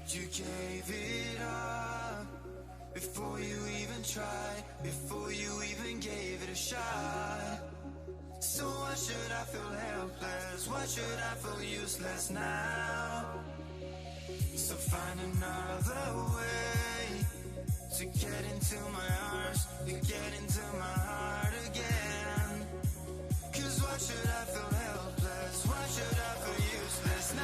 You gave it up before you even tried, before you even gave it a shot. So why should I feel helpless? Why should I feel useless now? So find another way to get into my arms, to get into my heart again. Cause why should I feel helpless? Why should I feel useless now?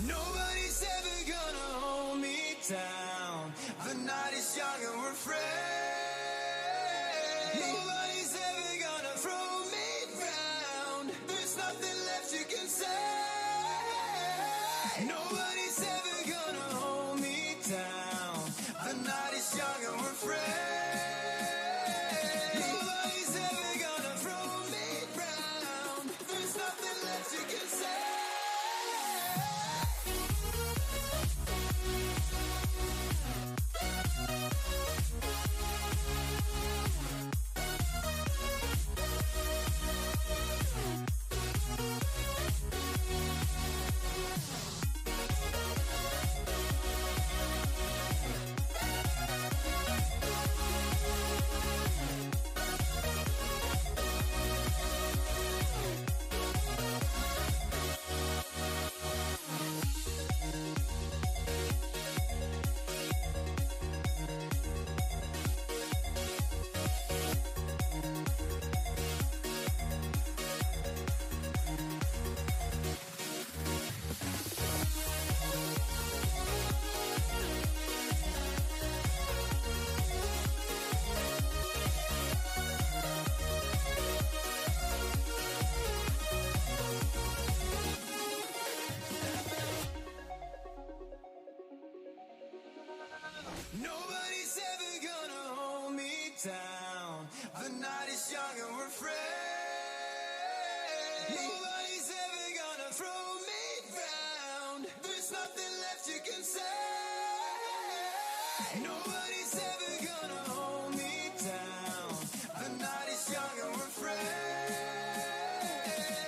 Nobody's ever gonna hold me down. The night is young and we're free. Nobody's ever gonna throw me down. There's nothing left you can say. Nobody's ever gonna hold me down. The night is young and we're free. Nobody's ever gonna throw me down. There's nothing left you can say. Nobody's ever gonna hold me down. The night is young and we're free. Nobody's ever gonna throw me down. There's nothing left you can say. Nobody's ever gonna hold me down. The night is young and we're free.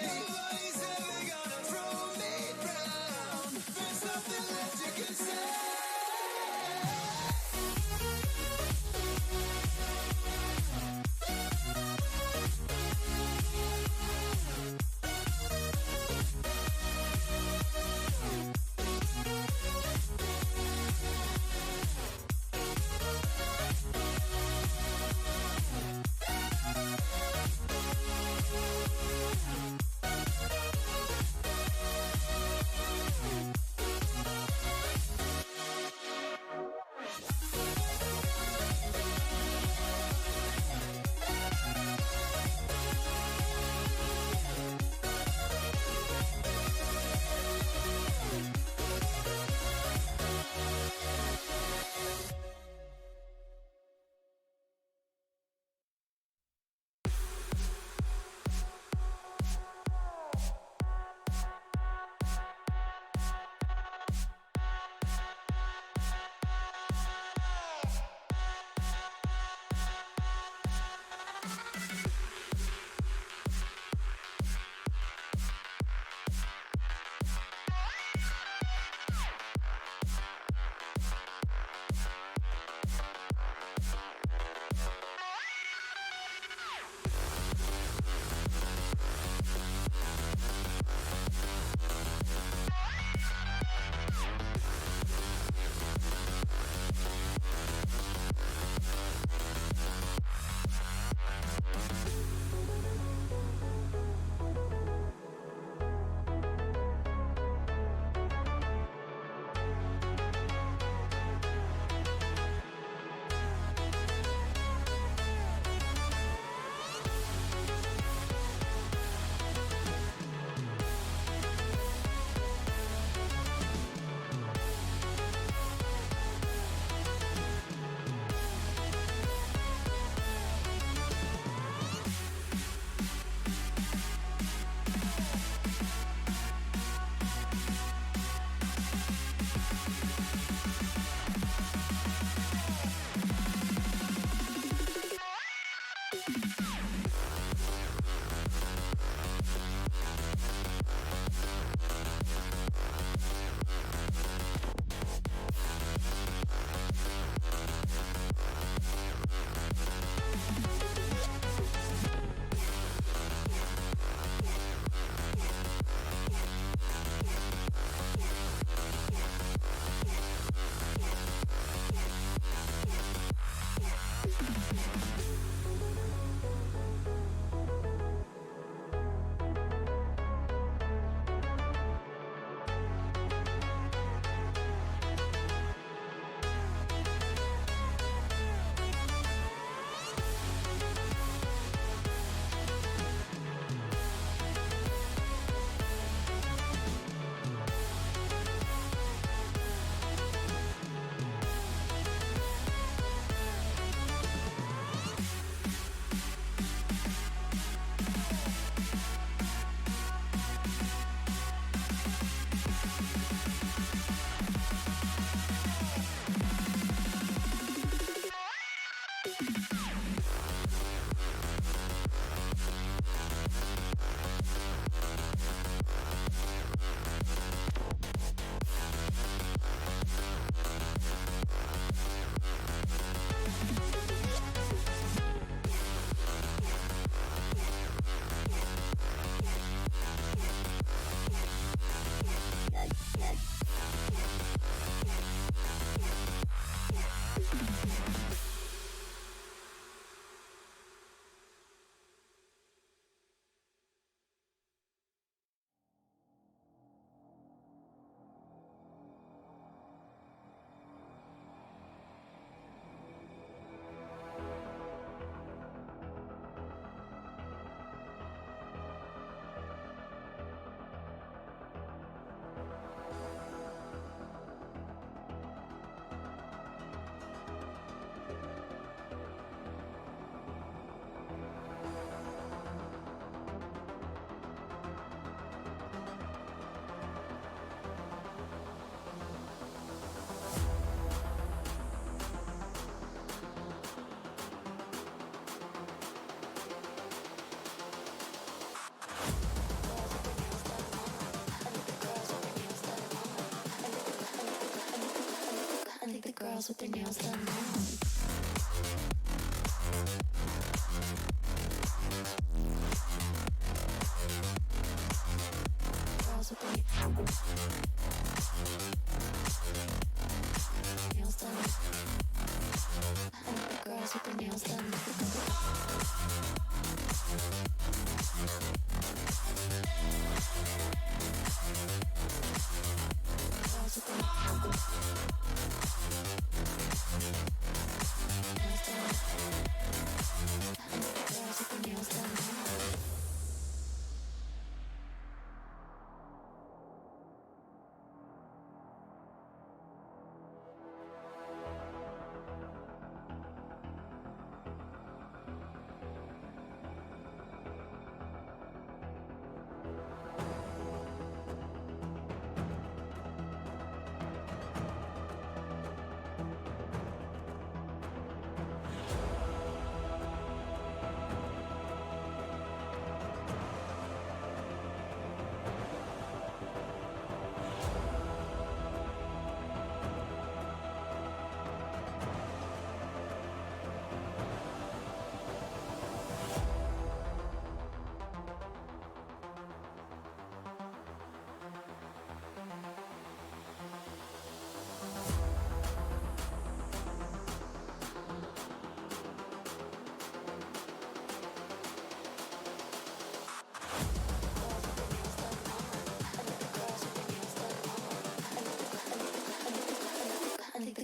Nobody's ever gonna throw me down. There's nothing left you can say. girls with their nails done now. Girls with their nails done. I like the girls with their nails done. Girls with their nails done.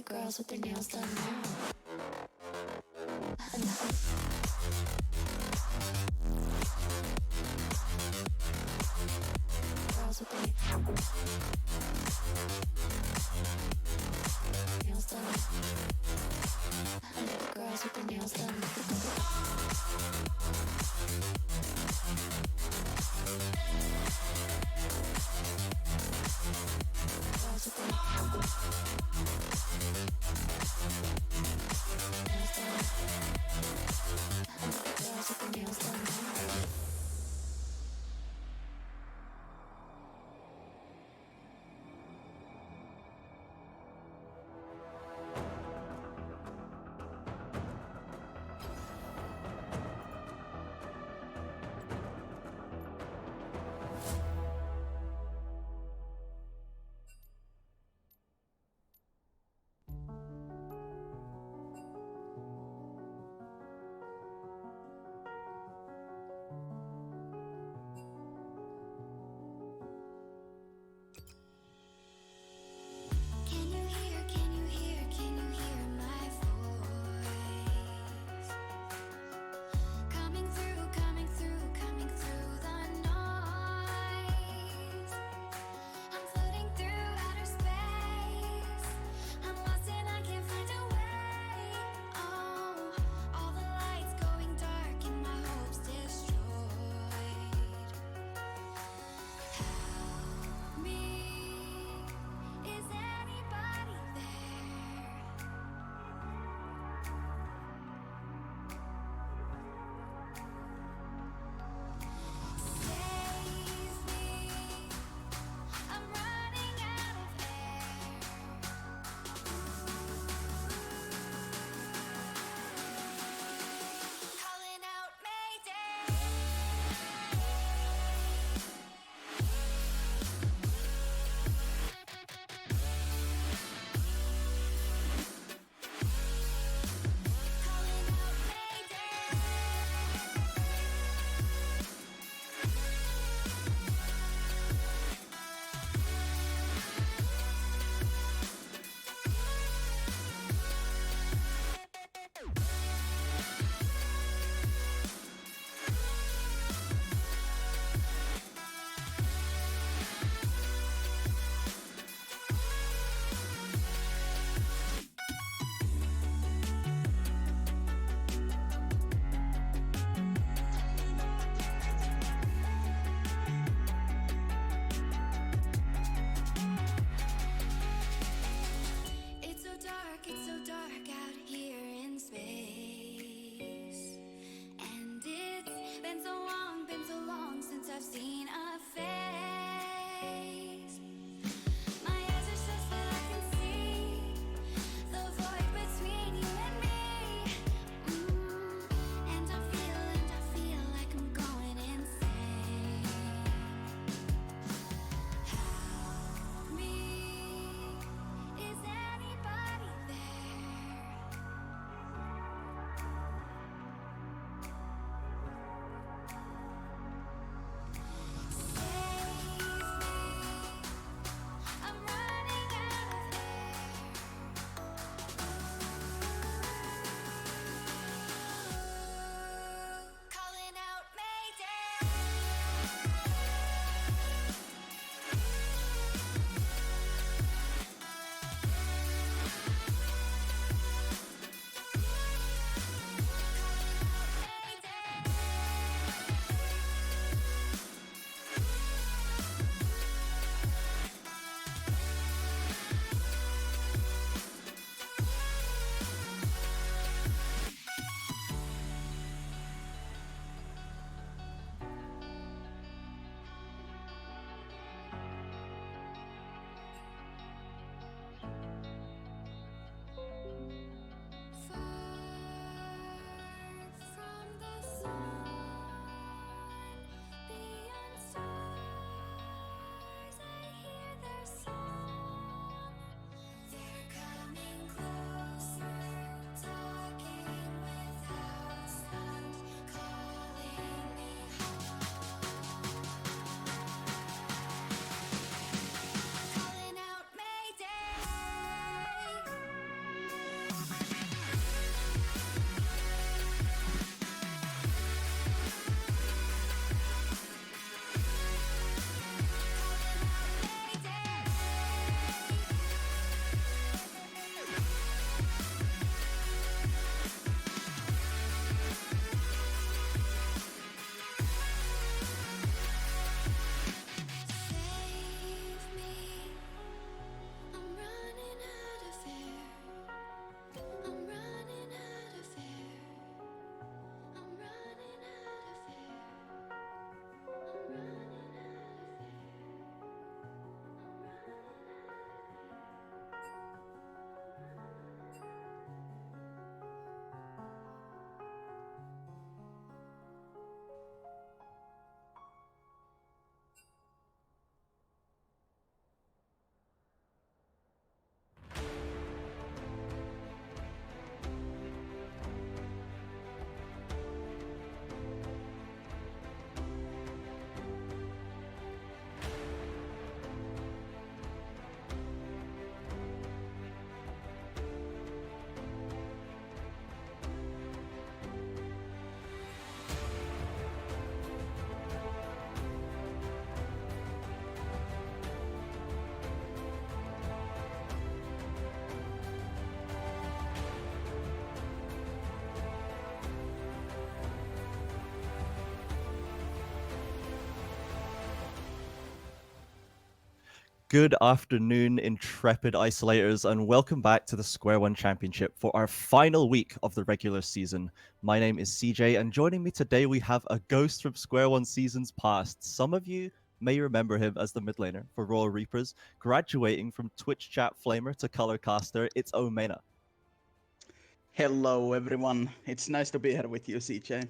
Girls with their nails done now. Girls with their nails done. I like the girls with their nails done. Girls with their Good afternoon, intrepid isolators, and welcome back to the SQ1 Championship for our final week of the regular season. My name is CJ, and joining me today we have a ghost from SQ1 seasons past. Some of you may remember him as the mid laner for Royal Reapers, graduating from Twitch chat flamer to color caster. It's Omena. Hello everyone, it's nice to be here with you, CJ.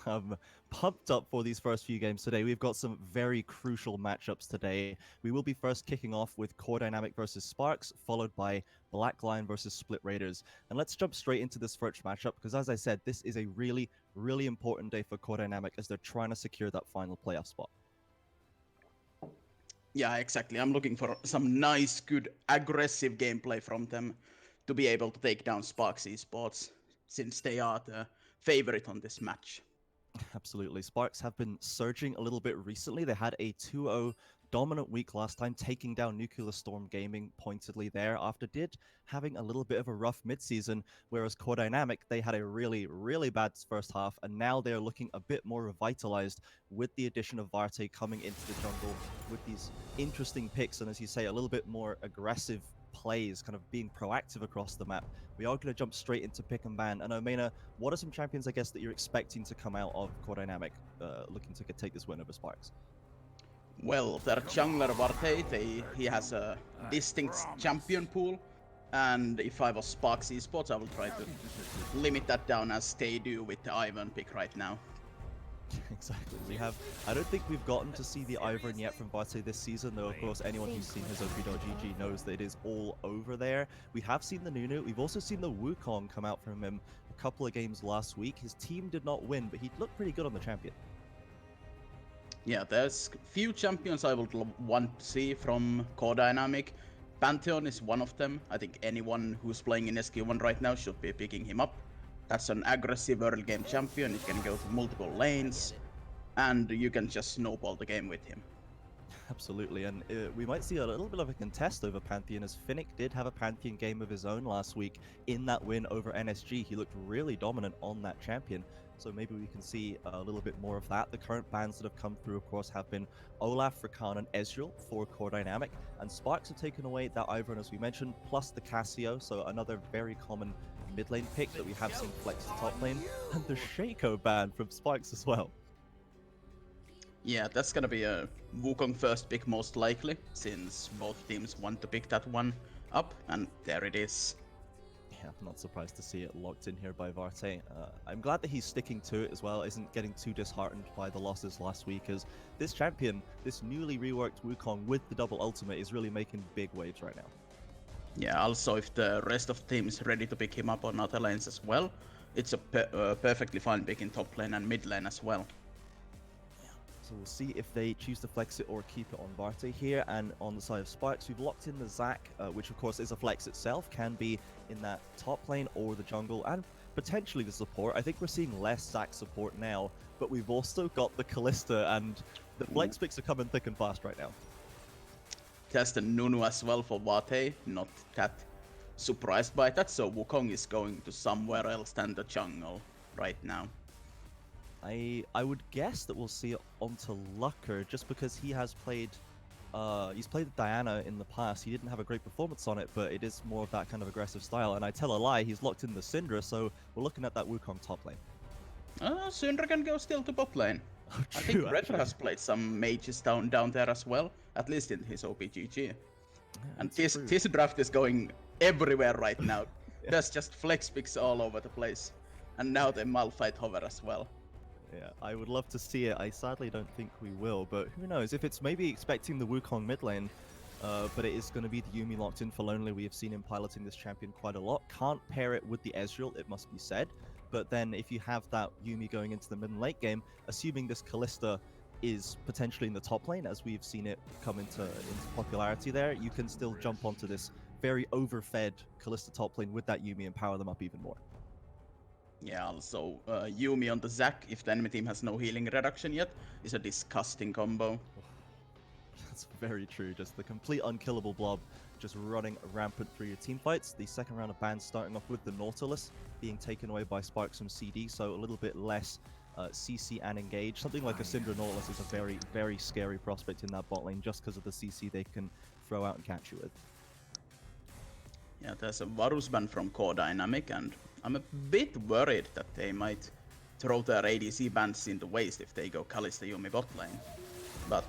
I'm pumped up for these first few games today. We've got some very crucial matchups today. We will be first kicking off with Core Dynamic versus Sparx, followed by Black Lion versus Split Raiders. And let's jump straight into this first matchup because, as I said, this is a really, really important day for Core Dynamic as they're trying to secure that final playoff spot. Yeah, exactly. I'm looking for some nice, good, aggressive gameplay from them to be able to take down Sparx Esports, since they are the favorite on this match. Absolutely. Sparx have been surging a little bit recently. They had a 2-0 dominant week last time, taking down Nuclear Storm Gaming pointedly there after having a little bit of a rough mid-season, whereas Core Dynamic, they had a really, really bad first half, and now they're looking a bit more revitalized with the addition of Varte coming into the jungle with these interesting picks, and as you say, a little bit more aggressive plays, kind of being proactive across the map. We are going to jump straight into pick and ban. And Omena, what are some champions, I guess, that you're expecting to come out of Core Dynamic, looking to take this win over Sparx? Well, their jungler Varte, he has a distinct champion pool, and if I was Sparx Esports, I will try to limit that down as they do with the Ivan pick right now. Exactly. I don't think we've gotten to see the Ivern yet from Varte this season, though of course anyone who's seen his OP.GG knows that it is all over there. We have seen the Nunu, we've also seen the Wukong come out from him a couple of games last week. His team did not win, but he looked pretty good on the champion. Yeah, there's few champions I would want to see from Core Dynamic. Pantheon is one of them. I think anyone who's playing in SQ1 right now should be picking him up. That's an aggressive early game champion. It can go to multiple lanes, and you can just snowball the game with him. Absolutely, and we might see a little bit of a contest over Pantheon, as Finnick did have a Pantheon game of his own last week in that win over NSG. He looked really dominant on that champion, so maybe we can see a little bit more of that. The current bans that have come through, of course, have been Olaf, Rakan, and Ezreal for Core Dynamic, and Sparx have taken away that Ivern, as we mentioned, plus the Cassio, so another very common mid lane pick that we have seen flex to top lane, and the Shaco ban from Sparx as well. Yeah, that's gonna be a Wukong first pick most likely, since both teams want to pick that one up, and there it is. Yeah, I'm not surprised to see it locked in here by Varte. I'm glad that he's sticking to it as well, isn't getting too disheartened by the losses last week, as this champion, this newly reworked Wukong with the double ultimate, is really making big waves right now. Yeah, also if the rest of the team is ready to pick him up on other lanes as well, it's a perfectly fine pick in top lane and mid lane as well. So we'll see if they choose to flex it or keep it on Varte here. And on the side of Sparx, we've locked in the Zac, which of course is a flex itself, can be in that top lane or the jungle, and potentially the support. I think we're seeing less Zac support now, but we've also got the Kalista, and the flex picks are coming thick and fast right now. There's the Nunu as well for Vate, not that surprised by that, so Wukong is going to somewhere else than the jungle right now. I would guess that we'll see it onto Lucker, just because he has played he's played Diana in the past. He didn't have a great performance on it, but it is more of that kind of aggressive style. And I tell a lie, he's locked in the Syndra, so we're looking at that Wukong top lane. Syndra can go still to bot lane. Oh, I think true, Redder has played some mages down there as well, at least in his OPGG. Yeah, And that's this draft is going everywhere right now. Yeah. There's just flex picks all over the place. And now the Malphite hover as well. Yeah, I would love to see it. I sadly don't think we will, but who knows? If it's maybe expecting the Wukong mid lane, but it is going to be the Yuumi locked in for Lonely. We have seen him piloting this champion quite a lot. Can't pair it with the Ezreal, it must be said. But then if you have that Yuumi going into the mid and late game, assuming this Kalista is potentially in the top lane, as we've seen it come into popularity there, you can still jump onto this very overfed Kalista top lane with that Yuumi and power them up even more. Yeah, also Yuumi on the Zac, if the enemy team has no healing reduction yet, is a disgusting combo. That's very true. Just the complete unkillable blob just running rampant through your team fights. The second round of bans starting off with the Nautilus being taken away by Sparx from CD, so a little bit less CC and engage. Something like a Syndra Nautilus is a very, very scary prospect in that bot lane just because of the CC they can throw out and catch you with. Yeah, there's a Varus ban from Core Dynamic, and I'm a bit worried that they might throw their ADC bans into waste if they go Kalista Yumi bot lane. But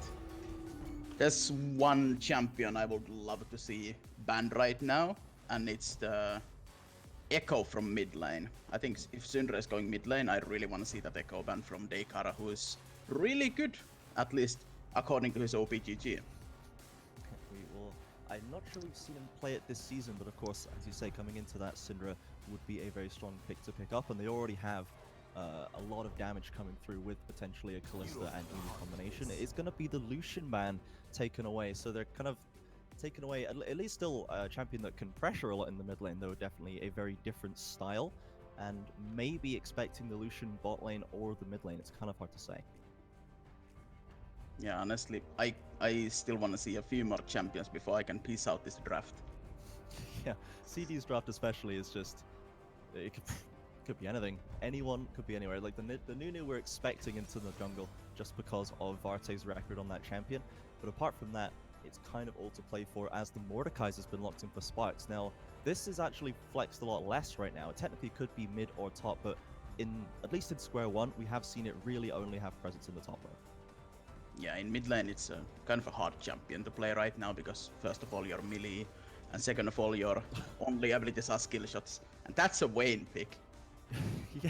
there's one champion I would love to see banned right now, and it's the Echo from mid lane. I think if Syndra is going mid lane, I really want to see that Echo ban from Deikara, who is really good, at least according to his OPGG. I'm not sure we've seen him play it this season, but of course, as you say, coming into that, Syndra would be a very strong pick to pick up, and they already have a lot of damage coming through with potentially a Kalista and Umi combination. It's going to be the Lucian ban taken away, so they're kind of taken away, at least still a champion that can pressure a lot in the mid lane, though definitely a very different style, and maybe expecting the Lucian bot lane or the mid lane. It's kind of hard to say. Yeah, honestly, I still want to see a few more champions before I can piece out this draft. Yeah, CD's draft especially is just, it could be anything. Anyone could be anywhere. Like the Nunu we're expecting into the jungle just because of Varte's record on that champion. But apart from that, it's kind of all to play for as the Mordekaiser's been locked in for Sparx. Now, this is actually flexed a lot less right now. It technically could be mid or top, but at least in Square 1, we have seen it really only have presence in the top lane. Yeah, in mid lane it's kind of a hard champion to play right now because first of all you're melee, and second of all your only abilities are skill shots, and that's a Vayne pick.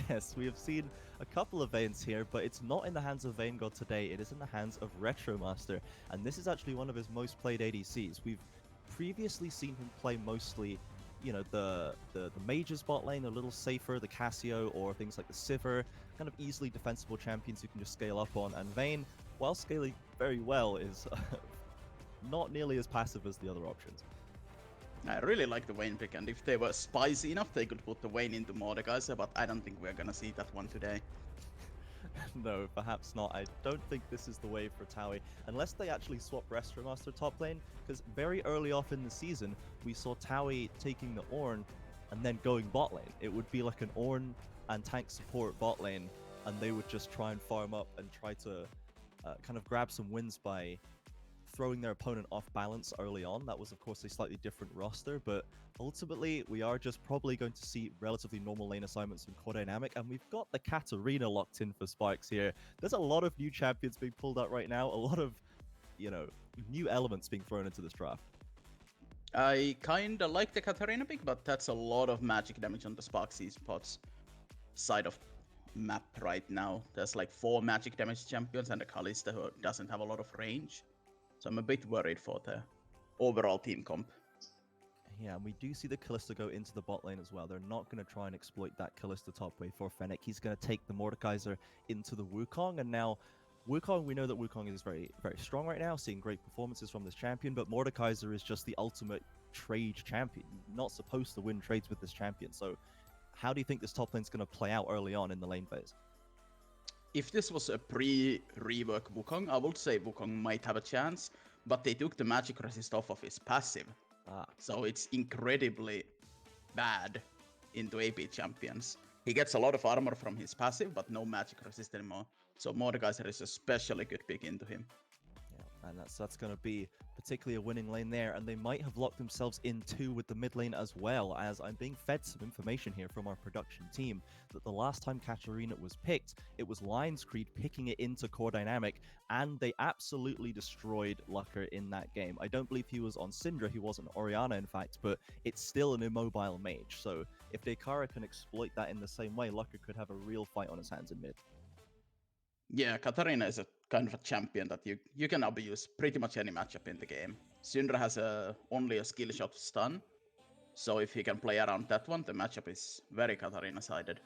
Yes, we have seen a couple of Vaynes here, but it's not in the hands of Vayne God today, it is in the hands of Retromaster, and this is actually one of his most played ADCs. We've previously seen him play mostly, you know, the Mage's bot lane, a little safer, the Cassio, or things like the Sivir, kind of easily defensible champions you can just scale up on, and Vayne, while scaling very well, is not nearly as passive as the other options. I really like the Vayne pick, and if they were spicy enough, they could put the Vayne into Mordekaiser, but I don't think we're gonna see that one today. No, perhaps not. I don't think this is the way for Taui, unless they actually swap Retromaster top lane, because very early off in the season, we saw Taui taking the Ornn and then going bot lane. It would be like an Ornn and tank support bot lane, and they would just try and farm up and try to kind of grab some wins by throwing their opponent off balance early on. That was, of course, a slightly different roster, but ultimately, we are just probably going to see relatively normal lane assignments from Core Dynamic, and we've got the Katarina locked in for Sparx here. There's a lot of new champions being pulled out right now, a lot of, you know, new elements being thrown into this draft. I kinda like the Katarina pick, but that's a lot of magic damage on the Sparx Esports side of map right now. There's like 4 magic damage champions and a Kalista who doesn't have a lot of range. So I'm a bit worried for the overall team comp. Yeah, and we do see the Kalista go into the bot lane as well. They're not going to try and exploit that Kalista top wave for Fennec. He's going to take the Mordekaiser into the Wukong, and now Wukong, we know that Wukong is very, very strong right now, seeing great performances from this champion, but Mordekaiser is just the ultimate trade champion. You're not supposed to win trades with this champion, so how do you think this top lane is going to play out early on in the lane phase? If this was a pre-rework Wukong, I would say Wukong might have a chance, but they took the magic resist off of his passive. So it's incredibly bad into AP champions. He gets a lot of armor from his passive, but no magic resist anymore. So Mordekaiser is especially good pick into him. Yeah, and that's going to be particularly a winning lane there, and they might have locked themselves in too with the mid lane as well, as I'm being fed some information here from our production team that the last time Katarina was picked, it was Lions Creed picking it into Core Dynamic, and they absolutely destroyed Lucker in that game. I don't believe he was on Syndra, he wasn't Orianna in fact, but it's still an immobile mage, so if Deikara can exploit that in the same way, Lucker could have a real fight on his hands in mid. Yeah, Katarina is a kind of a champion that you can abuse pretty much any matchup in the game. Syndra has only a skill shot stun, so if he can play around that one, the matchup is very Katarina-sided.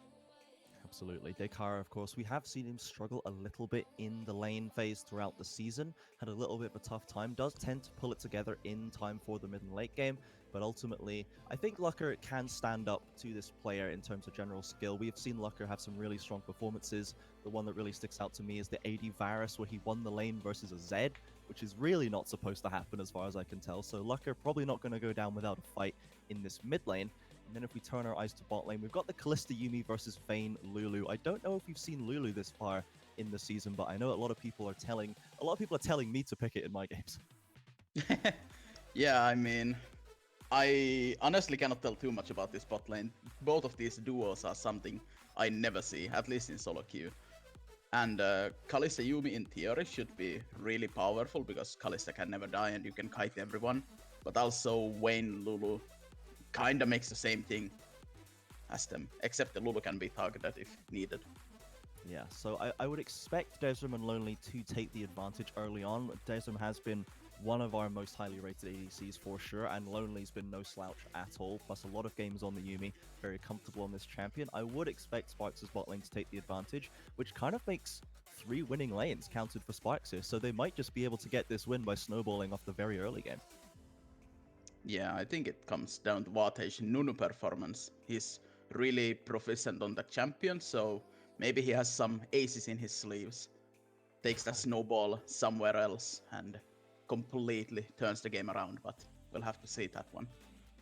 Absolutely. Deikara, of course, we have seen him struggle a little bit in the lane phase throughout the season, had a little bit of a tough time, does tend to pull it together in time for the mid and late game, but ultimately, I think Lucker can stand up to this player in terms of general skill. We have seen Lucker have some really strong performances. The one that really sticks out to me is the AD Varus, where he won the lane versus a Zed, which is really not supposed to happen as far as I can tell, so Lucker probably not going to go down without a fight in this mid lane. And then if we turn our eyes to bot lane, we've got the Kalista Yuumi versus Vayne Lulu. I don't know if you've seen Lulu this far in the season, but I know a lot of people are telling me to pick it in my games. Yeah, I mean, I honestly cannot tell too much about this bot lane. Both of these duos are something I never see, at least in solo queue. And Kalista Yuumi in theory should be really powerful because Kalista can never die and you can kite everyone. But also Vayne Lulu kinda makes the same thing as them, except the Lulu can be targeted if needed. Yeah, so I would expect Desrim and Lonely to take the advantage early on. Desrim has been one of our most highly rated ADCs for sure, and Lonely's been no slouch at all, plus a lot of games on the Yuumi, very comfortable on this champion. I would expect Sparx' bot lane to take the advantage, which kind of makes 3 winning lanes counted for Sparx here, so they might just be able to get this win by snowballing off the very early game. Yeah, I think it comes down to Vate's Nunu performance. He's really proficient on the champion, so maybe he has some aces in his sleeves. Takes that snowball somewhere else and completely turns the game around, but we'll have to see that one.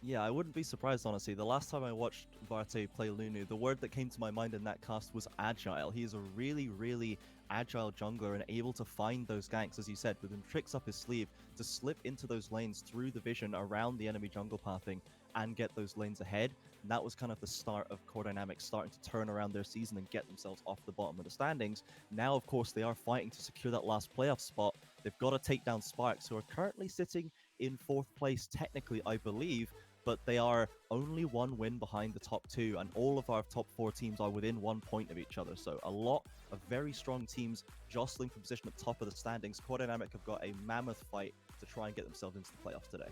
Yeah, I wouldn't be surprised, honestly. The last time I watched Varte play Lunu, the word that came to my mind in that cast was agile. He is a really, really agile jungler and able to find those ganks, as you said, with him tricks up his sleeve to slip into those lanes through the vision around the enemy jungle pathing and get those lanes ahead. And that was kind of the start of Core Dynamics starting to turn around their season and get themselves off the bottom of the standings. Now, of course, they are fighting to secure that last playoff spot. They've got to take down Sparx, who are currently sitting in 4th place, technically, I believe, but they are only 1 win behind the top 2, and all of our top 4 teams are within 1 point of each other. So a lot of very strong teams jostling for position at the top of the standings. Core Dynamic have got a mammoth fight to try and get themselves into the playoffs today.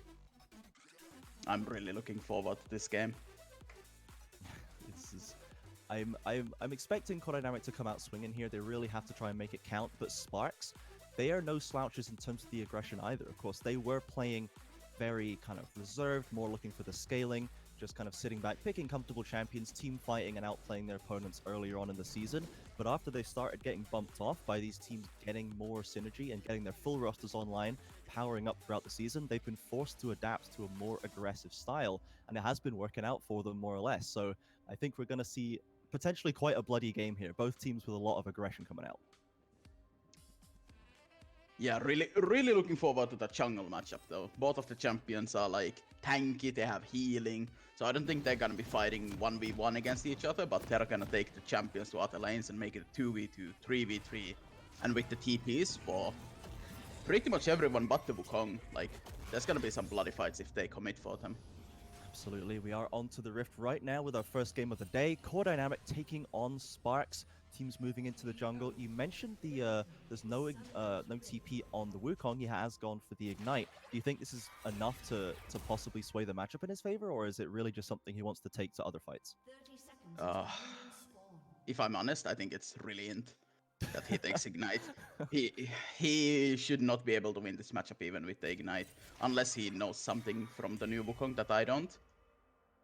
I'm really looking forward to this game. I'm expecting Core Dynamic to come out swinging here. They really have to try and make it count. But Sparx, they are no slouches in terms of the aggression either. Of course, they were playing very kind of reserved, more looking for the scaling, just kind of sitting back, picking comfortable champions, team fighting and outplaying their opponents earlier on in the season. But after they started getting bumped off by these teams getting more synergy and getting their full rosters online, powering up throughout the season, they've been forced to adapt to a more aggressive style, and it has been working out for them more or less. So I think we're going to see potentially quite a bloody game here, both teams with a lot of aggression coming out. Yeah, really looking forward to the jungle matchup though. Both of the champions are like tanky, they have healing, so I don't think they're gonna be fighting 1v1 against each other, but they're gonna take the champions to other lanes and make it a 2v2, 3v3, and with the TPs for pretty much everyone but the Wukong, like, there's gonna be some bloody fights if they commit for them. Absolutely, we are onto the Rift right now with our first game of the day. Core Dynamic taking on Sparx. Teams moving into the jungle. You mentioned there's no TP on the Wukong. He has gone for the Ignite. Do you think this is enough to possibly sway the matchup in his favor, or is it really just something he wants to take to other fights? If I'm honest, I think it's brilliant that he takes Ignite. He should not be able to win this matchup even with the Ignite, unless he knows something from the new Wukong that I don't.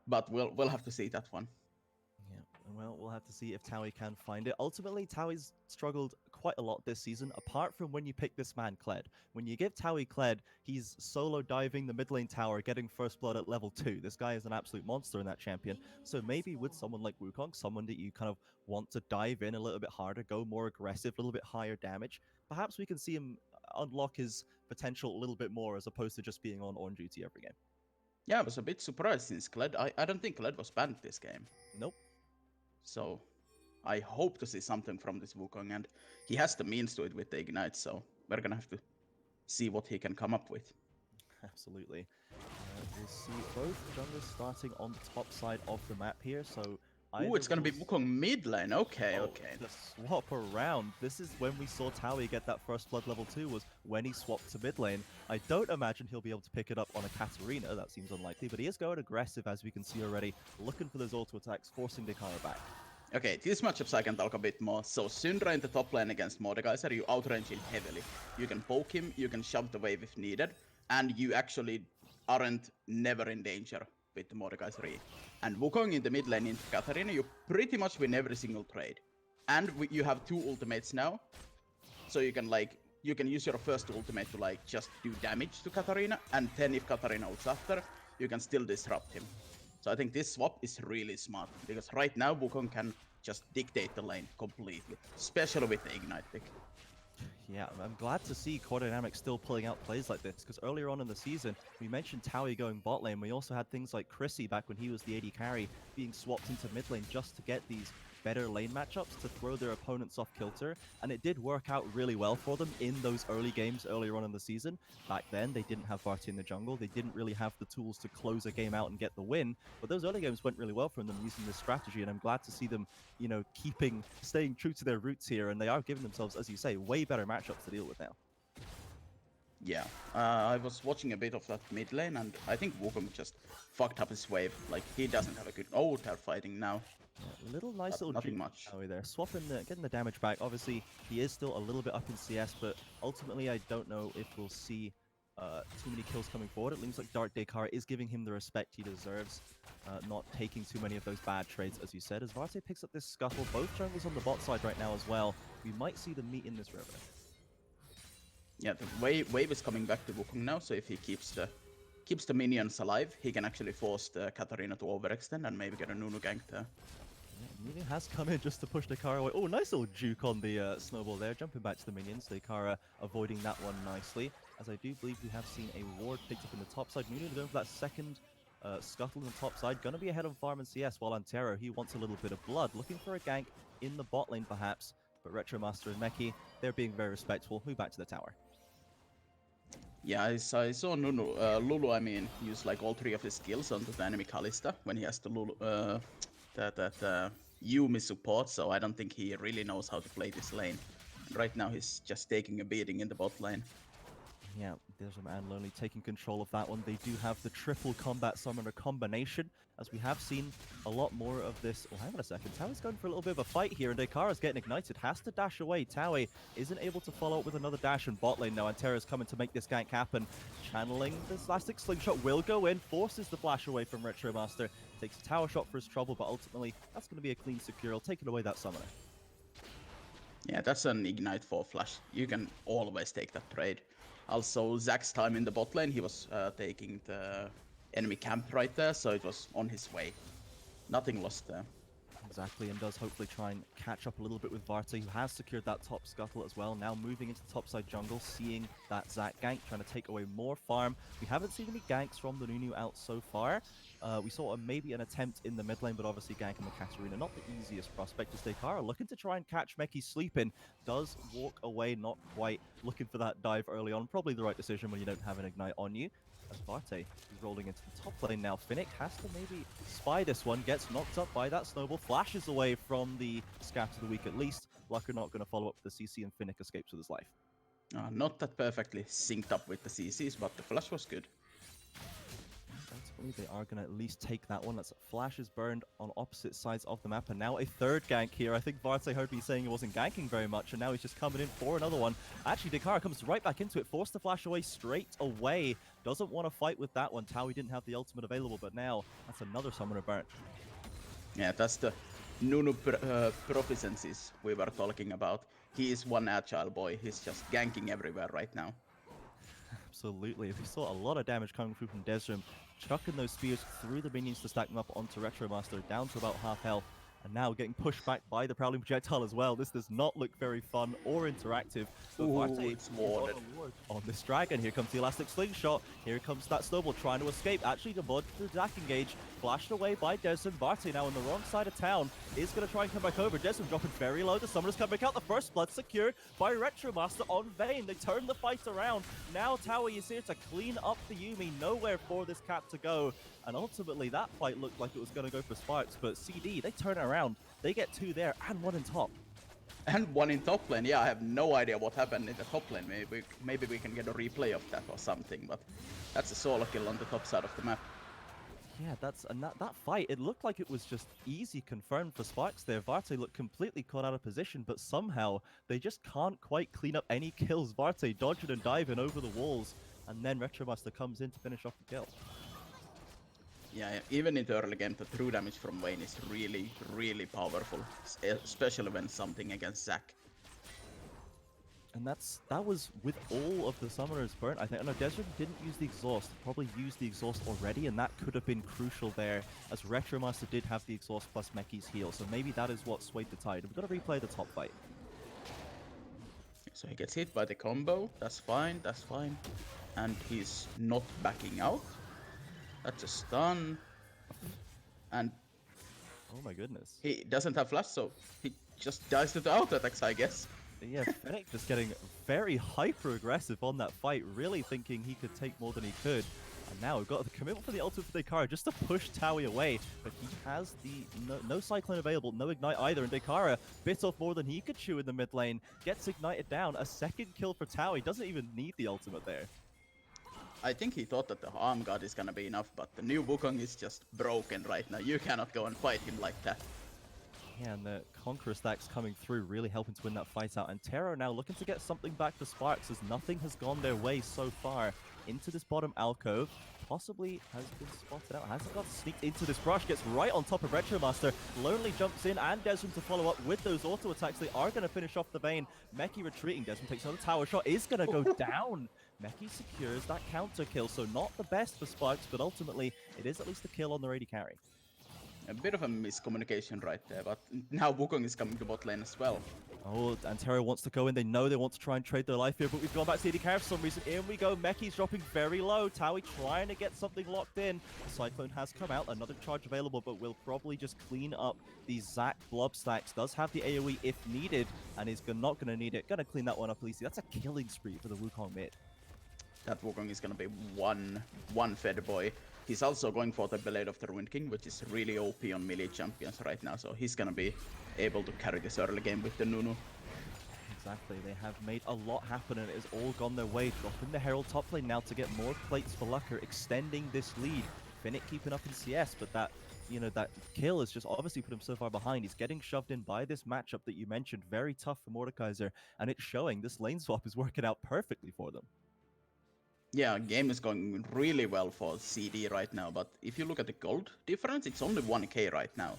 But we'll have to see that one. Yeah, well, we'll have to see if Taui can find it. Ultimately, Taui's struggled quite a lot this season, apart from when you pick this man, Kled. When you give Taui Kled, he's solo diving the mid lane tower, getting first blood at level 2. This guy is an absolute monster in that champion. So maybe with someone like Wukong, someone that you kind of want to dive in a little bit harder, go more aggressive, a little bit higher damage, perhaps we can see him unlock his potential a little bit more as opposed to just being on duty every game. Yeah, I was a bit surprised since Kled, I don't think Kled was banned this game. Nope. So I hope to see something from this Wukong, and he has the means to it with the Ignite, so we're gonna have to see what he can come up with. Absolutely. We'll see both junglers starting on the top side of the map here, so... Ooh, it's gonna be Wukong mid lane, okay. The swap around. This is when we saw Taui get that first blood level 2, was when he swapped to mid lane. I don't imagine he'll be able to pick it up on a Katarina, that seems unlikely, but he is going aggressive as we can see already, looking for those auto attacks, forcing Dekara back. Okay, these matchups I can talk a bit more. So Syndra in the top lane against Mordekaiser, you outrange him heavily. You can poke him, you can shove the wave if needed, and you actually aren't never in danger with the Mordekaiser E. And Wukong in the mid lane into Katarina, you pretty much win every single trade. And you have 2 ultimates now, so you can use your first ultimate to just do damage to Katarina, and then if Katarina ults after, you can still disrupt him. So I think this swap is really smart, because right now Wukong can just dictate the lane completely, especially with the Ignite pick. Yeah, I'm glad to see Core Dynamics still pulling out plays like this, because earlier on in the season, we mentioned Towie going bot lane. We also had things like Chrissy back when he was the AD carry being swapped into mid lane just to get these better lane matchups to throw their opponents off kilter, and it did work out really well for them in those early games earlier on in the season. Back then, they didn't have Varti in the jungle, they didn't really have the tools to close a game out and get the win, but those early games went really well for them using this strategy, and I'm glad to see them, you know, staying true to their roots here, and they are giving themselves, as you say, way better matchups to deal with now. Yeah, I was watching a bit of that mid lane, and I think Wukong just fucked up his wave. Like, he doesn't have a good... Oh, they're fighting now. Yeah, little Nothing juke much. there, swapping getting the damage back. Obviously, he is still a little bit up in CS, but ultimately, I don't know if we'll see too many kills coming forward. It looks like Dark Dekara is giving him the respect he deserves, not taking too many of those bad trades, as you said. As Varte picks up this scuttle, both jungles on the bot side right now as well. We might see them meet in this river. Yeah, the wave is coming back to Wukong now, so if he keeps the minions alive, he can actually force the Katarina to overextend and maybe get a Nunu gank there. Yeah, Nunu has come in just to push Dekara away. Oh, nice little juke on the snowball there, jumping back to the minions. Dekara avoiding that one nicely, as I do believe we have seen a ward picked up in the top side. Nunu going for that second scuttle in the top side, going to be ahead of Farm and CS, while Antero, he wants a little bit of blood, looking for a gank in the bot lane perhaps, but Retromaster and Meki, they're being very respectful. Move back to the tower. Yeah, I saw Nunu, Lulu, I mean, use like all three of his skills onto the enemy Kalista when he has the Lulu, that Yumi support, so I don't think he really knows how to play this lane. And right now he's just taking a beating in the bot lane. Yeah, Desm and Lonely taking control of that one. They do have the triple combat summoner combination, as we have seen a lot more of this. Oh, hang on a second. Towie's going for a little bit of a fight here, and Dekara's getting ignited. Has to dash away. Towie isn't able to follow up with another dash in bot lane now, and Terra's coming to make this gank happen. Channeling this elastic slingshot will go in, forces the flash away from Retromaster. Takes a tower shot for his trouble, but ultimately, that's going to be a clean secure. Taking away that summoner. Yeah, that's an Ignite 4 flash. You can always take that trade. Also, Zack's time in the bot lane, he was taking the enemy camp right there, so it was on his way. Nothing lost there. Exactly, and does hopefully try and catch up a little bit with Varte, who has secured that top scuttle as well. Now moving into the topside jungle, seeing that Zack gank, trying to take away more farm. We haven't seen any ganks from the Nunu out so far. We saw maybe an attempt in the mid lane, but obviously ganking the Katarina, not the easiest prospect. As Dekara looking to try and catch Meki sleeping, does walk away, not quite looking for that dive early on. Probably the right decision when you don't have an ignite on you. As Varte is rolling into the top lane now. Finnick has to maybe spy this one, gets knocked up by that snowball, flashes away from the Scatter of the Week at least. Lucker not going to follow up with the CC, and Finnick escapes with his life. Not that perfectly synced up with the CCs, but the flash was good. They are going to at least take that one. That's Flash is burned on opposite sides of the map, and now a third gank here. I think Varte heard me saying he wasn't ganking very much, and now he's just coming in for another one. Actually, Dekara comes right back into it, forced the flash away straight away. Doesn't want to fight with that one. Towie didn't have the ultimate available, but now that's another summoner burnt. Yeah, that's the Nunu proficiencies we were talking about. He is one agile boy. He's just ganking everywhere right now. Absolutely. We saw a lot of damage coming through from Desrim, chucking those spears through the minions to stack them up onto Retromaster, down to about half health, and now getting pushed back by the Prowling Projectile as well. This does not look very fun or interactive. But Varte it's warded. On this dragon. Here comes the elastic slingshot. Here comes that snowball trying to escape. Actually, the Zack engage, flashed away by Desrim. Varte now on the wrong side of town is going to try and come back over. Desrim dropping very low. The summoner's coming out. The first blood secured by Retromaster on Vayne. They turn the fight around. Now Towie is here to clean up the Yuumi. Nowhere for this cap to go. And ultimately, that fight looked like it was going to go for Sparx, but CD, they turn it around. They get two there and one in top. And one in top lane. Yeah, I have no idea what happened in the top lane. Maybe we can get a replay of that or something, but that's a solo kill on the top side of the map. Yeah, that fight, it looked like it was just easy confirmed for Sparx there. Varte looked completely caught out of position, but somehow they just can't quite clean up any kills. Varte dodging and diving over the walls, and then Retromaster comes in to finish off the kill. Yeah, even in the early game, the true damage from Vayne is really, really powerful, especially when something against Zack. And that was with all of the summoners burnt, I think. Oh, no, Desmond didn't use the exhaust. Probably used the exhaust already, and that could have been crucial there, as Retromaster did have the exhaust plus Meki's heal. So maybe that is what swayed the tide. We've got to replay the top fight. So he gets hit by the combo. That's fine, that's fine. And he's not backing out. That's a stun. And Oh my goodness. he doesn't have flash, so he just dies to the auto attacks, I guess. Yeah, Fennec just getting very hyper-aggressive on that fight, really thinking he could take more than he could. And now we've got the commitment for the ultimate for Dekara just to push Taui away, but he has the no Cyclone available, no Ignite either, and Dekara bit off more than he could chew in the mid lane, gets ignited down, a second kill for Taui, doesn't even need the ultimate there. I think he thought that the Arm God is gonna be enough, but the new Wukong is just broken right now. You cannot go and fight him like that. Yeah, and the Conqueror stacks coming through, really helping to win that fight out. And Terror now looking to get something back for Sparx, as nothing has gone their way so far. Into this bottom alcove, possibly has been spotted out, hasn't got sneaked into this brush, gets right on top of Retromaster. Lonely jumps in, and Desmond to follow up with those auto attacks. They are going to finish off the Vayne. Meki retreating, Desmond takes another tower shot, is going to go down. Meki secures that counter kill, so not the best for Sparx, but ultimately it is at least a kill on the AD carry. A bit of a miscommunication right there, but now Wukong is coming to bot lane as well. Oh, and Terror wants to go in. They know they want to try and trade their life here, but we've gone back to AD carry for some reason. In we go. Meki's dropping very low. Taui trying to get something locked in. The Cyclone has come out. Another charge available, but will probably just clean up these Zac blob stacks. Does have the AoE if needed, and is not going to need it. Going to clean that one up, Lisi. That's a killing spree for the Wukong mid. That Wukong is gonna be one fed boy. He's also going for the Blade of the Ruined King, which is really OP on melee champions right now, so he's gonna be able to carry this early game with the Nunu. Exactly, they have made a lot happen and it has all gone their way. Dropping the Herald top lane now to get more plates for Lucker, extending this lead. Finnick keeping up in CS, but that, you know, that kill has just obviously put him so far behind. He's getting shoved in by this matchup that you mentioned, very tough for Mordekaiser, and it's showing this lane swap is working out perfectly for them. Yeah, game is going really well for CD right now, but if you look at the gold difference, it's only 1k right now.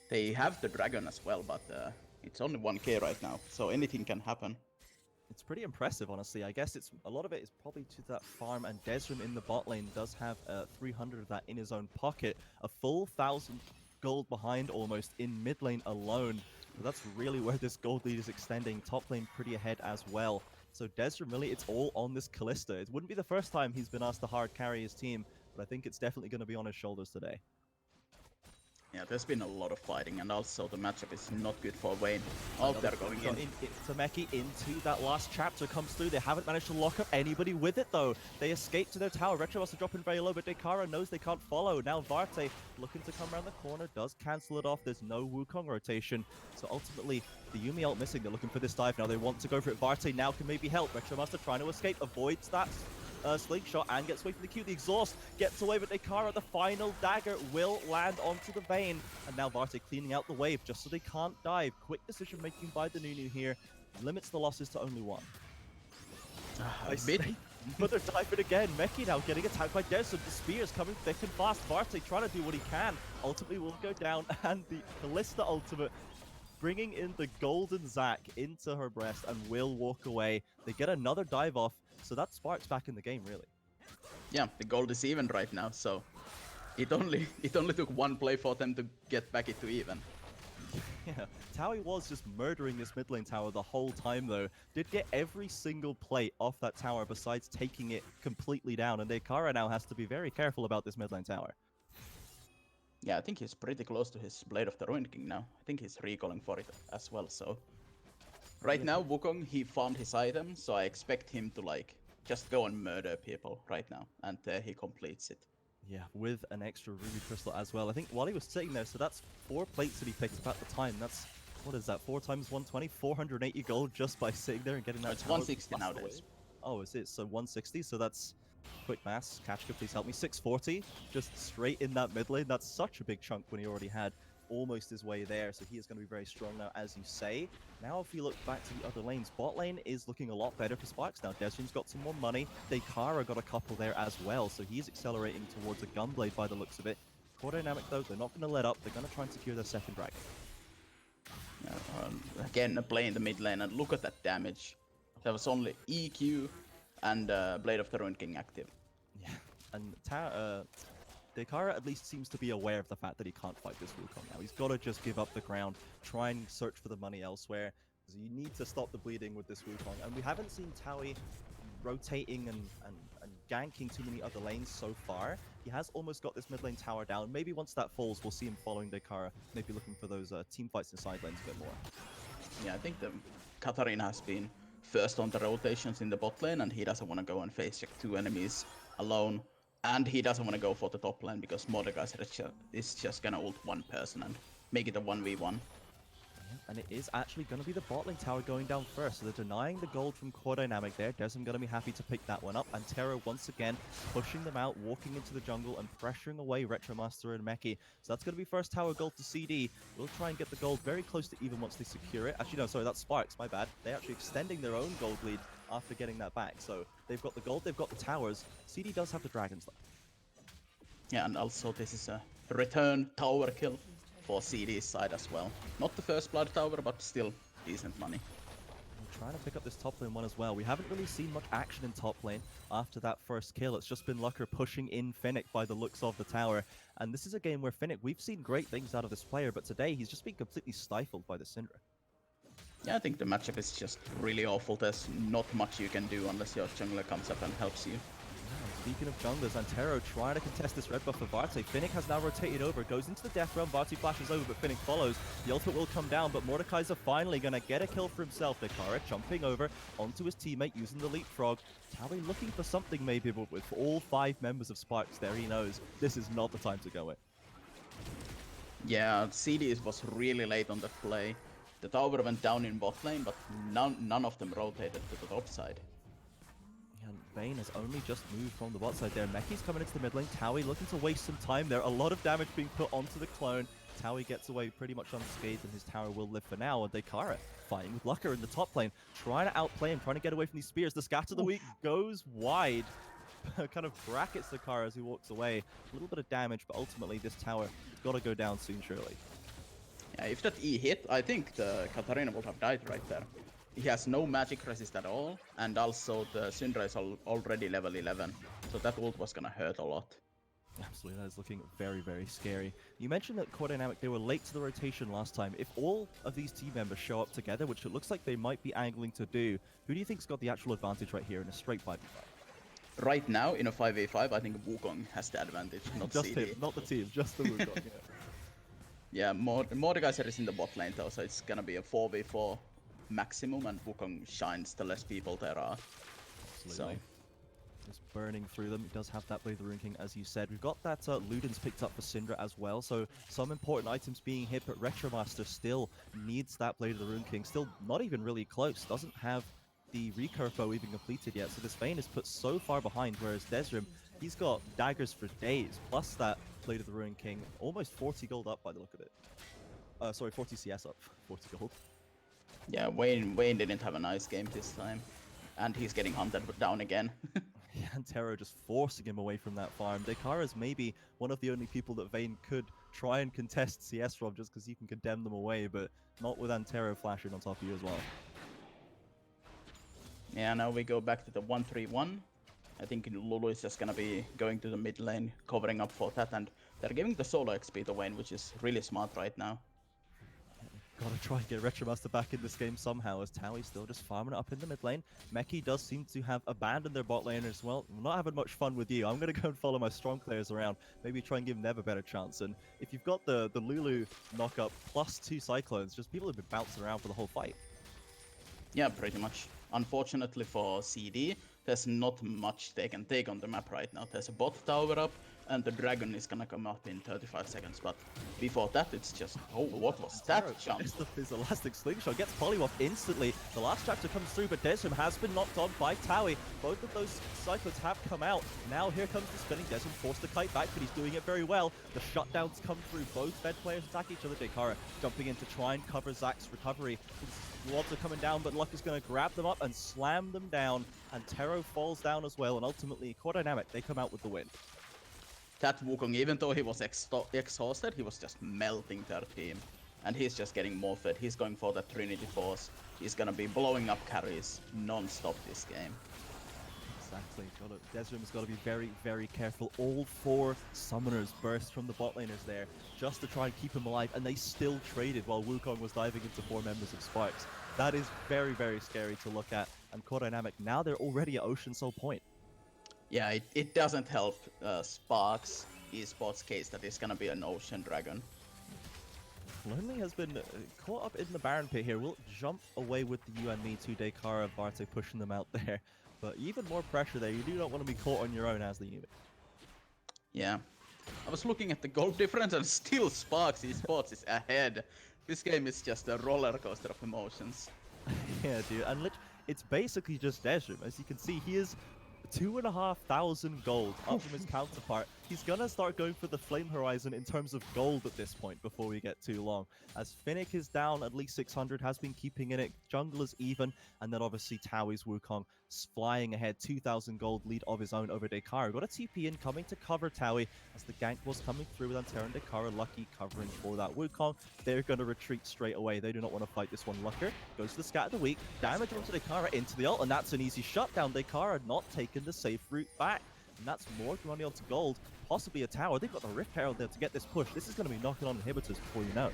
They have the dragon as well, but it's only 1k right now, so anything can happen. It's pretty impressive, honestly. I guess it's a lot of it is probably to that farm, and Desrim in the bot lane does have 300 of that in his own pocket. A full 1,000 gold behind almost in mid lane alone. So that's really where this gold lead is extending. Top lane pretty ahead as well. So Desrim, really, it's all on this Kalista. It wouldn't be the first time he's been asked to hard carry his team, but I think it's definitely going to be on his shoulders today. Yeah, there's been a lot of fighting, and also the matchup is not good for Vayne. Oh, they're going in. Tameki into that last chapter comes through. They haven't managed to lock up anybody with it, though. They escape to their tower. Retro wants to drop in very low, but Dekara knows they can't follow. Now Varte looking to come around the corner, does cancel it off. There's no Wukong rotation. So ultimately, the Yuumi ult missing. They're looking for this dive now. They want to go for it. Varte now can maybe help. Retromaster trying to escape, avoids that slingshot and gets away from the Q. The exhaust gets away, but Dekara, the final dagger, will land onto the Vayne. And now Varte cleaning out the wave just so they can't dive. Quick decision making by the Nunu here. Limits the losses to only one. But they're diving again. Meki now getting attacked by Desmond. The spears coming thick and fast. Varte trying to do what he can. Ultimately will go down, and the Kalista ultimate bringing in the golden Zac into her breast and will walk away. They get another dive off, so that Sparx back in the game, really. Yeah, the gold is even right now, so it only took one play for them to get back into even. Yeah, Taui was just murdering this mid lane tower the whole time, though. Did get every single plate off that tower besides taking it completely down, and Dekara now has to be very careful about this mid lane tower. Yeah, I think he's pretty close to his Blade of the Ruined King now. I think he's recalling for it as well, so... Right now, Wukong, he found his item, so I expect him to, like, just go and murder people right now, and he completes it. Yeah, with an extra Ruby Crystal as well. I think while he was sitting there, so that's 4 plates that he picked up at the time. That's, what is that, 4 times 120? 480 gold just by sitting there and getting that. It's 160 nowadays. Oh, is it? So 160, so that's quick maths. Catchka, please help me. 640, just straight in that mid lane. That's such a big chunk when he already had almost his way there, so he is going to be very strong now, as you say. Now, if you look back to the other lanes, bot lane is looking a lot better for Sparx now. Desrim's got some more money. Dekara got a couple there as well, so he's accelerating towards a Gunblade by the looks of it. Core Dynamic, though, they're not going to let up. They're going to try and secure their second dragon. Again, playing the mid lane, and look at that damage. There was only EQ and Blade of the Ruined King active. Yeah, and Dekara at least seems to be aware of the fact that he can't fight this Wukong now. He's got to just give up the ground, try and search for the money elsewhere. So you need to stop the bleeding with this Wukong. And we haven't seen Taui rotating and ganking too many other lanes so far. He has almost got this mid lane tower down. Maybe once that falls, we'll see him following Dekara, maybe looking for those team fights in side lanes a bit more. Yeah, I think the Katarina has been first on the rotations in the bot lane, and he doesn't want to go and face check 2 enemies alone. And he doesn't want to go for the top lane because Mordekaiser is just gonna ult 1 person and make it a 1v1. And it is actually going to be the bot lane tower going down first. So they're denying the gold from Core Dynamic there. Desmond going to be happy to pick that one up. And Terra once again pushing them out, walking into the jungle and pressuring away Retromaster and Meki. So that's going to be first tower gold to CD. We'll try and get the gold very close to even once they secure it. Actually, no, sorry, that's Sparx, my bad. They're actually extending their own gold lead after getting that back. So they've got the gold, they've got the towers. CD does have the dragons though. Yeah, and also this is a return tower kill for CD's side as well. Not the first blood tower, but still decent money. I'm trying to pick up this top lane one as well. We haven't really seen much action in top lane after that first kill. It's just been Lucker pushing in Finnick by the looks of the tower. And this is a game where Finnick, we've seen great things out of this player, but today he's just been completely stifled by the Syndra. Yeah, I think the matchup is just really awful. There's not much you can do unless your jungler comes up and helps you. Speaking of junglers, Antero trying to contest this red buff for Varte. Finnick has now rotated over, goes into the death realm. Varte flashes over, but Finnick follows. The ultimate will come down, but Mordekaiser finally going to get a kill for himself. Dekara jumping over onto his teammate using the leapfrog. Taui looking for something maybe, but with all 5 members of Sparx there, he knows this is not the time to go in. Yeah, CD was really late on the play. The tower went down in bot lane, but none of them rotated to the top side. And Vayne has only just moved from the bot side there. Meki's coming into the mid lane. Taui looking to waste some time there. A lot of damage being put onto the clone. Taui gets away pretty much unscathed and his tower will live for now. And Dekara fighting with Lucker in the top lane, trying to outplay him, trying to get away from these spears. The scatter of the week goes wide. Kind of brackets Dekara as he walks away. A little bit of damage, but ultimately this tower got to go down soon, surely. Yeah, if that E hit, I think the Katarina would have died right there. He has no magic resist at all, and also the Syndra is already level 11, so that ult was gonna hurt a lot. Absolutely, that is looking very, very scary. You mentioned that Core Dynamic, they were late to the rotation last time. If all of these team members show up together, which it looks like they might be angling to do, who do you think's got the actual advantage right here in a straight 5v5? Right now, in a 5v5, I think Wukong has the advantage, not Just CD. him, not the team, just the Wukong, Yeah, Mordekaiser is in the bot lane though, so it's gonna be a 4v4 maximum, and Wukong shines the less people there are. Absolutely. Just burning through them. It does have that Blade of the Ruined King, as you said. We've got that Ludens picked up for Syndra as well, so some important items being hit, but Retromaster still needs that Blade of the Ruined King. Still not even really close. Doesn't have the recurve bow even completed yet, so this Vayne is put so far behind, whereas Desrim, he's got daggers for days, plus that Blade of the Ruined King, almost 40 gold up by the look of it. Sorry, 40 CS up, 40 gold. Yeah, Wayne didn't have a nice game this time, and he's getting hunted down again. Yeah, and Tero just forcing him away from that farm. Dekara's maybe one of the only people that Vayne could try and contest CS from, just because you can condemn them away, but not with Antero flashing on top of you as well. Yeah, now we go back to the 1-3-1. I think Lulu is just gonna be going to the mid lane, covering up for that, and they're giving the solo XP to Wayne, which is really smart right now. Gotta try and get Retromaster back in this game somehow, as Taui's still just farming it up in the mid lane. Meki does seem to have abandoned their bot lane as well. I'm not having much fun with you. I'm gonna go and follow my strong players around, maybe try and give Nev a better chance. And if you've got the Lulu knock-up plus 2 Cyclones, just people have been bouncing around for the whole fight. Yeah, pretty much. Unfortunately for CD, there's not much they can take on the map right now. There's a bot tower up, and the dragon is gonna come up in 35 seconds, but before that it's just, oh, what was that jump? His elastic slingshot gets polymorphed instantly. The last chapter comes through, but Desrim has been knocked on by Taui. Both of those cyclones have come out. Now here comes the spinning. Desrim forced to kite back, but he's doing it very well. The shutdowns come through. Both Fed players attack each other. Dekara jumping in to try and cover Zack's recovery. Squads are coming down, but Luck is going to grab them up and slam them down, and Tero falls down as well, and ultimately Core Dynamic, they come out with the win. That Wukong, even though he was exhausted, he was just melting their team. and he's just getting more fed. He's going for the Trinity Force. He's gonna be blowing up carries non-stop this game. Exactly. Desrim's got to be very, very careful. All 4 summoners burst from the bot laners there just to try and keep him alive, and they still traded while Wukong was diving into 4 members of Sparx. That is very, very scary to look at. And Core Dynamic, now they're already at Ocean Soul Point. Yeah, it doesn't help Sparx Esports case that it's gonna be an Ocean Dragon. Lonely has been caught up in the Baron pit here. We'll jump away with the you and me 2 Dekara, Varte pushing them out there. But even more pressure there. You do not want to be caught on your own as the unit. Yeah. I was looking at the gold difference and still Sparx Esports is ahead. This game is just a roller coaster of emotions. Yeah, dude. And it's basically just Desrim. As you can see, he is 2,500 gold up from his counterpart. He's gonna start going for the Flame Horizon in terms of gold at this point before we get too long. As Finnick is down at least 600, has been keeping in it. Jungle is even, and then obviously Towie's Wukong flying ahead, 2,000 gold lead of his own over Dekara. Got a TP in coming to cover Towie as the gank was coming through with Antero and Dekara. Lucky covering for that Wukong. They're gonna retreat straight away. They do not want to fight this one. Lucker goes to the scat of the week, damage onto Dekara into the ult, and that's an easy shutdown. Dekara not taking the safe route back. And that's more money onto gold, possibly a tower. They've got the Rift Herald there to get this push. This is going to be knocking on inhibitors before you know it.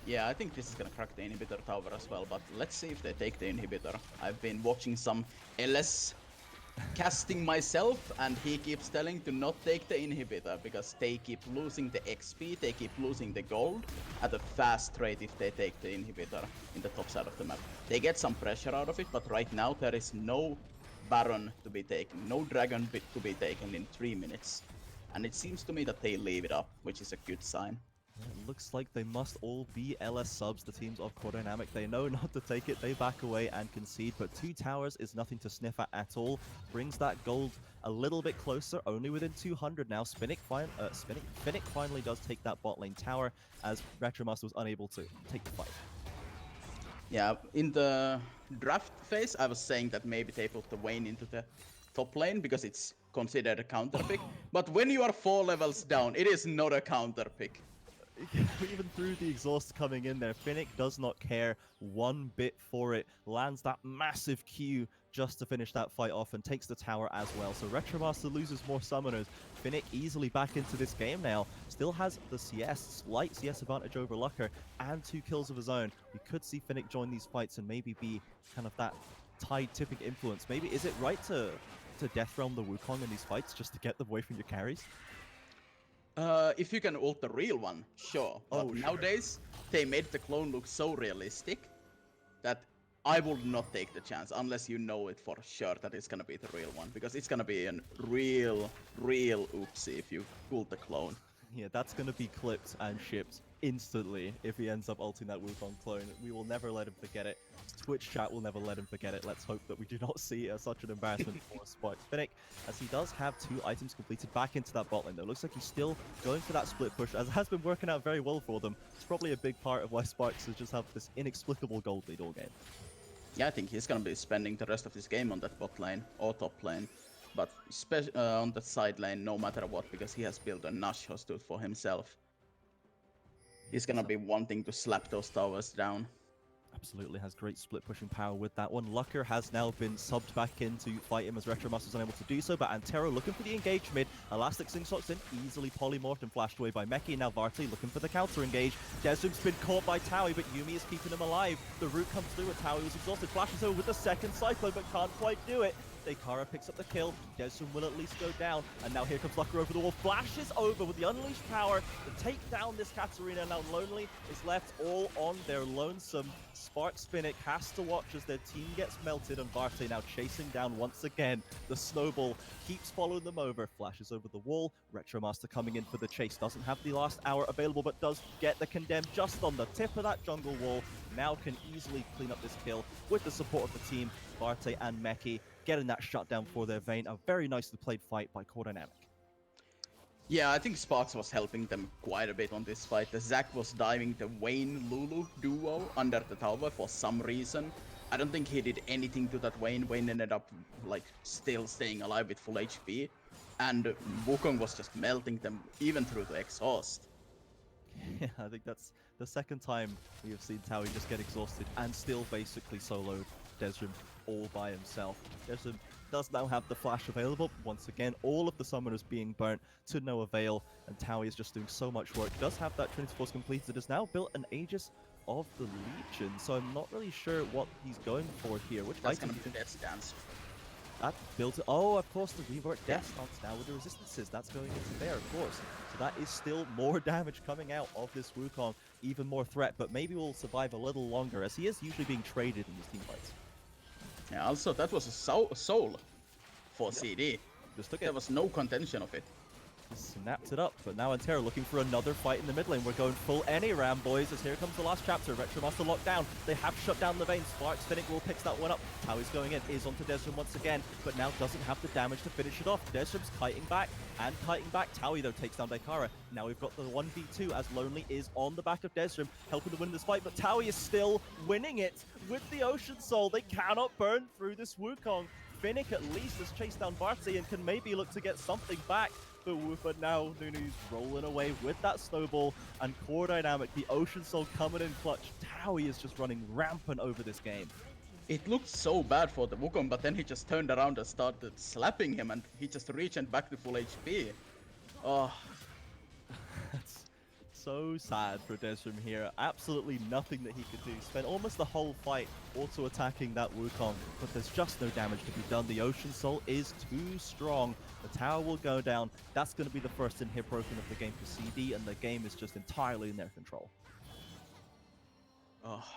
Yeah, I think this is gonna crack the inhibitor tower as well, but let's see if they take the inhibitor. I've been watching some LS casting myself, and he keeps telling to not take the inhibitor because they keep losing the XP, they keep losing the gold at a fast rate if they take the inhibitor in the top side of the map. They get some pressure out of it, but right now there is no Baron to be taken, no Dragon bit to be taken in 3 minutes. And it seems to me that they leave it up, which is a good sign. It looks like they must all be LS subs, the teams of Core Dynamic. They know not to take it, they back away and concede, but 2 towers is nothing to sniff at all. Brings that gold a little bit closer, only within 200 now. Finnick finally does take that bot lane tower, as Retromaster was unable to take the fight. Yeah, in the draft phase, I was saying that maybe they put the Vayne into the top lane because it's considered a counter pick. But when you are 4 levels down, it is not a counter pick. Even through the exhaust coming in there, Finnick does not care one bit for it. Lands that massive Q just to finish that fight off and takes the tower as well. So Retromaster loses more summoners. Finnick easily back into this game now. Still has the CS, slight CS advantage over Lucker, and 2 kills of his own. We could see Finnick join these fights and maybe be kind of that tide tipping influence. Maybe is it right to death realm the Wukong in these fights just to get them away from your carries? If you can ult the real one, sure. But nowadays, they made the clone look so realistic that I would not take the chance unless you know it for sure that it's gonna be the real one. Because it's gonna be a real oopsie if you ult the clone. Yeah, that's going to be clipped and shipped instantly if he ends up ulting that Wukong clone. We will never let him forget it. Twitch chat will never let him forget it. Let's hope that we do not see such an embarrassment for Sparx Finnick, as he does have 2 items completed back into that bot lane though. Looks like he's still going for that split push, as it has been working out very well for them. It's probably a big part of why Sparx has just have this inexplicable gold lead all game. Yeah, I think he's gonna be spending the rest of his game on that bot lane or top lane. But on the side lane, no matter what, because he has built a Nash hostel for himself. He's gonna be wanting to slap those towers down. Absolutely has great split pushing power with that one. Lucker has now been subbed back in to fight him as Retromaster was unable to do so, but Antero looking for the engage mid. Elastic slingshots in, easily polymorphed and flashed away by Meki. Now Varte looking for the counter engage. Desrim's been caught by Towie, but Yuumi is keeping him alive. The root comes through and Towie was exhausted. Flashes over with the second Cyclone, but can't quite do it. Dekara picks up the kill, Desrim will at least go down, and now here comes Lucker over the wall, flashes over with the unleashed power to take down this Katarina. Now Lonely is left all on their lonesome. Sparx Finnick has to watch as their team gets melted, and Varte now chasing down once again. The snowball keeps following them over, flashes over the wall. Retromaster coming in for the chase, doesn't have the last hour available, but does get the condemn just on the tip of that jungle wall. Now can easily clean up this kill with the support of the team, Varte and Meki getting that shutdown for their Vayne. A very nicely played fight by Core Dynamic. Yeah, I think Sparx was helping them quite a bit on this fight. The Zac was diving the Vayne-Lulu duo under the tower for some reason. I don't think he did anything to that Vayne. Vayne ended up like still staying alive with full HP. And Wukong was just melting them even through the exhaust. Yeah, I think that's the second time we have seen Taui just get exhausted and still basically soloed Desrim all by himself. Desrim does now have the flash available. Once again, all of the summoners being burnt to no avail, and Taui is just doing so much work. Does have that Trinity Force completed. Has now built an Aegis of the Legion, so I'm not really sure what he's going for here. Which That's item gonna do you be think? Death Dance. That built it. Oh, of course, the rework Death Stance now with the resistances. That's going into there, of course. So that is still more damage coming out of this Wukong, even more threat, but maybe will survive a little longer, as he is usually being traded in these team fights. Yeah, also, that was a soul for CD. Just took There it. was no contention of it. Snapped it up, but now Antero looking for another fight in the mid lane. We're going full any ram, boys, as here comes the last chapter. Retromaster locked down. They have shut down the vein. Sparx, Finnick will picks that one up. Taui's going in, is onto Desrim once again, but now doesn't have the damage to finish it off. Desrim's kiting back and kiting back. Taui, though, takes down Daikara. Now we've got the 1v2 as Lonely is on the back of Desrim, helping to win this fight, but Taui is still winning it with the Ocean Soul. They cannot burn through this Wukong. Finnick at least has chased down Barty and can maybe look to get something back. But now Nunu's rolling away with that snowball, and Core Dynamic, the Ocean Soul coming in clutch. Taui is just running rampant over this game. It looked so bad for the Wukong, but then he just turned around and started slapping him, and he just reached back to full HP. Oh, That's so sad for Desrim here. Absolutely nothing that he could do. Spent almost the whole fight auto-attacking that Wukong, but there's just no damage to be done. The Ocean Soul is too strong. The tower will go down. That's going to be the first hit broken of the game for CD, and the game is just entirely in their control.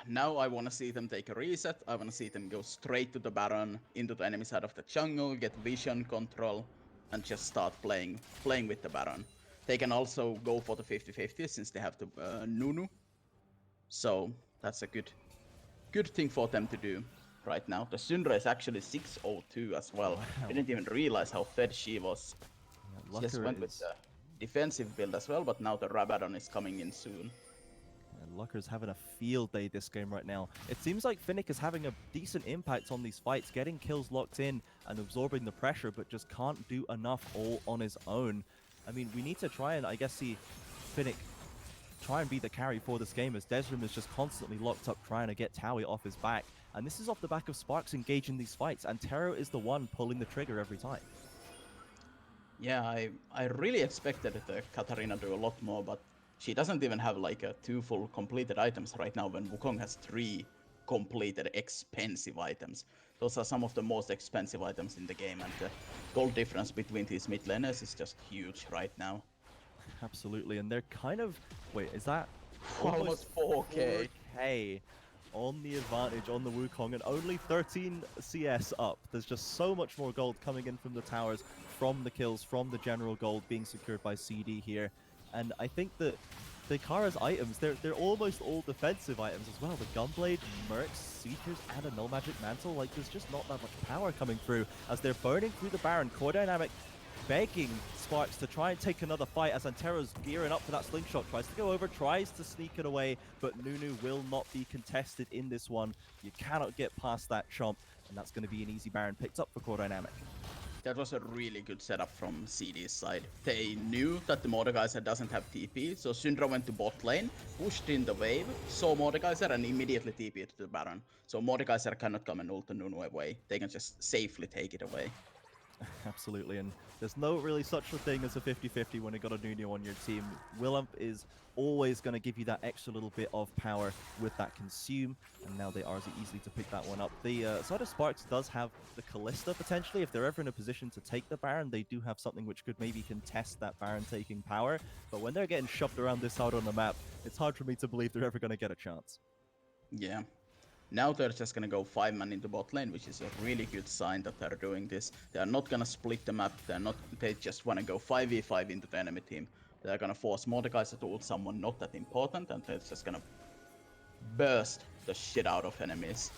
now I want to see them take a reset. I want to see them go straight to the Baron, into the enemy side of the jungle, get vision control, and just start playing with the Baron. They can also go for the 50-50 since they have the Nunu. So that's a good thing for them to do right now. The Syndra is actually 602 as well. Wow. Didn't even realize how fed she was. Yeah, She just went with the defensive build as well, but now the Rabadon is coming in soon. And Lucker's having a field day this game right now. It seems like Finnick is having a decent impact on these fights, getting kills locked in and absorbing the pressure, but just can't do enough all on his own. I mean, we need to try and, I guess, see Finnick try and be the carry for this game, as Desrim is just constantly locked up trying to get Taui off his back. And this is off the back of Sparx engaging these fights, and Tero is the one pulling the trigger every time. Yeah, I really expected the Katarina to do a lot more, but she doesn't even have like 2 full completed items right now when Wukong has 3 completed expensive items. Those are some of the most expensive items in the game, and the gold difference between these mid laners is just huge right now. Absolutely, and they're kind of... Wait, is that... Almost 4K. 4K on the advantage on the Wukong, and only 13 CS up. There's just so much more gold coming in from the towers, from the kills, from the general gold being secured by CD here. And I think that Daikara's items, they're almost all defensive items as well. The Gunblade, Mercs, Seekers, and a Null Magic Mantle. Like, there's just not that much power coming through as they're burning through the Baron. Core Dynamic begging Sparx to try and take another fight as Antero's gearing up for that slingshot. Tries to go over, tries to sneak it away, but Nunu will not be contested in this one. You cannot get past that chomp, and that's going to be an easy Baron picked up for Core Dynamic. That was a really good setup from CD's side. They knew that the Mordekaiser doesn't have TP, so Syndra went to bot lane, pushed in the wave, saw Mordekaiser, and immediately TP'd to the Baron. So Mordekaiser cannot come and ult the Nunu away. They can just safely take it away. Absolutely, and there's no really such a thing as a 50-50 when you got a Nunu on your team. Willump is always going to give you that extra little bit of power with that consume, and now they are easily to pick that one up. The side of Sparx does have the Callista potentially. If they're ever in a position to take the Baron, they do have something which could maybe contest that Baron taking power, but when they're getting shoved around this side on the map, it's hard for me to believe they're ever going to get a chance. Yeah. Now they're just gonna go 5-man into bot lane, which is a really good sign that they're doing this. They're not gonna split the map, they just wanna go 5v5 into the enemy team. They're gonna force Mordekaiser to ult someone not that important, and they're just gonna burst the shit out of enemies.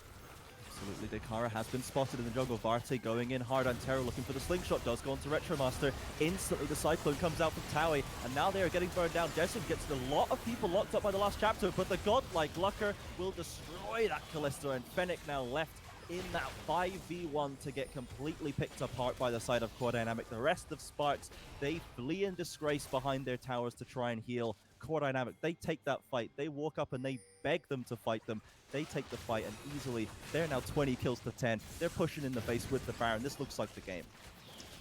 Absolutely, Daikara has been spotted in the jungle. Varte going in hard, Antero looking for the slingshot, does go onto Retromaster. Instantly the Cyclone comes out from Taui, and now they are getting burned down. Desrim gets a lot of people locked up by the last chapter, but the godlike Lucker will destroy that Callista, and Fennec now left in that 5v1 to get completely picked apart by the side of Core Dynamic. The rest of Sparx, they flee in disgrace behind their towers to try and heal, Core Dynamic, they take that fight. They walk up and they beg them to fight them. They take the fight, and easily, they're now 20 kills to 10. They're pushing in the base with the Baron. This looks like the game.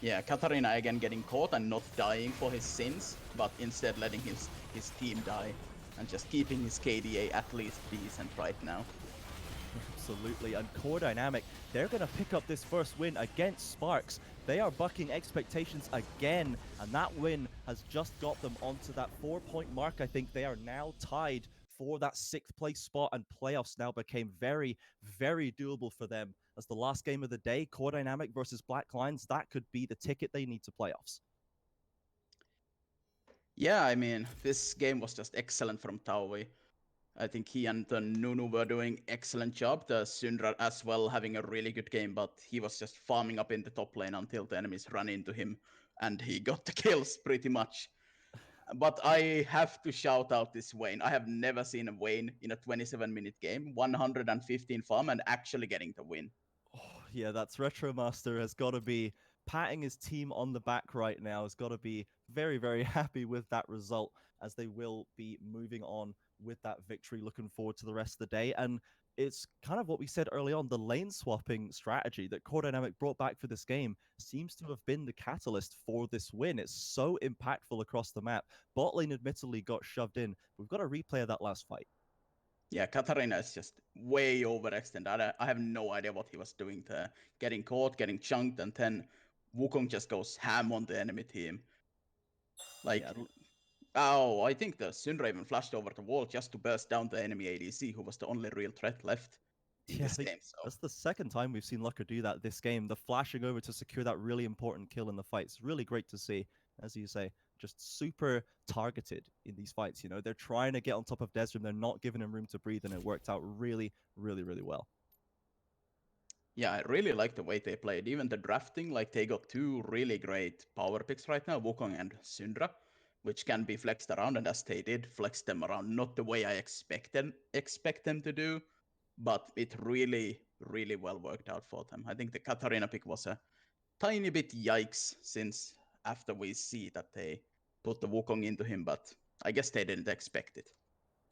Yeah, Katarina again getting caught and not dying for his sins, but instead letting his team die and just keeping his KDA at least decent right now. Absolutely, and Core Dynamic, they're going to pick up this first win against Sparx. They are bucking expectations again, and that win has just got them onto that 4-point mark. I think they are now tied for that 6th place spot, and playoffs now became very, very doable for them. As the last game of the day, Core Dynamic versus Black Lions, that could be the ticket they need to playoffs. Yeah, I mean, this game was just excellent from Taui. I think he and the Nunu were doing excellent job. The Syndra as well having a really good game, but he was just farming up in the top lane until the enemies ran into him, and he got the kills pretty much. But I have to shout out this Vayne. I have never seen a Vayne in a 27-minute game, 115 farm, and actually getting the win. Oh, yeah, that's Retromaster has got to be patting his team on the back right now. Has got to be very, very happy with that result, as they will be moving on with that victory. Looking forward to the rest of the day. And it's kind of what we said early on, the lane swapping strategy that Core Dynamic brought back for this game seems to have been the catalyst for this win. It's so impactful across the map. Bot lane admittedly got shoved in. We've got a replay of that last fight. Yeah, Katarina is just way overextended. I have no idea what he was doing there. Getting caught, getting chunked, and then Wukong just goes ham on the enemy team. Like, Yeah. oh, I think the Syndra even flashed over the wall just to burst down the enemy ADC, who was the only real threat left in this game. So that's the second time we've seen Lucker do that this game. The flashing over to secure that really important kill in the fight. It's really great to see, as you say, just super targeted in these fights. You know, they're trying to get on top of Desrim. They're not giving him room to breathe, and it worked out really, really, really well. yeah, I really like the way they played. Even the drafting, like they got 2 really great power picks right now, Wukong and Syndra, which can be flexed around, and as they did, flex them around, not the way I expect them to do, but it really, really well worked out for them. I think the Katarina pick was a tiny bit yikes, since after we see that they put the Wukong into him, but I guess they didn't expect it.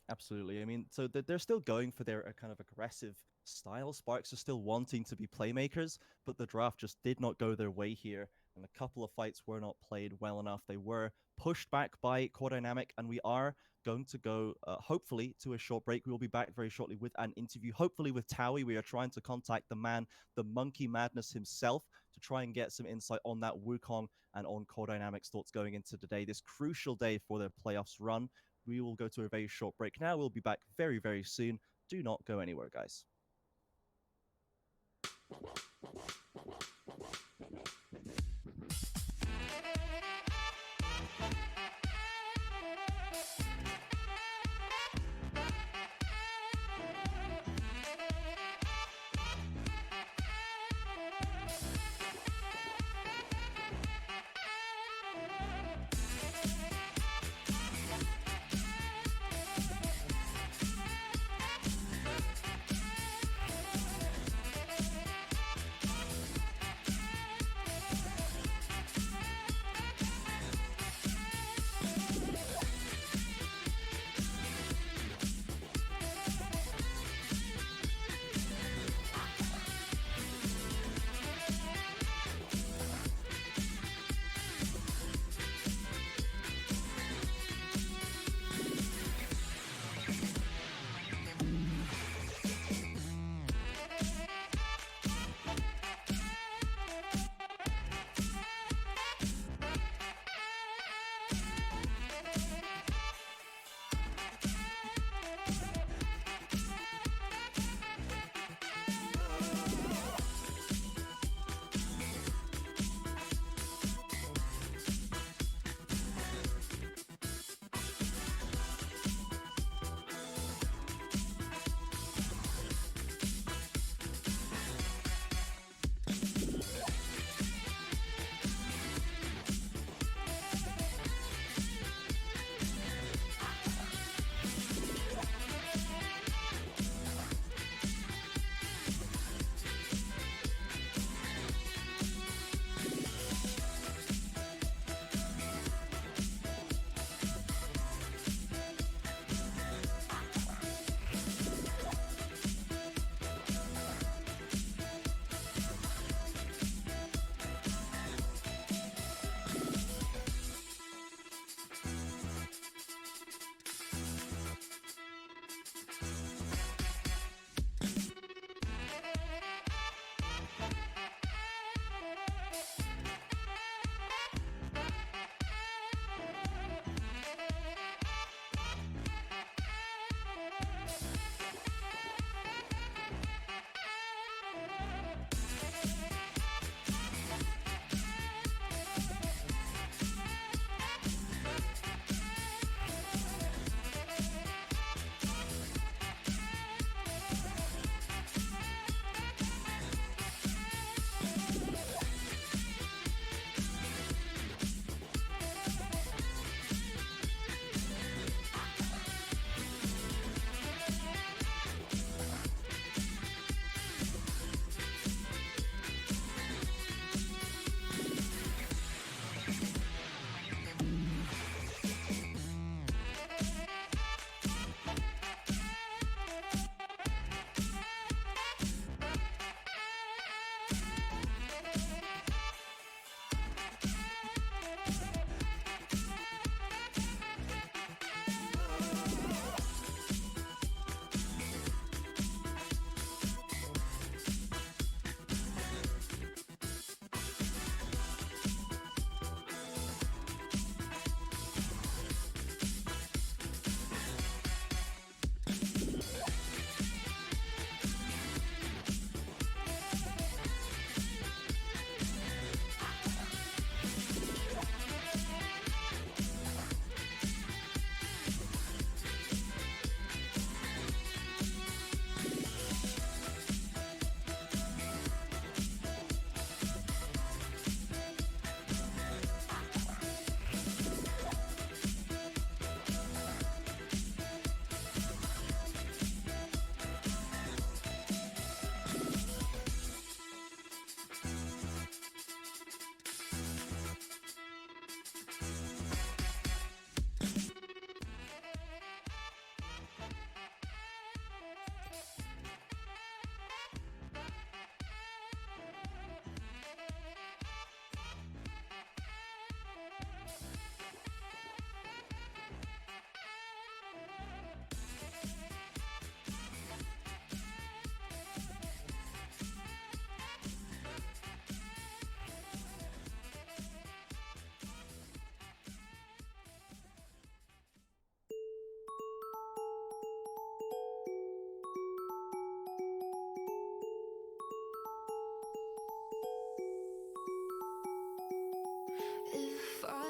Absolutely. I mean, so they're still going for their kind of aggressive style. Sparx are still wanting to be playmakers, but the draft just did not go their way here, and a couple of fights were not played well enough. They were pushed back by Core Dynamic, and we are going to go, hopefully, to a short break. We will be back very shortly with an interview, hopefully with Taui. We are trying to contact the man, the Monkey Madness himself, to try and get some insight on that Wukong and on Core Dynamic's thoughts going into today, this crucial day for their playoffs run. We will go to a very short break now. We'll be back very, very soon. Do not go anywhere, guys.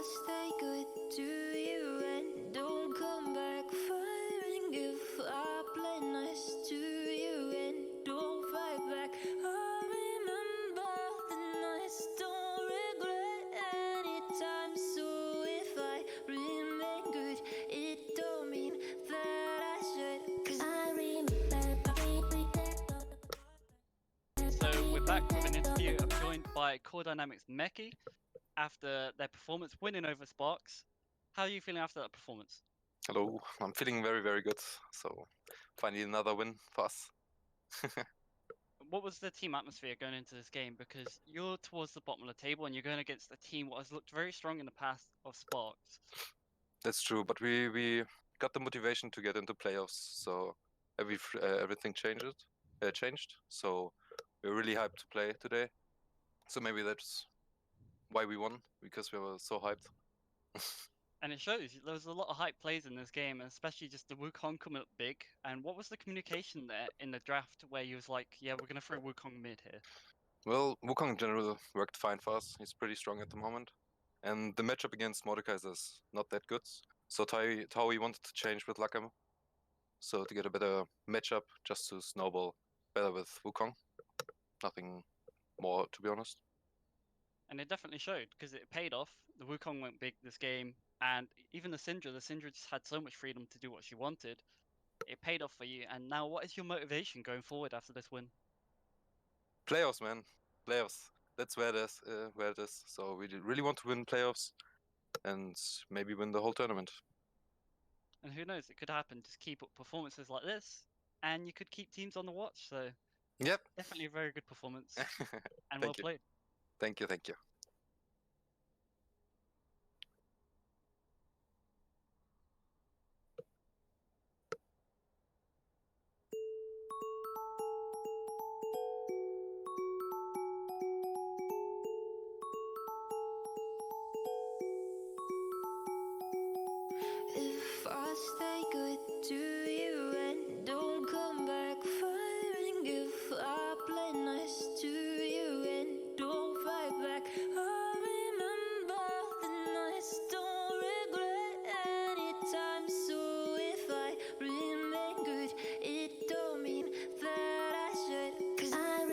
stay good to you and don't come back firing, if I play nice to you and don't fight back, I remember the nights, don't regret any time. So if I remain good, it don't mean that I should, 'cause I So we're back with an interview. I'm joined by Core Dynamics Meki after their performance winning over Sparx. How are you feeling after that performance? Hello, I'm feeling very, very good. So finally another win for us. What was the team atmosphere going into this game? Because you're towards the bottom of the table and you're going against a team what has looked very strong in the past of Sparx. That's true, but we got the motivation to get into playoffs. So everything changed. So we're really hyped to play today. So maybe that's why we won, because we were so hyped. And it shows there was a lot of hype plays in this game, and especially just the Wukong coming up big. And what was the communication there in the draft where you was like, yeah, we're going to throw Wukong mid here? Well, Wukong in general worked fine for us. He's pretty strong at the moment. And the matchup against Mordekaiser is not that good. So Taui wanted to change with Lakam. So to get a better matchup, just to snowball better with Wukong. Nothing more, to be honest. And it definitely showed because it paid off. The Wukong went big this game, and even the Syndra just had so much freedom to do what she wanted. It paid off for you. And now, what is your motivation going forward after this win? Playoffs, man. Playoffs. That's where it is. So we really want to win playoffs and maybe win the whole tournament. And who knows, it could happen. Just keep up performances like this, and you could keep teams on the watch. So Yep. definitely a very good performance and well played. Thank you. If I stay good to you and don't come back firing, if I play nice to you and don't fight back, I remember the nights, don't regret any time. So if I remain good, it don't mean that I should, 'cause I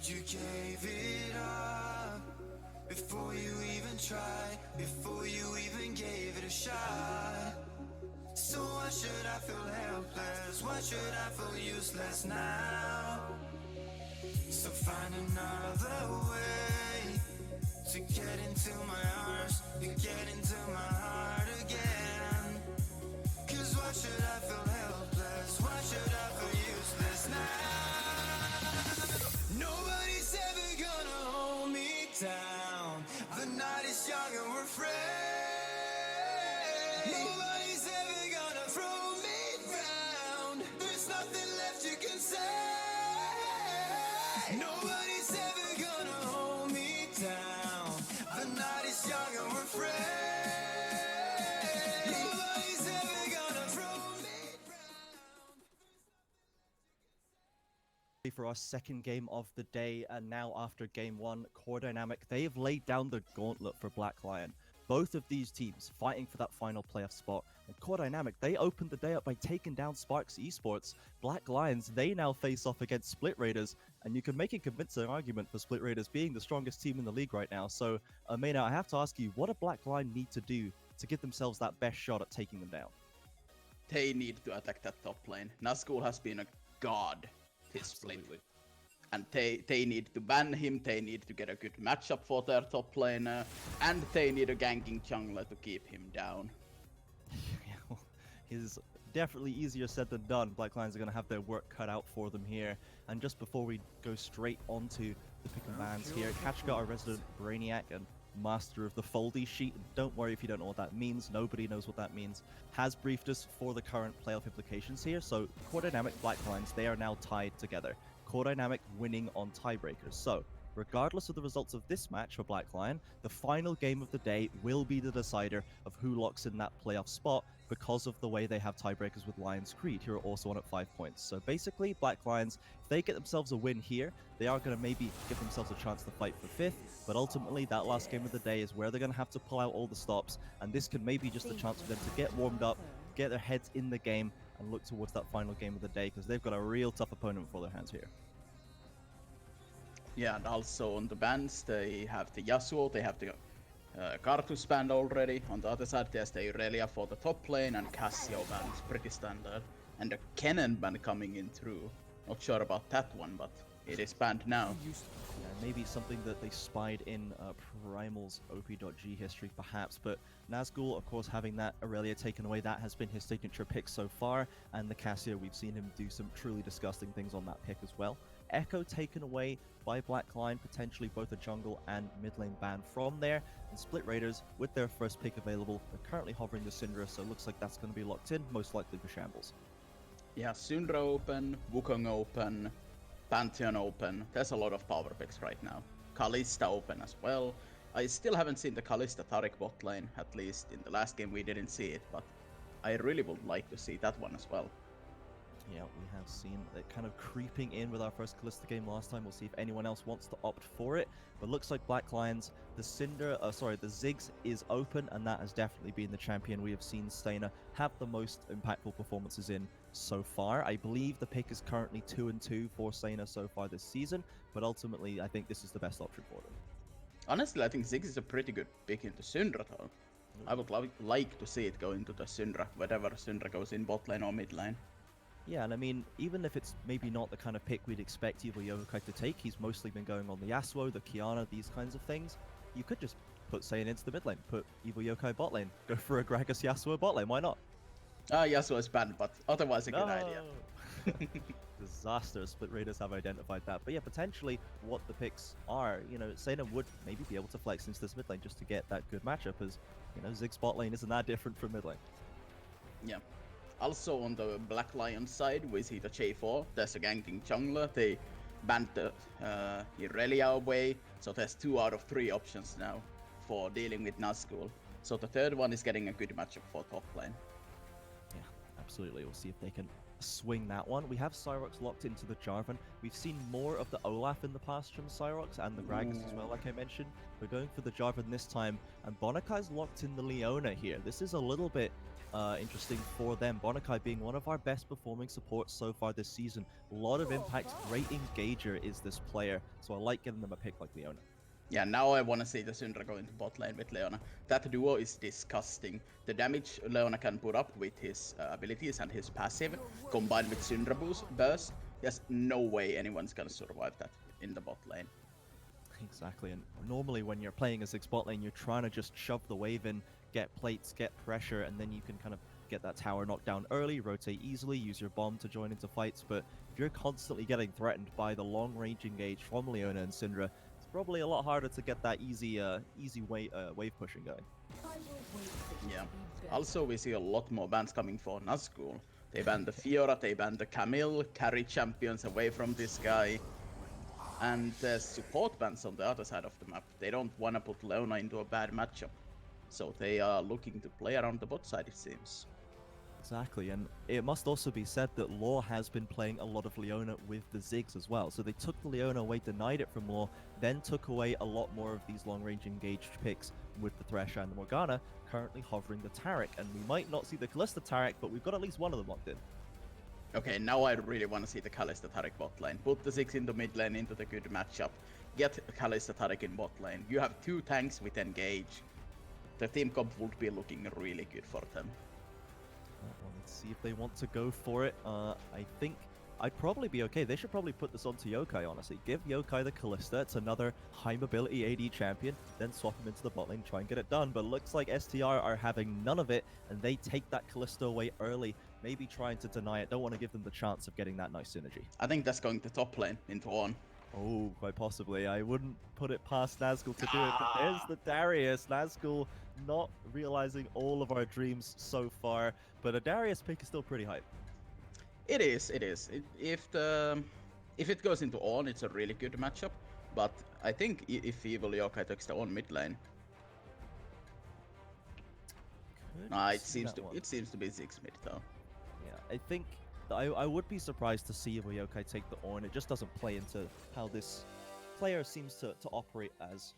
You gave it up before you even tried, before you even gave it a shot. So why should I feel helpless? Why should I feel useless now? So find another way to get into my arms, to get into my heart again. Cause why should I feel helpless? Why should I feel useless now? Nobody's ever gonna hold me down. The night is young and we're free. Nobody's ever gonna throw me down. There's nothing left you can say. Nobody's ever gonna hold me down. The night is young and we're free. Nobody's ever gonna throw me down. For our second game of the day, and now after game one, Core Dynamic, they have laid down the gauntlet for Black Lion. Both of these teams fighting for that final playoff spot. And Core Dynamic, they opened the day up by taking down Sparx Esports. Black Lions, they now face off against Split Raiders, and you can make a convincing argument for Split Raiders being the strongest team in the league right now. So, Maina, I have to ask you, what do Black Lion need to do to give themselves that best shot at taking them down? They need to attack that top lane. Nazgul has been a god this split. And they need to ban him, they need to get a good matchup for their top laner, and they need a ganking jungler to keep him down. Yeah, well, is definitely easier said than done. Black Lions are going to have their work cut out for them here. And just before we go straight onto the pick and bans here, Catch got our resident Brainiac and master of the foldy sheet. Don't worry if you don't know what that means. Nobody knows what that means. Has briefed us for the current playoff implications here. So Core Dynamic, Black Lions, they are now tied together. Core Dynamic winning on tiebreakers. So, regardless of the results of this match for Black Lion, the final game of the day will be the decider of who locks in that playoff spot because of the way they have tiebreakers with Lions Creed, who are also on at 5 points. So basically, Black Lions, if they get themselves a win here, they are going to maybe give themselves a chance to fight for 5th, but ultimately that last game of the day is where they're going to have to pull out all the stops, and this can maybe just a chance for them to get warmed up, get their heads in the game, and look towards that final game of the day, because they've got a real tough opponent for their hands here. Yeah, and also on the bans, they have the Yasuo, they have the Karthus banned already. On the other side, there's the Irelia for the top lane, and Cassio banned, pretty standard. And the Kennen ban coming in through. Not sure about that one, but it is banned now. Yeah, maybe something that they spied in Primal's OP.G history, perhaps. But Nazgul, of course, having that Irelia taken away, that has been his signature pick so far. And the Cassio, we've seen him do some truly disgusting things on that pick as well. Echo taken away by Black Lion, potentially both a jungle and mid lane ban from there. And Split Raiders, with their first pick available, are currently hovering the Syndra, so it looks like that's going to be locked in, most likely for Shambles. Yeah, Syndra open, Wukong open, Pantheon open. There's a lot of power picks right now. Kalista open as well. I still haven't seen the Kalista Taric bot lane, at least in the last game we didn't see it, but I really would like to see that one as well. Yeah, we have seen it kind of creeping in with our first Kalista game last time. We'll see if anyone else wants to opt for it. But looks like Black Lions, the Ziggs is open, and that has definitely been the champion we have seen Stayner have the most impactful performances in so far. I believe the pick is currently 2-2 for Stayner so far this season, but ultimately I think this is the best option for them. Honestly, I think Ziggs is a pretty good pick into Syndra though. I would like to see it go into the Syndra, whatever Syndra goes in bot lane or mid lane. Yeah, and I mean, even if it's maybe not the kind of pick we'd expect Evil Yokai to take, he's mostly been going on the Yasuo, the Kiana, these kinds of things. You could just put Saiyan into the mid lane, put Evil Yokai bot lane, go for a Gragas Yasuo bot lane, why not? Yasuo is banned, but otherwise a good idea. Disaster, Split Raiders have identified that. But yeah, potentially what the picks are, you know, Saiyan would maybe be able to flex into this mid lane just to get that good matchup, as, you know, Ziggs bot lane isn't that different from mid lane. Yeah. Also on the Black Lion side, we see the J4. There's a ganking jungler. They banned the Irelia away, so there's 2 out of 3 options now for dealing with Nazgul. So the third one is getting a good matchup for top lane. Yeah, absolutely. We'll see if they can swing that one. We have Cyrox locked into the Jarvan. We've seen more of the Olaf in the past from Cyrox and the Gragas as well, like I mentioned. We're going for the Jarvan this time, and Bonakai's locked in the Leona here. This is a little bit interesting for them. Bonakai being one of our best performing supports so far this season. A lot of impact, great engager is this player, so I like giving them a pick like Leona. Yeah, now I want to see the Syndra go into bot lane with Leona. That duo is disgusting. The damage Leona can put up with his abilities and his passive, combined with Syndra burst, there's no way anyone's gonna survive that in the bot lane. Exactly, and normally when you're playing as bot lane, you're trying to just shove the wave in, get plates, get pressure, and then you can kind of get that tower knocked down early, rotate easily, use your bomb to join into fights. But if you're constantly getting threatened by the long-range engage from Leona and Syndra, it's probably a lot harder to get that easy wave pushing going. Yeah. Also, we see a lot more bans coming for Nazgul. They banned the Fiora, they banned the Camille, carry champions away from this guy. And there's support bans on the other side of the map. They don't want to put Leona into a bad matchup. So they are looking to play around the bot side, it seems. Exactly, and it must also be said that Law has been playing a lot of Leona with the Ziggs as well. So they took the Leona away, denied it from Law, then took away a lot more of these long-range engaged picks with the Thresh and the Morgana, currently hovering the Taric. And we might not see the Kalista Taric, but we've got at least one of them locked in. Okay, now I really want to see the Kalista Taric bot lane. Put the Ziggs in the mid lane into the good matchup. Get Kalista Taric in bot lane. You have 2 tanks with engage. The team comp would be looking really good for them. Well, let's see if they want to go for it. I think I'd probably be okay. They should probably put this onto Yokai, honestly. Give Yokai the Kalista. It's another high mobility AD champion. Then swap him into the bot lane, try and get it done. But looks like STR are having none of it, and they take that Kalista away early, maybe trying to deny it. Don't want to give them the chance of getting that nice synergy. I think that's going to top lane into on. Oh, quite possibly. I wouldn't put it past Nazgul to do it, but there's the Darius. Nazgul not realizing all of our dreams so far, but a Darius pick is still pretty hype. It is. If it goes into on, it's a really good matchup. But I think if Evil Yokai takes the on mid lane, it seems to be 6 mid though. Yeah, I think I would be surprised to see Evil Yokai take the on. It just doesn't play into how this player seems to operate as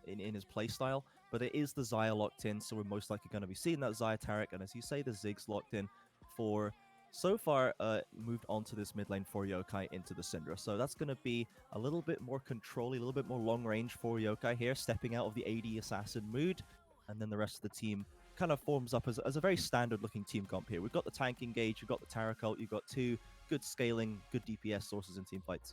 in his playstyle. But it is the Xayah locked in, so we're most likely going to be seeing that Xayah Taric, and as you say, the Ziggs locked in for so far moved on to this mid lane for Yokai into the Syndra. So that's going to be a little bit more control-y, a little bit more long range for Yokai here, stepping out of the AD assassin mood, and then the rest of the team kind of forms up as a very standard looking team comp here. We've got the tank engage, you've got the Taric ult, you've got 2 good scaling, good DPS sources in team fights.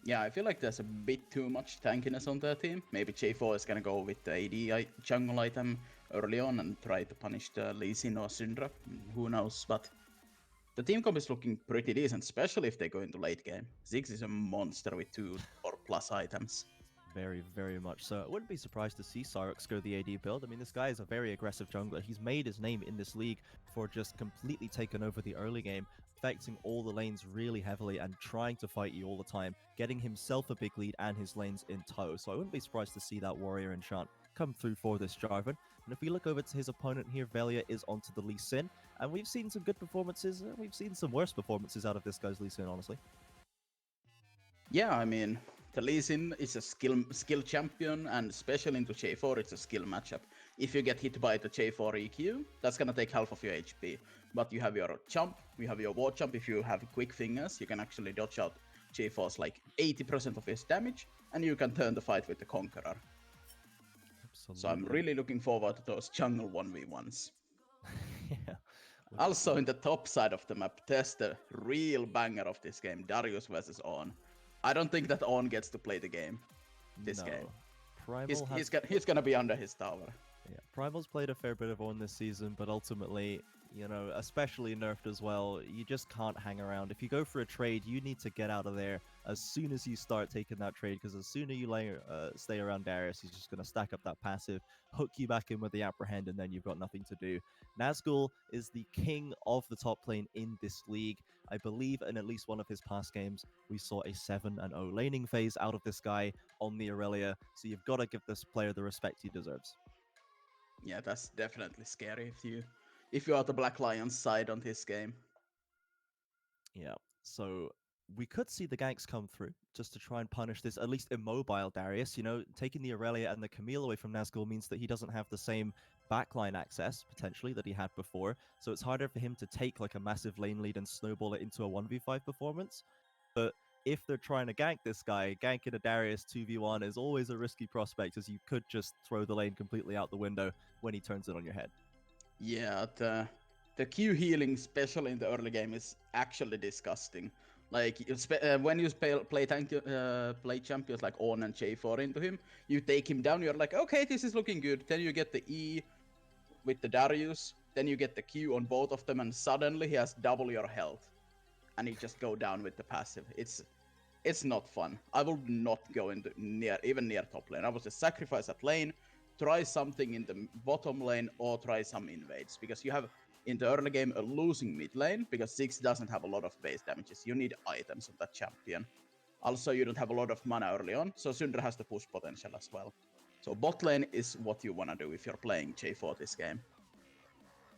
Yeah, I feel like there's a bit too much tankiness on their team. Maybe J4 is gonna go with the AD jungle item early on and try to punish the Lee Sin or Syndra. Who knows, but the team comp is looking pretty decent, especially if they go into late game. Ziggs is a monster with 2 or plus items. Very, very much so. I wouldn't be surprised to see Sparx go the AD build. I mean, this guy is a very aggressive jungler. He's made his name in this league for just completely taking over the early game, affecting all the lanes really heavily and trying to fight you all the time, getting himself a big lead and his lanes in tow. So I wouldn't be surprised to see that warrior enchant come through for this Jarvan. And if we look over to his opponent here, Velia is onto the Lee Sin. And we've seen some good performances. We've seen some worse performances out of this guy's Lee Sin, honestly. Yeah, I mean, the Lee Sin is a skill champion, and especially into J4, it's a skill matchup. If you get hit by the J4 EQ, that's gonna take half of your HP. But you have your jump, you have your ward jump. If you have quick fingers, you can actually dodge out J4's like 80% of his damage, and you can turn the fight with the Conqueror. Absolutely. So I'm really looking forward to those jungle 1v1s. Yeah. Also, in the top side of the map, there's the real banger of this game, Darius versus On. I don't think that On gets to play the game. This game. Primal He's gonna be under his tower. Yeah, Primal's played a fair bit of On this season, but ultimately, you know, especially nerfed as well, you just can't hang around. If you go for a trade, you need to get out of there as soon as you start taking that trade, because as sooner you stay around Darius, he's just going to stack up that passive, hook you back in with the Apprehend, and then you've got nothing to do. Nazgul is the king of the top lane in this league. I believe in at least one of his past games, we saw a 7-0 laning phase out of this guy on the Aurelia, so you've got to give this player the respect he deserves. Yeah, that's definitely scary if you are the Black Lions side on this game. Yeah, so we could see the ganks come through just to try and punish this, at least immobile Darius. You know, taking the Aurelia and the Camille away from Nazgul means that he doesn't have the same backline access, potentially, that he had before. So it's harder for him to take like a massive lane lead and snowball it into a 1v5 performance. But if they're trying to gank this guy, ganking a Darius 2v1 is always a risky prospect, as you could just throw the lane completely out the window when he turns it on your head. Yeah, the Q healing, especially in the early game, is actually disgusting. Like when you play champions like On and J4 into him, you take him down. You're like, okay, this is looking good. Then you get the E with the Darius. Then you get the Q on both of them, and suddenly he has double your health, and you just go down with the passive. It's not fun. I would not go into even near top lane. I would just sacrifice at lane, try something in the bottom lane, or try some invades, because you have in the early game a losing mid lane, because Ziggs doesn't have a lot of base damages. You need items of that champion. Also, you don't have a lot of mana early on, so Syndra has the push potential as well. So bot lane is what you want to do if you're playing J4 this game.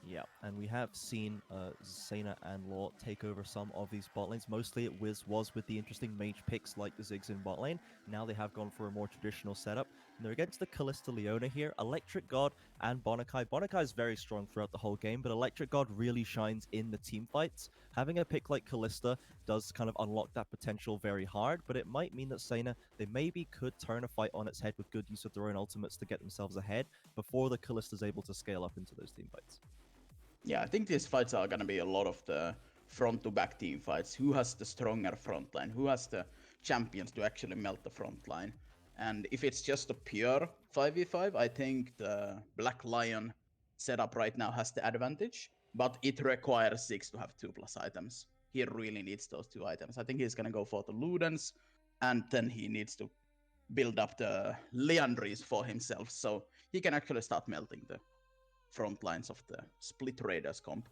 Yeah, and we have seen Zaina and Law take over some of these bot lanes. Mostly it was with the interesting mage picks like the Ziggs in bot lane. Now they have gone for a more traditional setup. And they're against the Kalista Leona here, Electric God and Bonakai. Bonakai is very strong throughout the whole game, but Electric God really shines in the team fights. Having a pick like Kalista does kind of unlock that potential very hard, but it might mean that Zaina, they maybe could turn a fight on its head with good use of their own ultimates to get themselves ahead before the Kalista's able to scale up into those team fights. Yeah, I think these fights are gonna be a lot of the front-to-back team fights. Who has the stronger front line? Who has the champions to actually melt the front line? And if it's just a pure 5v5, I think the Black Lion setup right now has the advantage, but it requires Ziggs to have 2+ items. He really needs those 2 items. I think he's gonna go for the Ludens, and then he needs to build up the Liandries for himself, so he can actually start melting the front lines of the Split Raiders comp.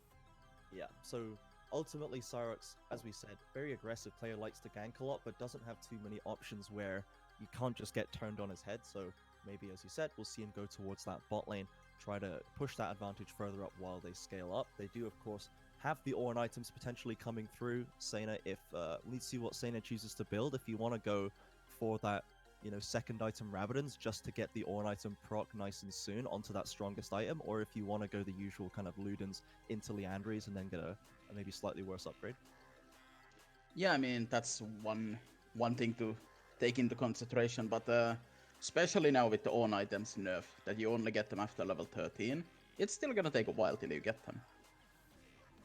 Yeah, so ultimately Sparx, as we said, very aggressive player, likes to gank a lot, but doesn't have too many options where you can't just get turned on his head. So maybe, as you said, we'll see him go towards that bot lane, try to push that advantage further up while they scale up. They do, of course, have the Ornn items potentially coming through. Zaina, if let's see what Zaina chooses to build. If you want to go for that, second item Rabadons just to get the Ornn item proc nice and soon onto that strongest item, or if you want to go the usual kind of Ludens into Liandry's and then get a maybe slightly worse upgrade. Yeah, I mean, that's one thing to take into consideration, but especially now with the Ornn items nerf, that you only get them after level 13, it's still gonna take a while till you get them.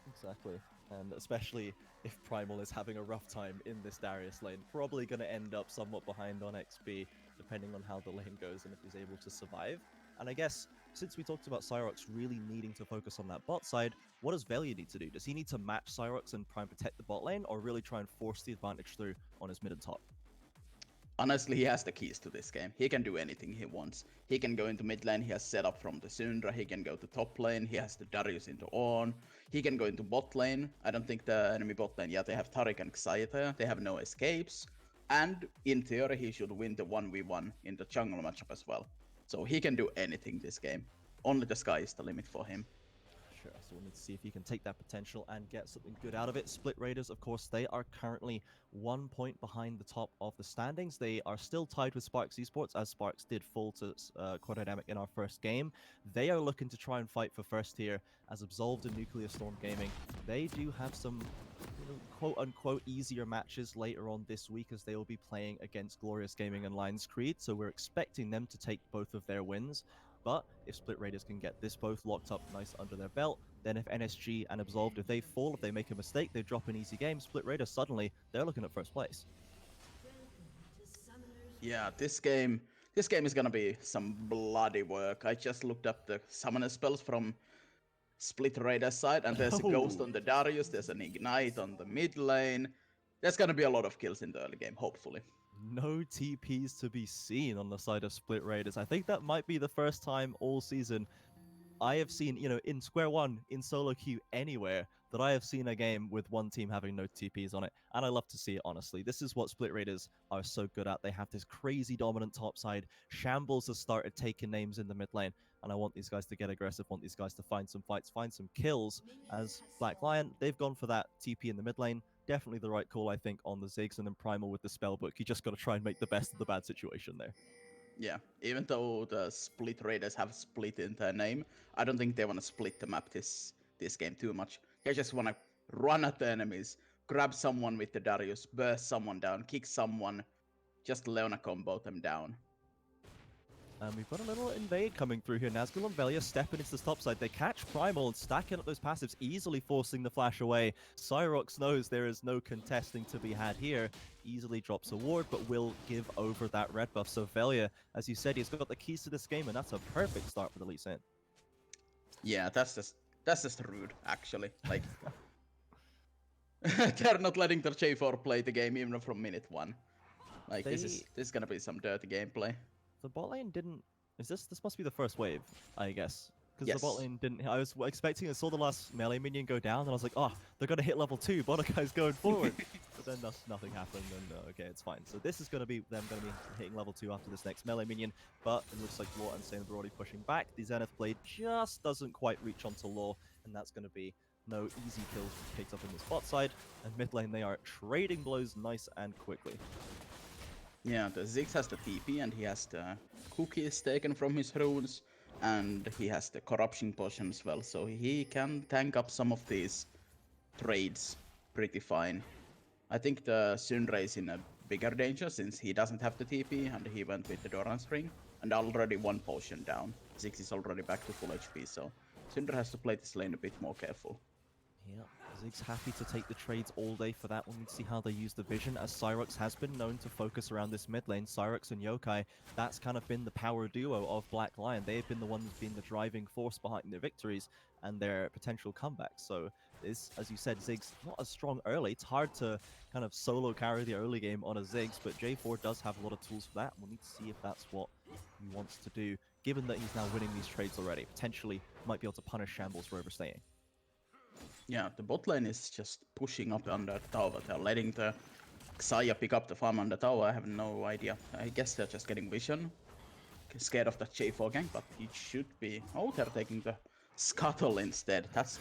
Exactly. And especially if Primal is having a rough time in this Darius lane, probably going to end up somewhat behind on XP, depending on how the lane goes and if he's able to survive. And I guess, since we talked about Sparx really needing to focus on that bot side, what does Velia need to do? Does he need to match Sparx and prime protect the bot lane, or really try and force the advantage through on his mid and top? Honestly, he has the keys to this game. He can do anything he wants. He can go into mid lane, he has set up from the Syndra, he can go to top lane, he has the Darius into Ornn, he can go into bot lane. I don't think the enemy bot lane, they have Taric and Xayah, they have no escapes. And in theory, he should win the 1v1 in the jungle matchup as well. So he can do anything this game. Only the sky is the limit for him. Sure, so we'll need to see if he can take that potential and get something good out of it. Split Raiders, of course, they are currently 1 point behind the top of the standings. They are still tied with Sparx Esports, as Sparx did fall to Quad Dynamic in our first game. They are looking to try and fight for first here, as Absolved and Nuclear Storm Gaming, they do have some quote-unquote easier matches later on this week, as they will be playing against Glorious Gaming and Lions Creed, so we're expecting them to take both of their wins. But if Split Raiders can get this both locked up nice under their belt, then if NSG and Absolved, if they fall, if they make a mistake, they drop an easy game, Split Raiders suddenly, they're looking at first place. Yeah, this game is gonna be some bloody work. I just looked up the summoner spells from Split Raiders side, and there's a Ghost on the Darius, there's an Ignite on the mid lane. There's gonna be a lot of kills in the early game, hopefully. No TPs to be seen on the side of Split Raiders. I think that might be the first time all season I have seen, in Square One, in solo queue, anywhere, that I have seen a game with one team having no TPs on it. And I love to see it, honestly. This is what Split Raiders are so good at. They have this crazy dominant top side. Shambles has started taking names in the mid lane. And I want these guys to get aggressive, want these guys to find some fights, find some kills. As Black Lion, they've gone for that TP in the mid lane. Definitely the right call, I think, on the Ziggs, and then Primal with the spellbook. You just got to try and make the best of the bad situation there. Yeah, even though the split raiders have split in their name, I don't think they want to split the map this game too much. They just want to run at the enemies, grab someone with the Darius, burst someone down, kick someone, just Leona combo them down. We've got a little invade coming through here. Nazgul and Velia stepping into the top side. They catch Primal and stacking up those passives, easily forcing the flash away. Cyrox knows there is no contesting to be had here. Easily drops a ward, but will give over that red buff. So Velia, as you said, he's got the keys to this game, and that's a perfect start for the Lee Sin. Yeah, that's just rude, actually. Like, they're not letting their J4 play the game even from minute 1. Like, this is gonna be some dirty gameplay. The bot lane didn't... This must be the first wave, I guess. Because Yes. the bot lane didn't... I was expecting... I saw the last melee minion go down, and I was like, oh, they're going to hit level 2. Bonakai's going forward. But then nothing happened, and okay, it's fine. So this is going to be them going to be hitting level 2 after this next melee minion. But it looks like Law and Saint are already pushing back. The Zenith Blade just doesn't quite reach onto Law, and that's going to be no easy kills picked up in the spot side. And mid lane, they are trading blows nice and quickly. Yeah, the Ziggs has the TP and he has the cookies taken from his runes, and he has the corruption potion as well, so he can tank up some of these trades pretty fine. I think the Syndra is in a bigger danger since he doesn't have the TP and he went with the Doran's ring and already 1 potion down. Ziggs is already back to full HP, so Syndra has to play this lane a bit more careful. Yeah, Ziggs happy to take the trades all day for that. We'll need to see how they use the vision, as Cyrox has been known to focus around this mid lane. Cyrox and Yokai, that's kind of been the power duo of Black Lion. They've been the ones being the driving force behind their victories and their potential comebacks. So this, as you said, Ziggs not as strong early. It's hard to kind of solo carry the early game on a Ziggs, but J4 does have a lot of tools for that. We'll need to see if that's what he wants to do, given that he's now winning these trades already. Potentially might be able to punish Shambles for overstaying. Yeah, the bot lane is just pushing up under the tower. They're letting the Xayah pick up the farm on the tower. I have no idea. I guess they're just getting vision. Scared of that J4 gang, but he should be... Oh, they're taking the Scuttle instead. That's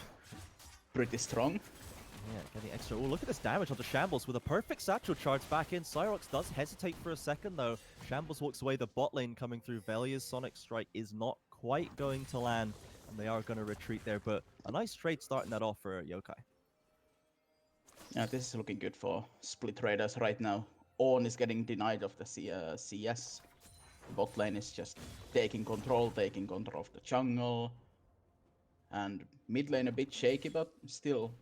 pretty strong. Yeah, getting extra... Oh, look at this damage onto Shambles with a perfect satchel charge back in. Cyrox does hesitate for a second, though. Shambles walks away. The bot lane coming through. Velia's Sonic Strike is not quite going to land, and they are going to retreat there, but a nice trade starting that off for Yokai. Yeah, this is looking good for split raiders right now. Ornn is getting denied of the CS. The bot lane is just taking control of the jungle. And mid lane a bit shaky, but still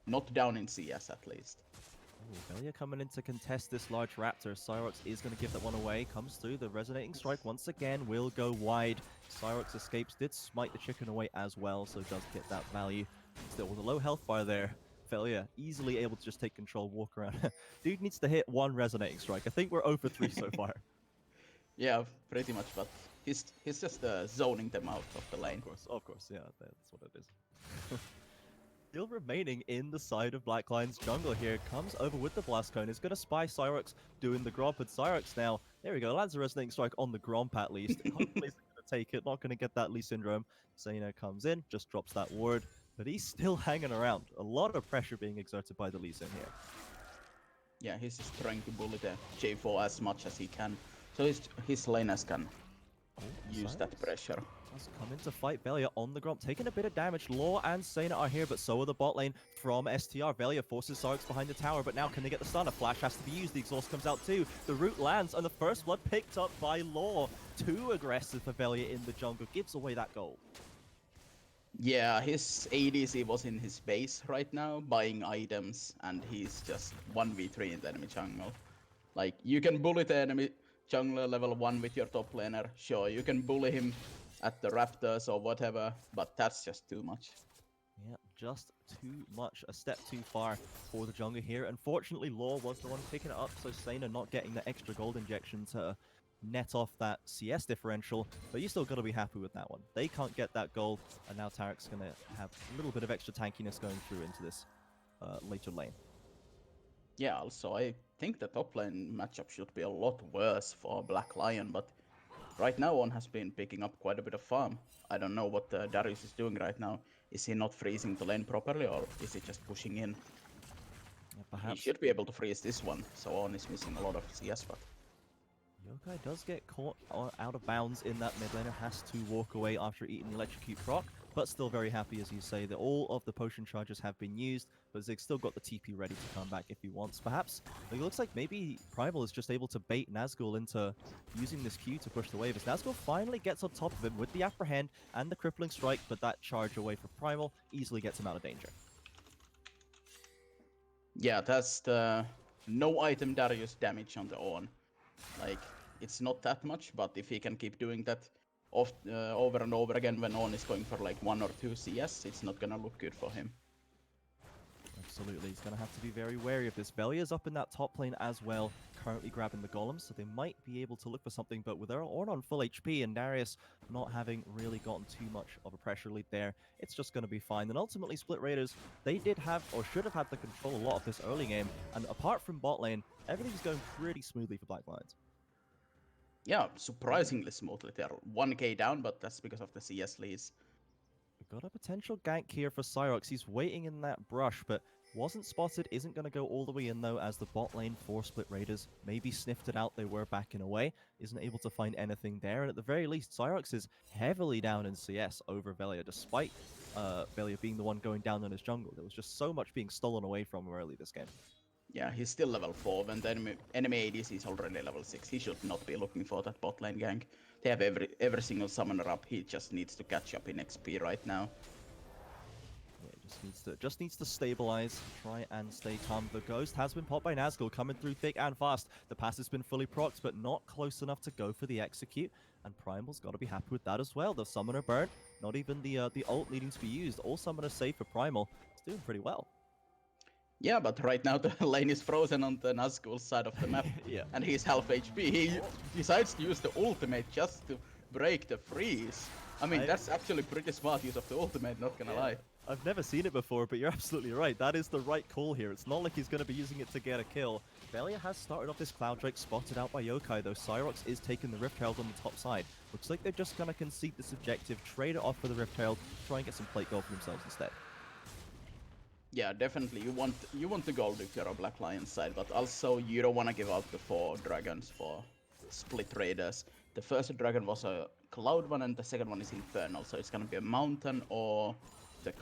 not down in CS at least. Ooh, Velia coming in to contest this large raptor. Cyrox is going to give that one away. Comes through. The resonating strike once again will go wide. Cyrox escapes. Did smite the chicken away as well, so does get that value. Still with a low health bar there. Velia easily able to just take control, walk around. Dude needs to hit 1 resonating strike. I think we're 0 for 3 so far. Yeah, pretty much, but he's just zoning them out of the lane. Of course, yeah, that's what it is. Still remaining in the side of Black Lion's jungle here. Comes over with the Blast Cone. Is going to spy Cyrox doing the Gromp. And Cyrox now, there we go, lands a Resonating Strike on the Gromp at least. Hopefully he's going to take it. Not going to get that Lee Syndrome. Zaina comes in, just drops that ward. But he's still hanging around. A lot of pressure being exerted by the Lee Sin here. Yeah, he's just trying to bully the J4 as much as he can. So his laners can use that pressure. Does come in to fight Velia on the Gromp, taking a bit of damage. Law and Zaina are here, but so are the bot lane from STR. Velia forces Cyrox behind the tower, but now can they get the stun? A flash has to be used. The exhaust comes out too. The root lands, and the first blood picked up by Law. Too aggressive for Velia in the jungle. Gives away that gold. Yeah, his ADC was in his base right now, buying items, and he's just 1v3 in the enemy jungle. Like, you can bully the enemy jungler level 1 with your top laner, sure, you can bully him at the Raptors or whatever, but that's just too much. Yeah, just too much. A step too far for the jungle here. Unfortunately, Law was the one picking it up, so Zaina not getting the extra gold injection to net off that CS differential, but you still got to be happy with that one. They can't get that gold, and now Tarek's going to have a little bit of extra tankiness going through into this later lane. Yeah, also, I think the top lane matchup should be a lot worse for Black Lion, but right now one has been picking up quite a bit of farm. I don't know what Darius is doing right now. Is he not freezing the lane properly, or is he just pushing in? Yeah, perhaps. He should be able to freeze this one, so On is missing a lot of CS, but... Yokai does get caught out of bounds in that mid laner, has to walk away after eating the electrocute proc, but still very happy, as you say, that all of the potion charges have been used, but Zig's still got the TP ready to come back if he wants. Perhaps it looks like maybe Primal is just able to bait Nazgul into using this Q to push the wave, as Nazgul finally gets on top of him with the Apprehend and the Crippling Strike, but that charge away from Primal easily gets him out of danger. Yeah, that's the no item Darius damage on the on. Like, it's not that much, but if he can keep doing that over and over again when on is going for like 1 or 2 CS, it's not gonna look good for him. Absolutely, he's going to have to be very wary of this. Velia's up in that top lane as well, currently grabbing the golems, so they might be able to look for something, but with their Ornn on full HP and Darius not having really gotten too much of a pressure lead there, it's just going to be fine. And ultimately, Split Raiders, they did have, or should have had, the control a lot of this early game, and apart from bot lane, everything's going pretty smoothly for Black Lions. Yeah, surprisingly smoothly. They're 1k down, but that's because of the CS leads. We've got a potential gank here for Sparx. He's waiting in that brush, but wasn't spotted, isn't going to go all the way in though, as the bot lane for Split Raiders maybe sniffed it out. They were backing away, isn't able to find anything there, and at the very least, Sparx is heavily down in CS over Velia, despite Velia being the one going down on his jungle. There was just so much being stolen away from him early this game. Yeah, he's still level 4, and the enemy ADC is already level 6. He should not be looking for that bot lane gank. They have every single summoner up. He just needs to catch up in XP right now. Yeah, just needs to stabilize, try and stay calm. The ghost has been popped by Nazgul, coming through thick and fast. The pass has been fully procced, but not close enough to go for the execute. And Primal's got to be happy with that as well. The summoner burnt, not even the ult needing to be used. All summoners safe for Primal. It's doing pretty well. Yeah, but right now the lane is frozen on the Nazgul side of the map, Yeah. and he's half HP. He decides to use the ultimate just to break the freeze. I mean, that's actually pretty smart use of the ultimate, not gonna lie. I've never seen it before, but you're absolutely right. That is the right call here. It's not like he's going to be using it to get a kill. Velia has started off this Cloud Drake, spotted out by Yokai, though Sparx is taking the Rift Herald on the top side. Looks like they're just going to concede this objective, trade it off for the Rift Herald, try and get some plate gold for themselves instead. Yeah, definitely. You want the gold if you're a Black Lion side, but also you don't want to give out the 4 dragons for Split Raiders. The first dragon was a Cloud one, and the second one is Infernal, so it's gonna be a Mountain or the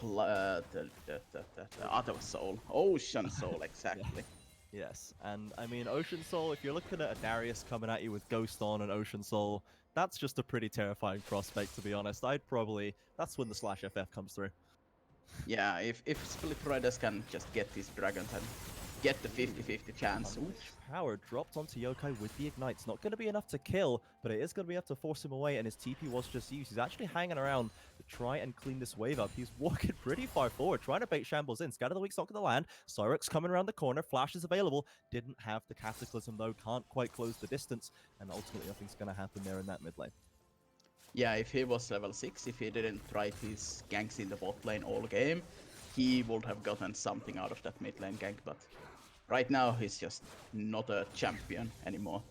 other soul, Ocean Soul, exactly. Yes, and I mean, Ocean Soul, if you're looking at a Darius coming at you with Ghost on and Ocean Soul, that's just a pretty terrifying prospect, to be honest. That's when the /FF comes through. Yeah, if Split Raiders can just get these dragons and get the 50-50 chance. Power dropped onto Yokai with the Ignite. It's not going to be enough to kill, but it is going to be enough to force him away, and his TP was just used. He's actually hanging around to try and clean this wave up. He's walking pretty far forward, trying to bait Shambles in. Scatter the Weak's not going to land. Sparx coming around the corner. Flash is available. Didn't have the Cataclysm, though. Can't quite close the distance, and ultimately nothing's going to happen there in that mid lane. Yeah, if he was level 6, if he didn't try his ganks in the bot lane all game, he would have gotten something out of that mid lane gank, but right now he's just not a champion anymore.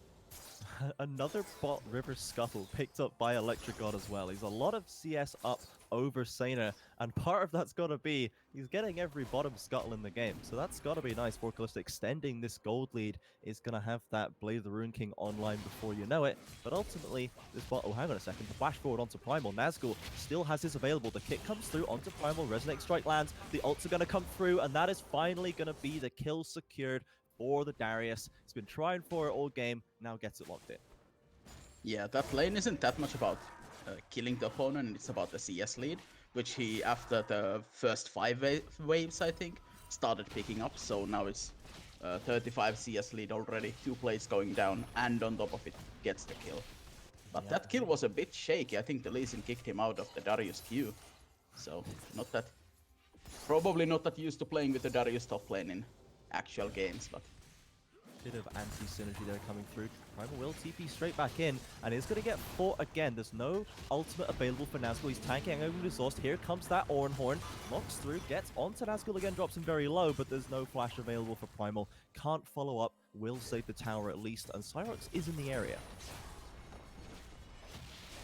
Another bot River Scuttle picked up by Electric God as well. He's a lot of CS up over Sena, and part of that's got to be he's getting every bottom Scuttle in the game, so that's got to be nice for Callisto. Extending this gold lead is going to have that Blade of the Rune King online before you know it, but ultimately this bot, oh hang on a second, the flash forward onto Primal. Nazgul still has his available, the kick comes through onto Primal, Resonate Strike lands, the ults are going to come through, and that is finally going to be the kill secured for the Darius. He's been trying for it all game, now gets it locked in. Yeah, that lane isn't that much about killing the opponent, it's about the CS lead, which he, after the first 5 waves, I think, started picking up, so now it's 35 CS lead already, 2 plays going down, and on top of it, gets the kill. But Yeah. that kill was a bit shaky. I think the Lee Sin kicked him out of the Darius Q, so probably not that used to playing with the Darius top lane in actual games, but Bit of anti-synergy there coming through. Primal will TP straight back in, and is going to get fought again. There's no ultimate available for Nazgul. He's tanking over exhaust. Here comes that Ornn Horn. Knocks through, gets onto Nazgul again, drops him very low, but there's no flash available for Primal. Can't follow up, will save the tower at least, and Sparx is in the area.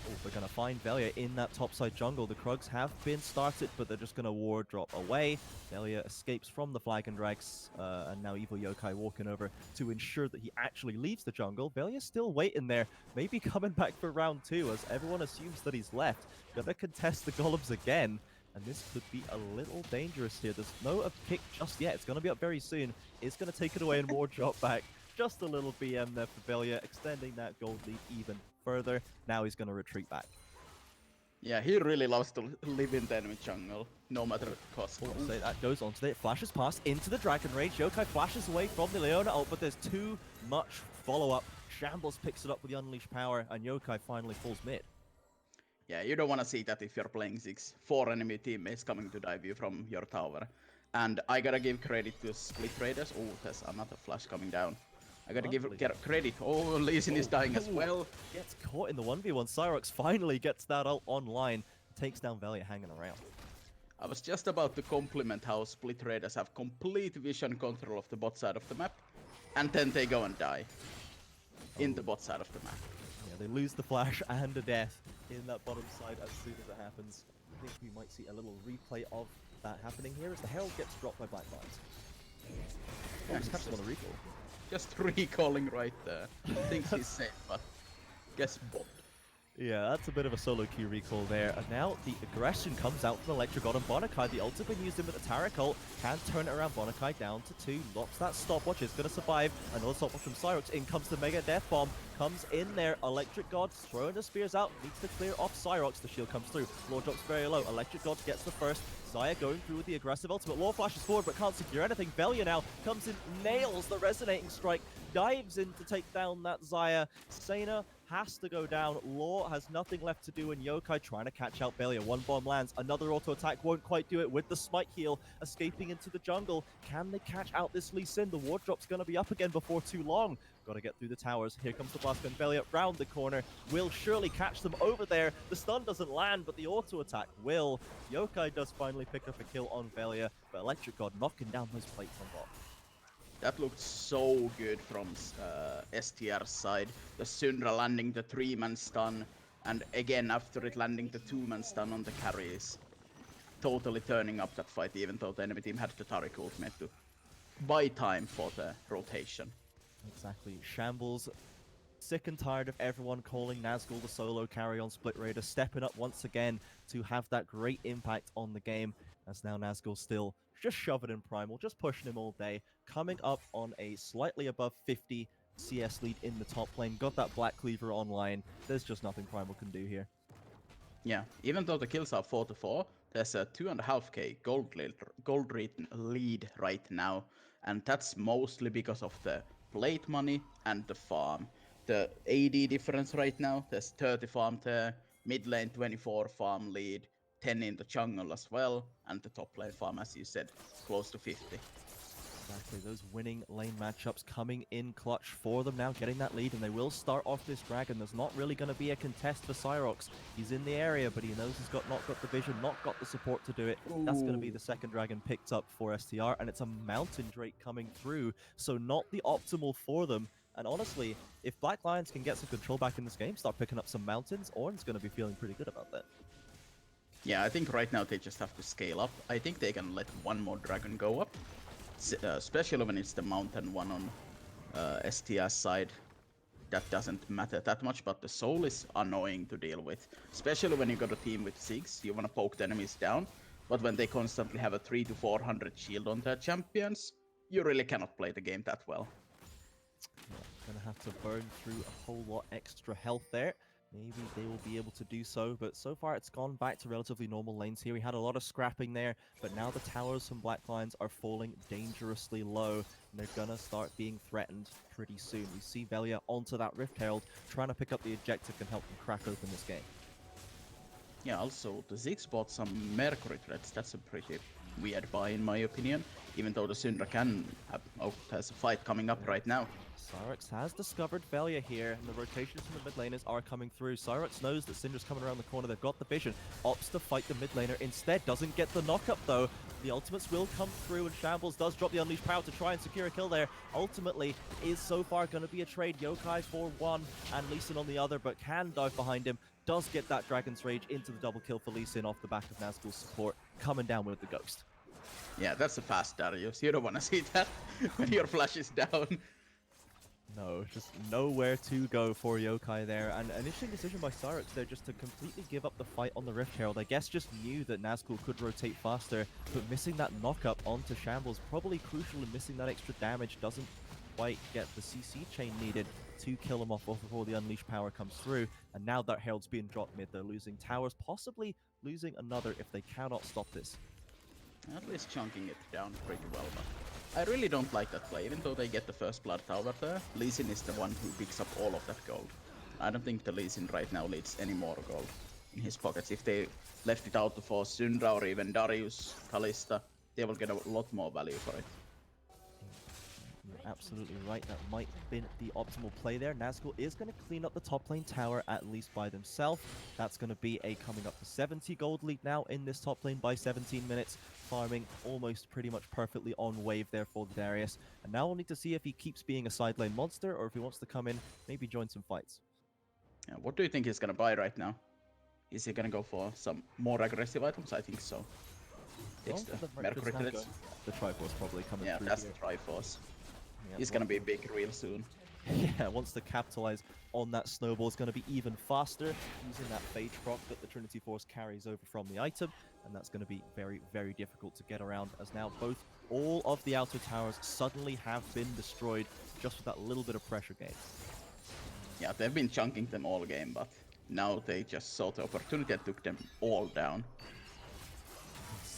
Oh, they're going to find Velia in that topside jungle. The Krugs have been started, but they're just going to ward drop away. Velia escapes from the flag and drags, and now Evil Yokai walking over to ensure that he actually leaves the jungle. Velia's still waiting there, maybe coming back for round 2, as everyone assumes that he's left. Gonna contest the golems again, and this could be a little dangerous here. There's no pick just yet. It's going to be up very soon. It's going to take it away and ward drop back. Just a little BM there for Velia, extending that gold lead even further. Now he's going to retreat back. Yeah, he really loves to live in the enemy jungle, no matter the cost. So that goes on to it. Flashes past into the Dragon Rage. Yokai flashes away from the Leona ult, but there's too much follow-up. Shambles picks it up with the Unleashed Power, and Yokai finally falls mid. Yeah, you don't want to see that if you're playing 4 enemy teammates coming to dive you from your tower. And I gotta give credit to Split Raiders. Oh, there's another flash coming down. I gotta give credit. Oh, Lee Sin is dying as well. Gets caught in the 1v1. Sparx finally gets that ult online. Takes down Velia hanging around. I was just about to compliment how Split Raiders have complete vision control of the bot side of the map. And then they go and die. In the bot side of the map. Yeah, they lose the flash and a death in that bottom side as soon as it happens. I think we might see a little replay of that happening here as the Herald gets dropped by Black Lions. Oh, just catches him on a recall. Just recalling right there. Thinks he's safe, but gets bombed. Yeah, that's a bit of a solo queue recall there. And now the aggression comes out from Electric God and Bonakai. The ult's been used in with the Taric ult. Can turn it around. Bonakai down to 2. Locks that stopwatch. Is going to survive. Another stopwatch from Sparx. In comes the Mega Death Bomb. Comes in there. Electric God throwing the spears out. Needs to clear off Sparx. The shield comes through. Lore drops very low. Electric God gets the first. Xayah going through with the aggressive ultimate. Lore flashes forward but can't secure anything. Velia now comes in, nails the resonating strike. Dives in to take down that Xayah. Sena has to go down. Lore has nothing left to do, and Yokai trying to catch out Velia. One bomb lands, another auto attack won't quite do it with the smite heal. Escaping into the jungle. Can they catch out this Lee Sin? The ward drop's going to be up again before too long. Got to get through the towers. Here comes the blast gun. Velia round the corner. Will surely catch them over there. The stun doesn't land, but the auto attack will. Yokai does finally pick up a kill on Velia, but Electric God knocking down those plates on bot. That looked so good from STR's side. The Syndra landing the 3-man stun, and again after it landing the 2-man stun on the carries. Totally turning up that fight, even though the enemy team had the Taric ultimate to buy time for the rotation. Exactly. Shambles, sick and tired of everyone calling Nazgul the solo carry on Split Raider, stepping up once again to have that great impact on the game, as now Nazgul still just shove it in Primal, just pushing him all day, coming up on a slightly above 50 CS lead in the top lane, got that Black Cleaver online. There's just nothing Primal can do here. Yeah, even though the kills are 4-4, there's a 2.5k gold lead right now, and that's mostly because of the plate money and the farm. The AD difference right now, there's 30 farm there, mid lane 24 farm lead, 10 in the jungle as well, and the top lane farm, as you said, close to 50. Exactly, those winning lane matchups coming in clutch for them now, getting that lead, and they will start off this dragon. There's not really going to be a contest for Sparx. He's in the area, but he knows he's not got the vision, not got the support to do it. Ooh. That's going to be the second dragon picked up for STR, and it's a Mountain Drake coming through, so not the optimal for them. And honestly, if Black Lions can get some control back in this game, start picking up some mountains, Ornn's going to be feeling pretty good about that. Yeah, I think right now they just have to scale up. I think they can let one more dragon go up. Especially when it's the mountain one on STR's side. That doesn't matter that much, but the soul is annoying to deal with. Especially when you got a team with 6, you want to poke the enemies down. But when they constantly have a 300 to 400 shield on their champions, you really cannot play the game that well. Yeah, gonna have to burn through a whole lot extra health there. Maybe they will be able to do so, but so far it's gone back to relatively normal lanes here. We had a lot of scrapping there, but now the towers from Black Lions are falling dangerously low, and they're gonna start being threatened pretty soon. We see Velia onto that Rift Herald, trying to pick up the objective can help them crack open this game. Yeah, also the Ziggs bought some Mercury threats. That's a pretty weird buy in my opinion, even though the Syndra can have, has a fight coming up right now. Sparx has discovered Velia here, and the rotations from the mid laners are coming through. Sparx knows that Syndra's coming around the corner. They've got the vision. Opts to fight the mid laner. Instead, doesn't get the knockup though. The ultimates will come through, and Shambles does drop the Unleashed Power to try and secure a kill there. Ultimately, is so far going to be a trade. Yokai for one, and Lee Sin on the other, but can dive behind him. does get that Dragon's Rage into the double kill for Lee Sin off the back of Nazgul's support, coming down with the Ghost. Yeah, that's a fast Darius. You don't want to see that when your flash is down. No, just nowhere to go for Yokai there. And an interesting decision by Sparx there just to completely give up the fight on the Rift Herald. I guess just knew that Nazgul could rotate faster, but missing that knock-up onto Shambles probably crucial, and missing that extra damage doesn't quite get the CC chain needed to kill him off before the Unleashed power comes through. And now that Herald's being dropped mid, they're losing towers, possibly losing another if they cannot stop this. At least chunking it down pretty well, but I really don't like that play. Even though they get the first blood tower there, Lee Sin is the one who picks up all of that gold. I don't think the Lee Sin right now leads any more gold in his pockets. If they left it out for Syndra or even Darius, Kalista, they will get a lot more value for it. You're absolutely right. That might have been the optimal play there. Nazgul is going to clean up the top lane tower at least by themselves. That's going to be a coming up to 70 gold lead now in this top lane by 17 minutes. Farming almost pretty much perfectly on wave there for the Darius. And now we'll need to see if he keeps being a side lane monster or if he wants to come in, maybe join some fights. Yeah, what do you think he's going to buy right now? Is he going to go for some more aggressive items? I think so. Takes the Mercury Clips. The Triforce probably coming through. Yeah, that's here. the Triforce. Yeah, He's gonna be big real soon. Yeah, wants to capitalize on that snowball. It's going to be even faster using that Phage proc that the Trinity Force carries over from the item, and that's going to be very, very difficult to get around, as now all of the outer towers suddenly have been destroyed just with that little bit of pressure gain. Yeah, they've been chunking them all game, but now they just saw the opportunity and took them all down.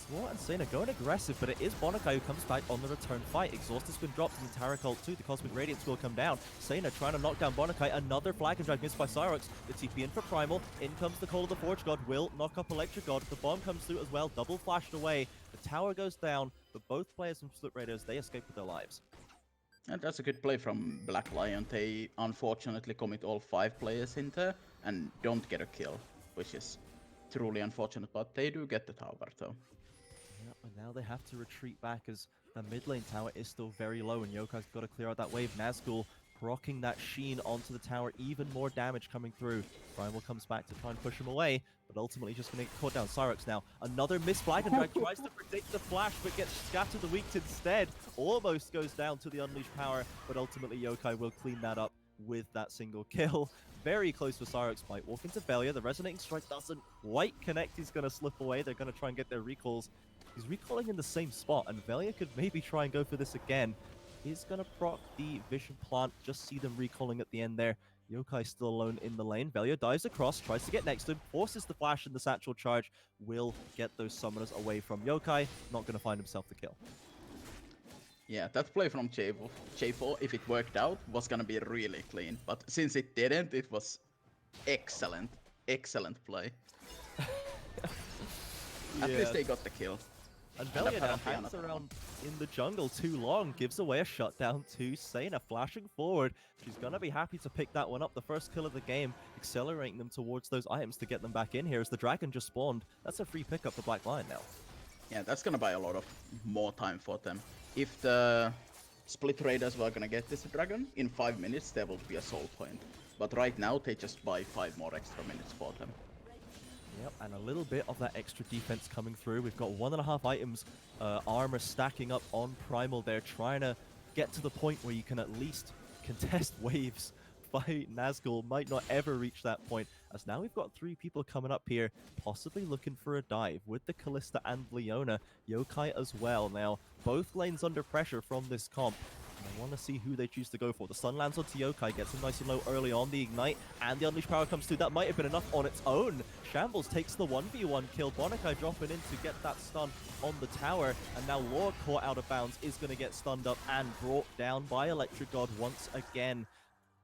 Swart and Sena going aggressive, but it is Bonakai who comes back on the return fight. Exhaust has been dropped in the Tower Cult too. The Cosmic Radiance will come down. Sena trying to knock down Bonakai. Another Flag and Drag missed by Sparx. The TP in for Primal. In comes the Call of the Forge God. Will knock up Electric God. The bomb comes through as well. Double flashed away. The tower goes down, but both players from Split Raiders, they escape with their lives. And that's a good play from Black Lion. They unfortunately commit all 5 players in there and don't get a kill, which is truly unfortunate, but they do get the tower though. Yeah, and now they have to retreat back as the mid lane tower is still very low, and Yokai's got to clear out that wave. Nazgul procking that Sheen onto the tower, even more damage coming through. Primal comes back to try and push him away, but ultimately just going to get caught down. Sparx now, another missed Flag and Drag, tries to predict the flash, but gets scattered the weak instead. Almost goes down to the Unleashed power, but ultimately Yokai will clean that up with that single kill. Very close for Sparx. Might walk into Velia. The Resonating Strike doesn't quite connect. He's going to slip away. They're going to try and get their recalls. He's recalling in the same spot, and Velia could maybe try and go for this again. He's going to proc the Vision Plant. Just see them recalling at the end there. Yokai still alone in the lane. Velia dives across, tries to get next to him, forces the flash and the satchel charge. Will get those summoners away from Yokai. Not going to find himself the kill. Yeah, that play from J4, if it worked out, was gonna be really clean. But since it didn't, it was excellent. Excellent play. At least they got the kill. And Velia now hangs around in the jungle too long, gives away a shutdown to Sena, flashing forward. She's going to be happy to pick that one up, the first kill of the game, accelerating them towards those items to get them back in here as the dragon just spawned. That's a free pickup for Black Lion now. Yeah, that's going to buy a lot of more time for them. If the Split Raiders were going to get this dragon, in 5 minutes there will be a soul point. But right now, they just buy 5 more extra minutes for them. Yep, and a little bit of that extra defense coming through. We've got 1.5 items, armor stacking up on Primal there, trying to get to the point where you can at least contest waves. By Nazgul might not ever reach that point, as now we've got 3 people coming up here, possibly looking for a dive with the Kalista and Leona, Yokai as well. Now, both lanes under pressure from this comp. I want to see who they choose to go for. The stun lands onto Yokai, gets him nice and low early on. The Ignite and the Unleashed power comes through. That might have been enough on its own. Shambles takes the 1v1 kill. Bonakai dropping in to get that stun on the tower. And now Lord caught out of bounds is going to get stunned up and brought down by Electric God once again.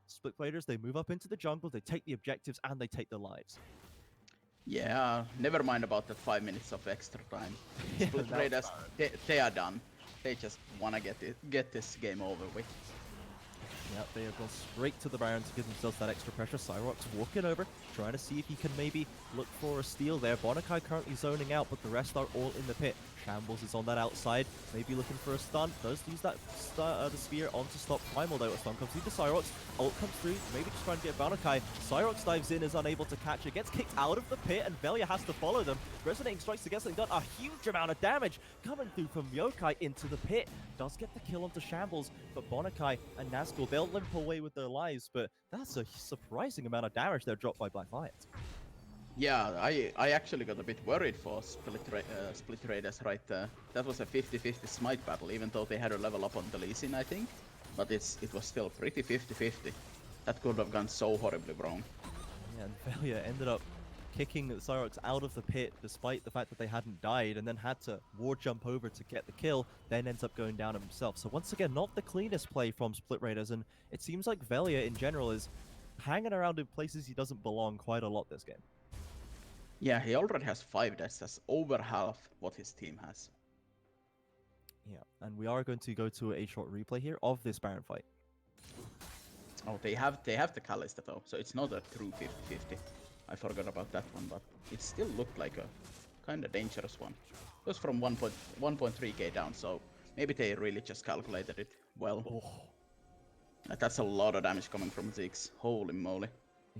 Split Raiders, they move up into the jungle, they take the objectives, and they take their lives. Yeah, never mind about that 5 minutes of extra time. Split Raiders, they are done. They just want to get this game over with. Yep, they have gone straight to the Baron to give themselves that extra pressure. Cyrox walking over, trying to see if he can maybe look for a steal there. Bonakai currently zoning out, but the rest are all in the pit. Shambles is on that outside, maybe looking for a stun. Does use that the spear on to stop Primal though. A stun comes through to Cyrox. Ult comes through, maybe just trying to get Banakai. Cyrox dives in, is unable to catch it, gets kicked out of the pit, and Velia has to follow them. Resonating strikes against them, done a huge amount of damage coming through from Yokai into the pit. Does get the kill onto Shambles, but Banakai and Nazgul, they'll limp away with their lives, but that's a surprising amount of damage they're dropped by Black Lions. Yeah, I actually got a bit worried for Split Raiders right there. That was a 50-50 smite battle, even though they had a level up on the Lee Sin, I think. But it was still pretty 50-50. That could have gone so horribly wrong. Yeah, and Velia ended up kicking Cyrox out of the pit despite the fact that they hadn't died, and then had to war jump over to get the kill, then ends up going down himself. So once again, not the cleanest play from Split Raiders, and it seems like Velia in general is hanging around in places he doesn't belong quite a lot this game. Yeah, he already has 5 deaths. That's over half what his team has. Yeah, and we are going to go to a short replay here of this Baron fight. Oh, they have the Kalista though, so it's not a true 50-50. I forgot about that one, but it still looked like a kind of dangerous one. It was from 1.3k down, so maybe they really just calculated it well. Oh. That's a lot of damage coming from Ziggs. Holy moly.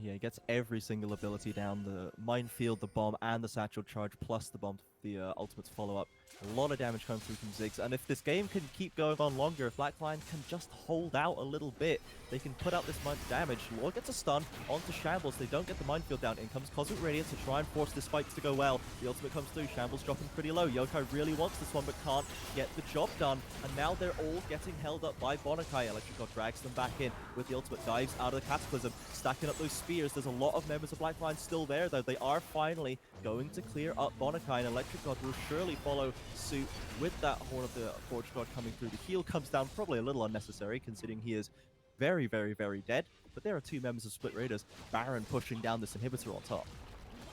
Yeah, he gets every single ability down, the minefield, the bomb, and the satchel charge, plus the bomb, the ultimate's follow-up. A lot of damage coming through from Ziggs, and if this game can keep going on longer, if Black Lion can just hold out a little bit, they can put out this much damage. Lord gets a stun onto Shambles, they don't get the minefield down, in comes Cosmic Radiance to try and force this fight to go well. The ultimate comes through, Shambles dropping pretty low, Yokai really wants this one but can't get the job done, and now they're all getting held up by Banakai. Electric God drags them back in with the ultimate, dives out of the Cataclysm, stacking up those spears. There's a lot of members of Black Lion still there though. They are finally going to clear up Banakai, and Electric God will surely follow suit with that Horn of the Forge God coming through. The heal comes down, probably a little unnecessary considering he is very, very, very dead. But there are 2 members of Split Raiders, Baron pushing down this inhibitor on top.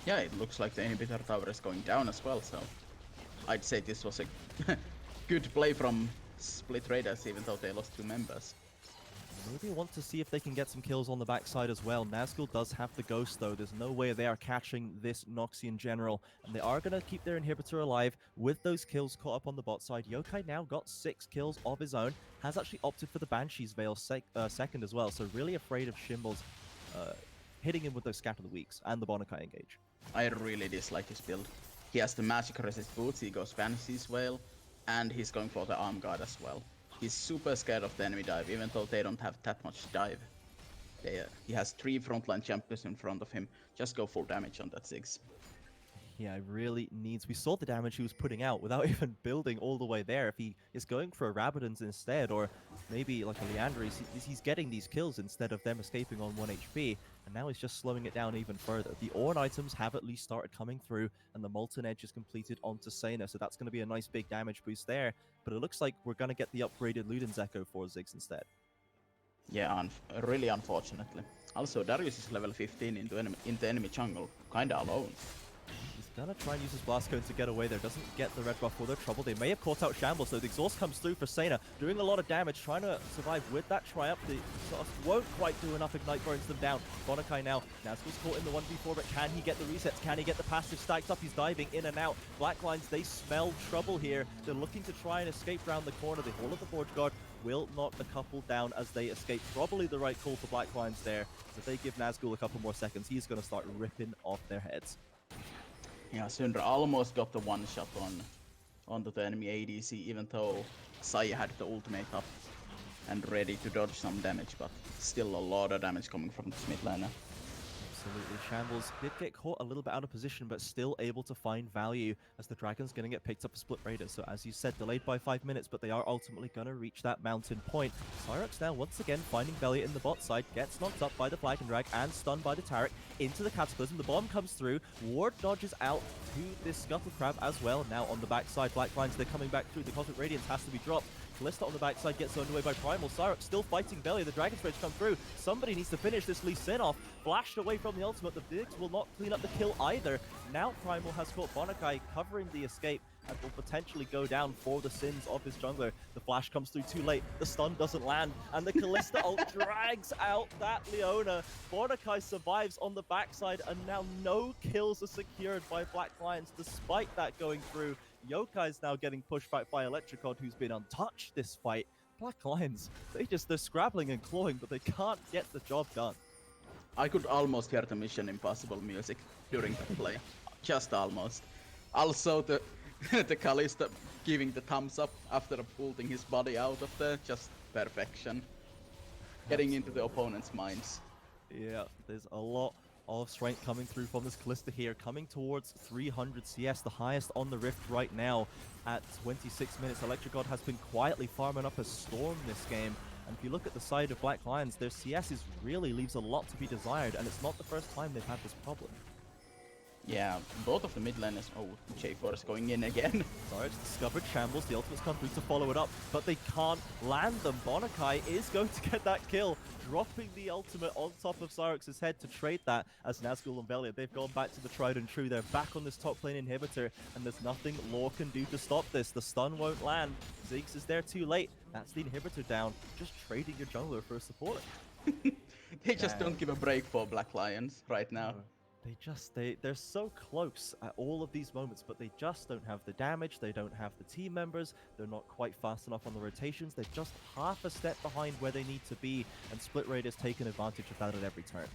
Yeah, it looks like the inhibitor tower is going down as well, so I'd say this was a good play from Split Raiders, even though they lost 2 members. Maybe want to see if they can get some kills on the backside as well. Nazgul does have the Ghost though. There's no way they are catching this Noxian General. And they are going to keep their inhibitor alive with those kills caught up on the bot side. Yokai now got 6 kills of his own. Has actually opted for the Banshee's Veil second as well. So really afraid of Shimbles hitting him with those Scatter the Weaks and the Banakai engage. I really dislike his build. He has the magic resist boots, he goes Banshee's Veil, and he's going for the Arm Guard as well. He's super scared of the enemy dive, even though they don't have that much dive. He has 3 frontline champions in front of him. Just go full damage on that Ziggs. Yeah, really needs... We saw the damage he was putting out without even building all the way there. If he is going for a Rabadon's instead, or maybe like a Leandra, he's getting these kills instead of them escaping on 1 HP. And now he's just slowing it down even further. The Orn items have at least started coming through, and the Molten Edge is completed onto Sena, so that's going to be a nice big damage boost there. But it looks like we're going to get the upgraded Luden's Echo for Ziggs instead. Yeah, really unfortunately. Also, Darius is level 15 into enemy jungle, kinda alone. He's gonna try and use his Blast Cone to get away there. Doesn't get the red buff for their trouble. They may have caught out Shambles, though. The exhaust comes through for Sena, doing a lot of damage, trying to survive with that Triumph. The exhaust won't quite do enough. Ignite burns them down. Banakai now. Nazgul's caught in the 1v4, but can he get the resets? Can he get the passive stacked up? He's diving in and out. Black Lions, they smell trouble here. They're looking to try and escape around the corner. The Hall of the Forge Guard will knock a couple down as they escape. Probably the right call for Black Lions there. So if they give Nazgul a couple more seconds, he's going to start ripping off their heads. Yeah, Syndra almost got the one shot onto the enemy ADC, even though Saya had the ultimate up and ready to dodge some damage, but still a lot of damage coming from this mid laner. Absolutely. Shambles did get caught a little bit out of position, but still able to find value as the Dragon's going to get picked up as Split Raiders. So as you said, delayed by 5 minutes, but they are ultimately going to reach that mountain point. Cyrox now once again finding Velia in the bot side, gets knocked up by the Flag and Drag and stunned by the Taric into the Cataclysm. The bomb comes through, Ward dodges out to this Scuttle Crab as well. Now on the backside, Black Lions, they're coming back through. The Cosmic Radiance has to be dropped. Kalista on the backside gets thrown away by Primal. Cyrox still fighting Velia. The Dragon's Rage come through. Somebody needs to finish this Lee Sin off. Flashed away from the ultimate. The Biggs will not clean up the kill either. Now Primal has caught Banakai covering the escape and will potentially go down for the sins of his jungler. The flash comes through too late. The stun doesn't land. And the Kalista ult drags out that Leona. Banakai survives on the backside, and now no kills are secured by Black Lions despite that going through. Yokai's now getting pushed back by Electricod, who's been untouched this fight. Black Lions, they're scrabbling and clawing, but they can't get the job done. I could almost hear the Mission Impossible music during the play. Just almost. Also, the Kalista giving the thumbs up after pulling his body out of there. Just perfection. Getting into the opponent's minds. Yeah, there's a lot of strength coming through from this Kalista here, coming towards 300 CS, the highest on the Rift right now at 26 minutes. Electricod has been quietly farming up a Storm this game. And if you look at the side of Black Lions, their CS really leaves a lot to be desired, and it's not the first time they've had this problem. Yeah, both of the mid laners. Oh, J4 going in again. Sparx discovered Shambles, the ultimates come through to follow it up, but they can't land them. Bonakai is going to get that kill, dropping the ultimate on top of Sparx's head to trade that as Nazgul and Velia. They've gone back to the tried and true. They're back on this top lane inhibitor, and there's nothing Law can do to stop this. The stun won't land. Ziggs is there too late. That's the inhibitor down. Just trading your jungler for a support. They just don't give a break for Black Lions right now. They're so close at all of these moments, but they just don't have the damage, they don't have the team members, they're not quite fast enough on the rotations, they're just half a step behind where they need to be, and Split Raid has taken advantage of that at every turn.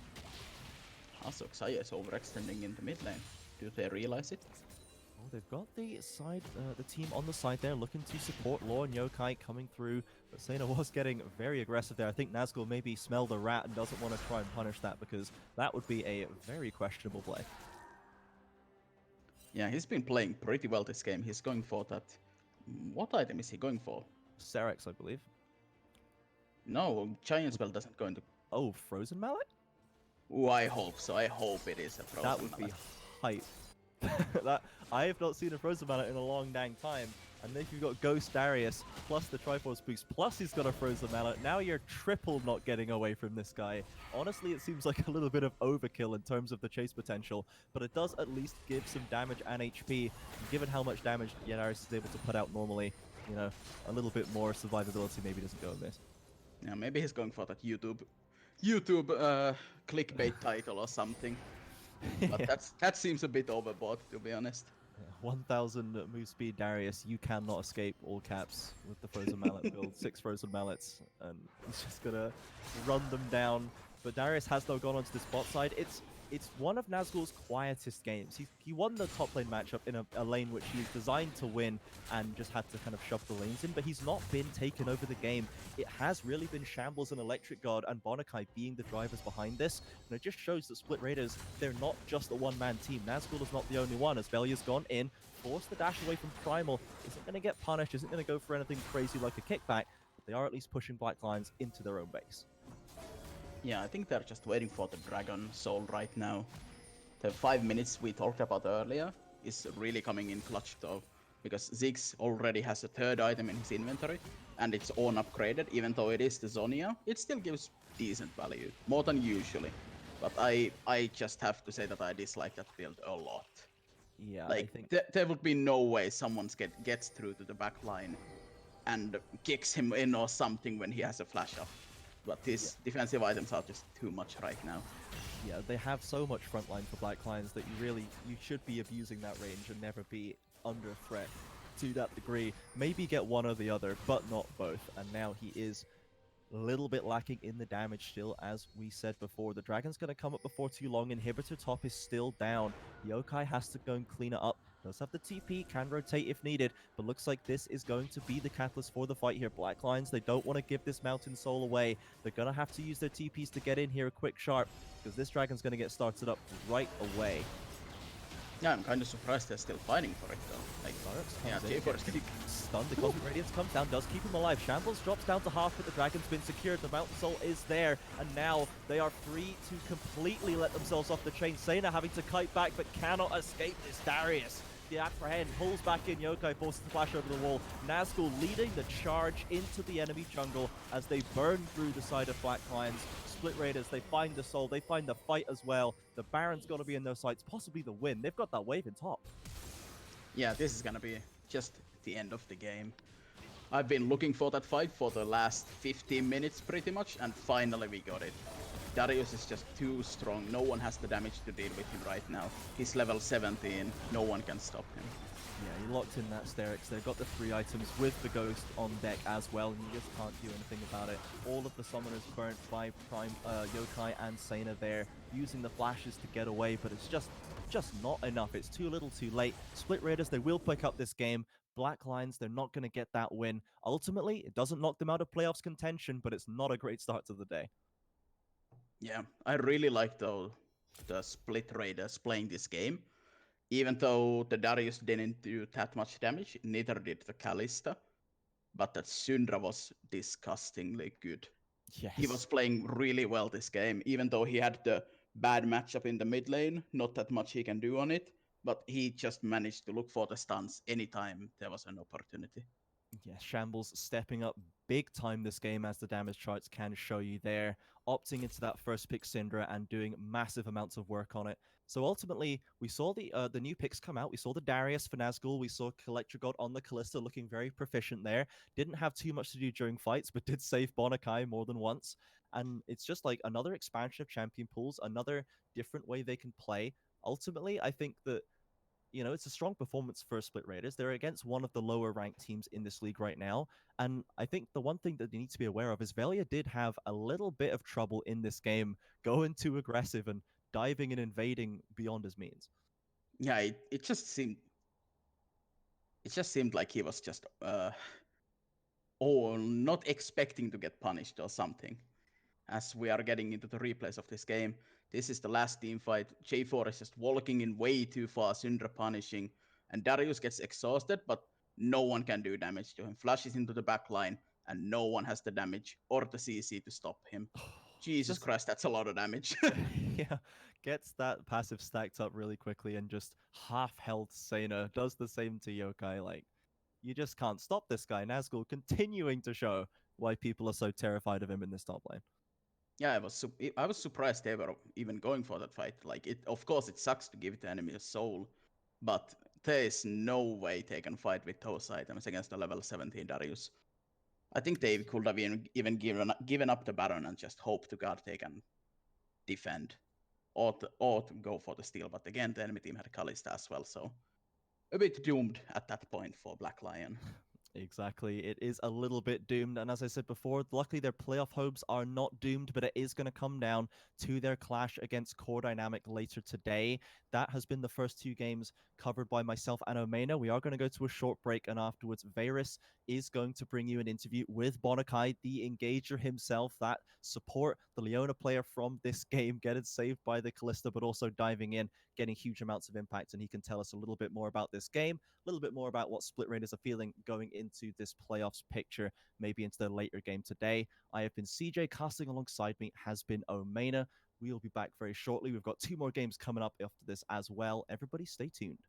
Also, Xayah is overextending in the mid lane. Do they realize it? Oh, they've got the team on the side there looking to support Law and Yokai coming through, but Sena was getting very aggressive there. I think Nazgul maybe smelled the rat and doesn't want to try and punish that, because that would be a very questionable play. Yeah, he's been playing pretty well this game. He's going for that. What item is he going for? Sparx, I believe. No, Giant Spell doesn't go into. Oh, Frozen Mallet? Oh, I hope so. I hope it is a Frozen That would be Mallet. hype. I have not seen a Frozen Mallet in a long dang time. And then you've got Ghost Darius, plus the Triforce boost, plus he's got a Frozen Mallet. Now you're triple not getting away from this guy. Honestly, it seems like a little bit of overkill in terms of the chase potential, but it does at least give some damage and HP. And given how much damage Darius is able to put out normally, you know, a little bit more survivability maybe doesn't go amiss. Yeah, maybe he's going for that YouTube clickbait title or something. But Yeah. that seems a bit overboard, to be honest. 1000 move speed Darius, you cannot escape, all caps, with the Frozen Mallet build. 6 Frozen Mallets, and he's just gonna run them down. But Darius has now gone onto this bot side. It's one of Nazgul's quietest games. He won the top lane matchup in a lane which he's designed to win and just had to kind of shove the lanes in, but he's not been taken over the game. It has really been Shambles and Electric God and Bonakai being the drivers behind this, and it just shows that Split Raiders, they're not just a one-man team. Nazgul is not the only one, as Velia's gone in, forced the dash away from Primal, isn't going to get punished, isn't going to go for anything crazy like a kickback, but they are at least pushing Black Lions into their own base. Yeah, I think they're just waiting for the Dragon Soul right now. The 5 minutes we talked about earlier is really coming in clutch though, because Ziggs already has a 3rd item in his inventory, and it's on upgraded. Even though it is the Zonia, it still gives decent value, more than usually. But I just have to say that I dislike that build a lot. Yeah, Like, I think... there would be no way someone gets through to the back line and kicks him in or something when he has a flash up. But his defensive items are just too much right now. Yeah, they have so much frontline for Black Lions that you should be abusing that range and never be under threat to that degree. Maybe get one or the other, but not both. And now he is a little bit lacking in the damage still, as we said before. The Dragon's going to come up before too long. Inhibitor top is still down. Yokai has to go and clean it up. Does have the TP, can rotate if needed, but looks like this is going to be the catalyst for the fight here. Black Lions, they don't want to give this Mountain Soul away. They're going to have to use their TPs to get in here a quick sharp, because this Dragon's going to get started up right away. Yeah, I'm kind of surprised they're still fighting for it though. Like, yeah, J4 is getting stunned. The Cosmic Radiance comes down, does keep him alive. Shambles drops down to half, but the Dragon's been secured. The Mountain Soul is there, and now they are free to completely let themselves off the chain. Sena having to kite back, but cannot escape this Darius. The apprehend pulls back in. Yokai forces the flash over the wall. Nazgul leading the charge into the enemy jungle as they burn through the side of Black Lions. Split Raiders, they find the soul, they find the fight as well. The Baron's got to be in their sights, possibly the win. They've got that wave in top. Yeah, this is gonna be just the end of the game. I've been looking for that fight for the last 15 minutes pretty much, and finally we got it. Darius is just too strong. No one has the damage to deal with him right now. He's level 17. No one can stop him. Yeah, he locked in that Sterix. They've got the 3 items with the Ghost on deck as well, and you just can't do anything about it. All of the summoners burnt by Prime, Yokai and Sena there, using the flashes to get away, but it's just not enough. It's too little too late. Split Raiders, they will pick up this game. Black Lions, they're not going to get that win. Ultimately, it doesn't knock them out of playoffs contention, but it's not a great start to the day. Yeah, I really like the Split Raiders playing this game. Even though the Darius didn't do that much damage, neither did the Kalista. But that Syndra was disgustingly good. Yes. He was playing really well this game, even though he had the bad matchup in the mid lane. Not that much he can do on it, but he just managed to look for the stuns anytime there was an opportunity. Yeah, Shambles stepping up big time this game, as the damage charts can show you there, opting into that first pick Syndra and doing massive amounts of work on it. So ultimately, we saw the new picks come out. We saw the Darius for Nazgul. We saw Electrogod on the Kalista looking very proficient there. Didn't have too much to do during fights, but did save Bonakai more than once. And it's just like another expansion of champion pools, another different way they can play. Ultimately, I think that it's a strong performance for Split Raiders. They're against one of the lower ranked teams in this league right now. And I think the one thing that they need to be aware of is Velia did have a little bit of trouble in this game, going too aggressive and diving and invading beyond his means. Yeah, it just seemed like he was just not expecting to get punished or something. As we are getting into the replays of this game, this is the last team fight. J4 is just walking in way too far, Syndra punishing, and Darius gets exhausted, but no one can do damage to him. Flashes into the back line, and no one has the damage or the CC to stop him. Jesus Christ, that's a lot of damage. Yeah, gets that passive stacked up really quickly, and just half-health Sena does the same to Yokai. Like, you just can't stop this guy. Nazgul continuing to show why people are so terrified of him in this top lane. Yeah, I was surprised they were even going for that fight. Like, of course it sucks to give the enemy a soul, but there is no way they can fight with those items against the level 17 Darius. I think they could have even given up the Baron and just hope to God they can defend or to go for the steal. But again, the enemy team had Kalista as well, so a bit doomed at that point for Black Lion. Exactly. It is a little bit doomed. And as I said before, luckily their playoff hopes are not doomed, but it is going to come down to their clash against Core Dynamic later today. That has been the first 2 games covered by myself and Omena. We are going to go to a short break, and afterwards, Varus is going to bring you an interview with Bonakai, the engager himself, that support, the Leona player from this game, getting saved by the Kalista, but also diving in, getting huge amounts of impact. And he can tell us a little bit more about this game, a little bit more about what Split Raiders are feeling going into this playoffs picture, maybe into the later game today. I have been CJ. Casting alongside me has been Omena. We'll be back very shortly. We've got 2 more games coming up after this as well. Everybody stay tuned.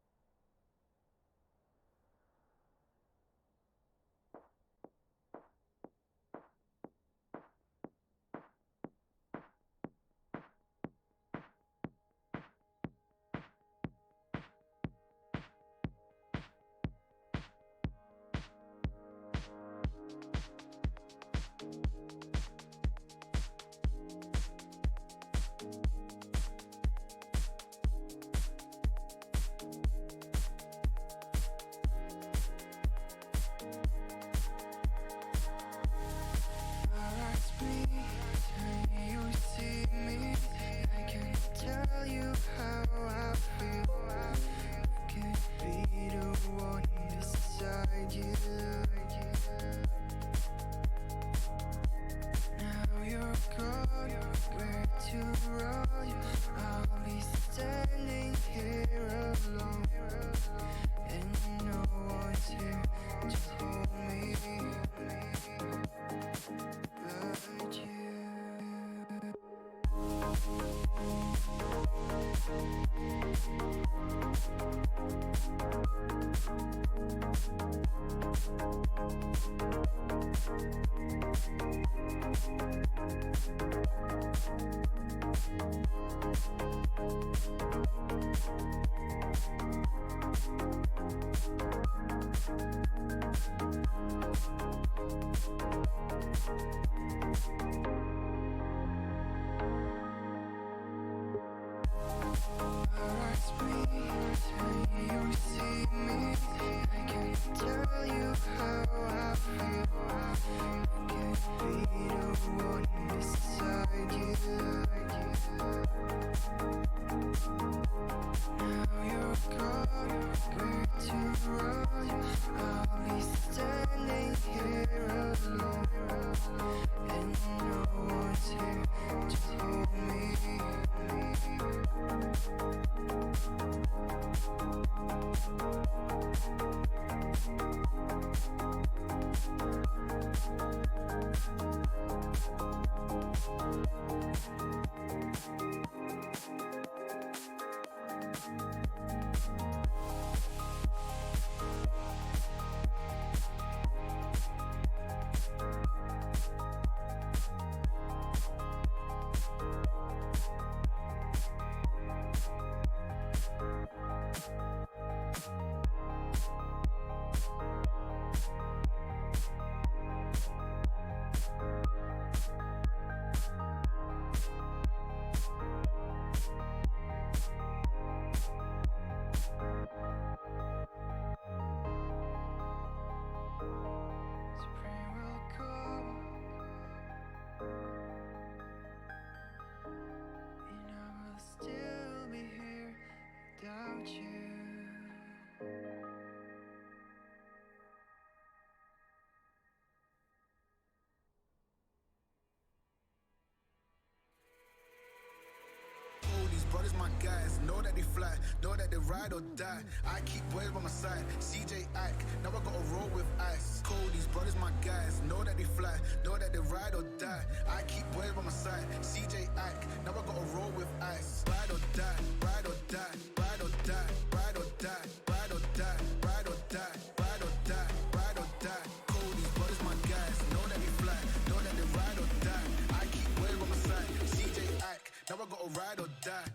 guys, know that they fly, know that they ride or die. I keep boys by my side, CJ Ike, now I gotta roll with ice. Cody's brothers, my guys, know that they fly, know that they ride or die. I keep boys by my side, CJ Ike, now I gotta roll with ice. Ride or die, ride or die, ride or die, ride or die, ride or die, ride or die, ride or die, ride or die. Cody's brothers, my guys, know that they fly, know that they ride or die. I keep boys by my side, CJ Ike, now I gotta ride or die.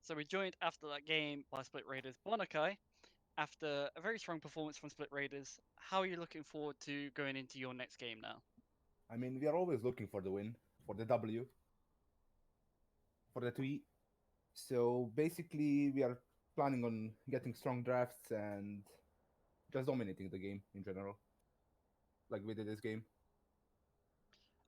So we joined after that game by Split Raiders Bonakai. After a very strong performance from Split Raiders, how are you looking forward to going into your next game now? I mean, we are always looking for the win, for the W, for the tweet. So basically, we are planning on getting strong drafts and just dominating the game in general, like we did this game.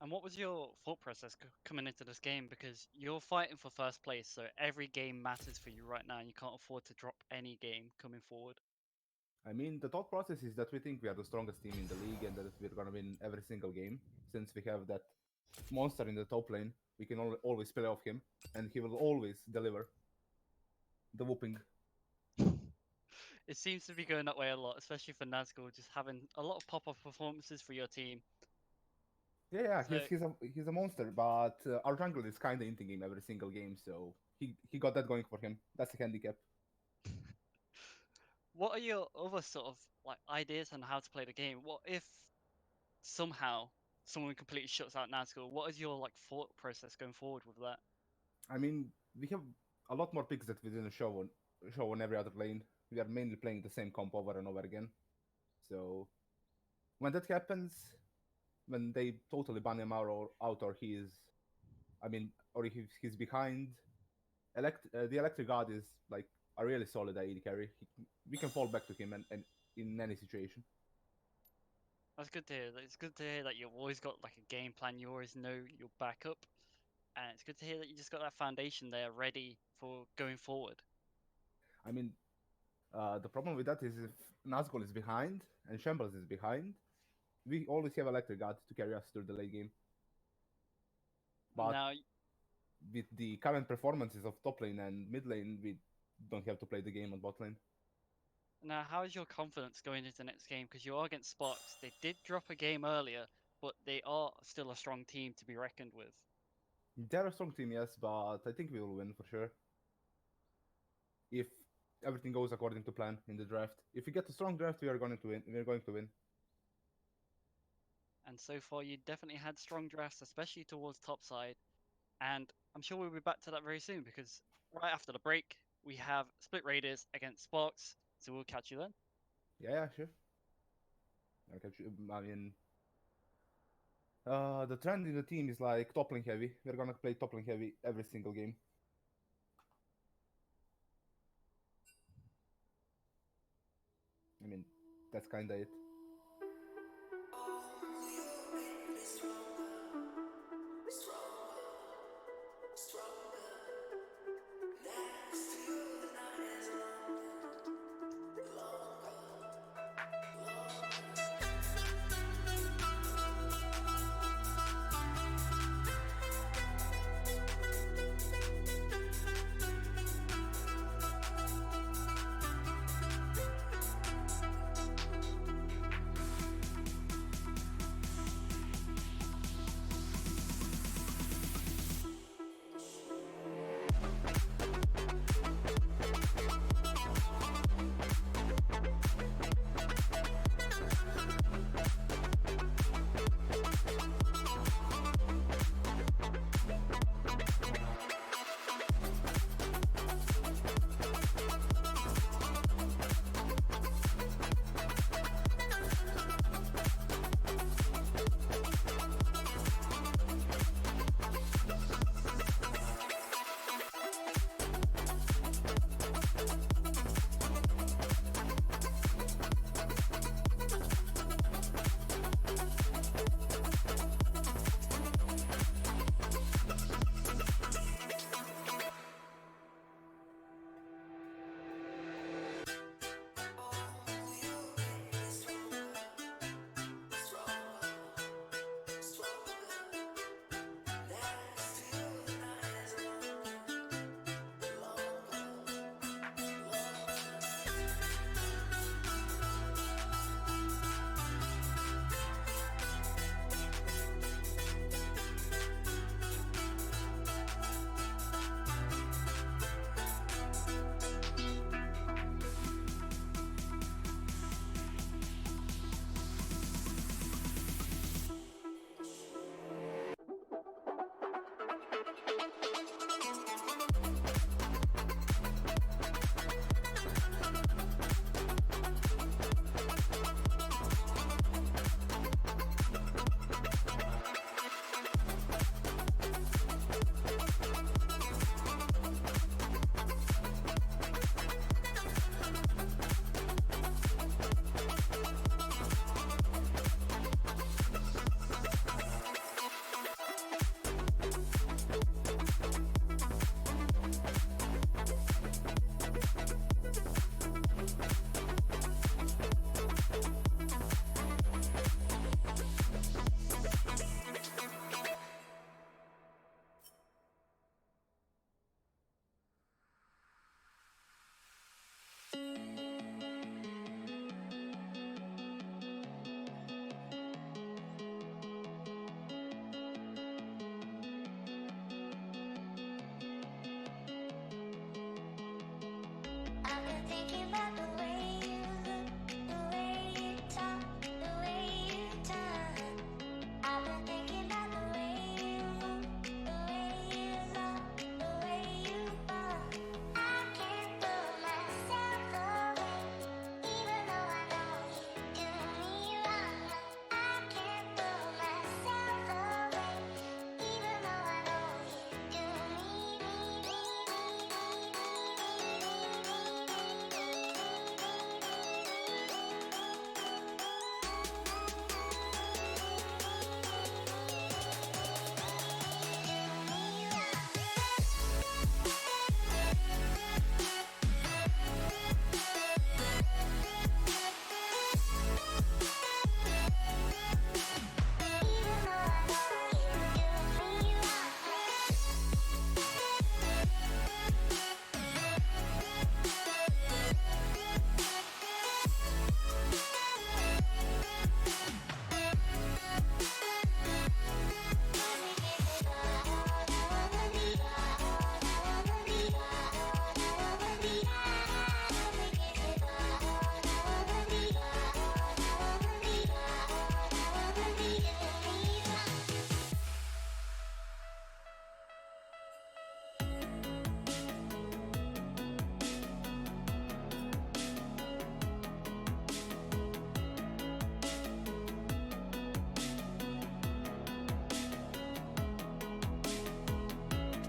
And what was your thought process coming into this game? Because you're fighting for first place, so every game matters for you right now, and you can't afford to drop any game coming forward. I mean, the thought process is that we think we are the strongest team in the league and that we're gonna win every single game. Since we have that monster in the top lane, we can always play off him, and he will always deliver the whooping. It seems to be going that way a lot, especially for Nazgul, just having a lot of pop-off performances for your team. Yeah, So- he's a monster, but our jungler is kind of inting him every single game, so he got that going for him. That's a handicap. What are your other sort of like ideas on how to play the game? What if somehow someone completely shuts out Nazgul? What is your like thought process going forward with that? I mean, we have a lot more picks that we didn't show on every other lane. We are mainly playing the same comp over and over again. So when that happens, when they totally ban him out or he is, I mean, or if he's behind, the Electric God is like a really solid AD carry. We can fall back to him and in any situation. That's good to hear. It's good to hear that you've always got like a game plan. You always know your backup, and it's good to hear that you just got that foundation there ready for going forward. I mean, the problem with that is if Nazgul is behind and Shambles is behind, we always have Electric God to carry us through the late game. But Now, with the current performances of top lane and mid lane, we don't have to play the game on bot lane. now, how is your confidence going into the next game? Because you are against Sparx. They did drop a game earlier, but they are still a strong team to be reckoned with. They're a strong team, yes, but I think we will win for sure. If everything goes according to plan in the draft. If we get a strong draft, we are going to win. We are going to win. And so far, you definitely had strong drafts, especially towards top side. And I'm sure we'll be back to that very soon because right after the break, we have Split Raiders against Sparx. So we'll catch you then. Yeah, sure. I mean, the trend in the team is like top lane heavy. We're gonna play top lane heavy every single game. I mean, that's kinda it. thinking about the way you look, the way you talk, the way you turn. I've been thinking about the way you move, the way you love, the way you burn. I can't pull myself away, even though I know you do me wrong. I can't pull myself away, even though I know you do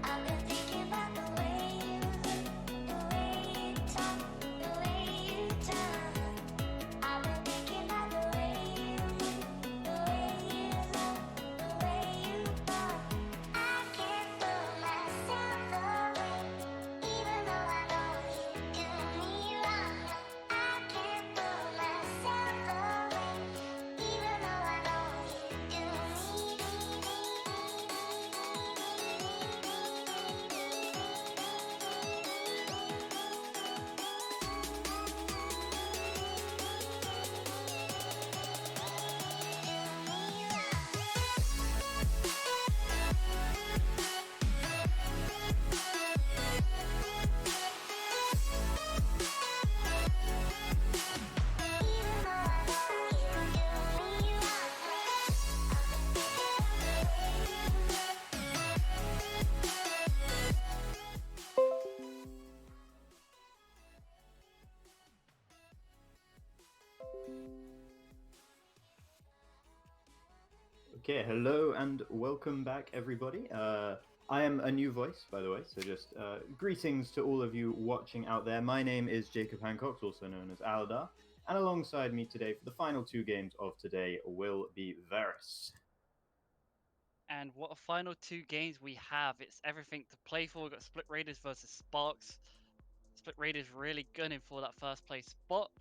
I've been thinking about the way you look, the way you talk, the way you turn. I've been thinking about the way you move, the way you love, the way you burn. I can't pull myself away, even though I know you do me wrong. I can't pull myself away, even though I know you do me. Okay, hello and welcome back, everybody. I am a new voice, by the way, so just greetings to all of you watching out there. My name is Jacob Hancock, also known as Aldar, and alongside me today for the final two games of today will be Varus. And what a final two games we have. It's everything to play for. We've got Split Raiders versus Sparx. Split Raiders really gunning for that first place spot.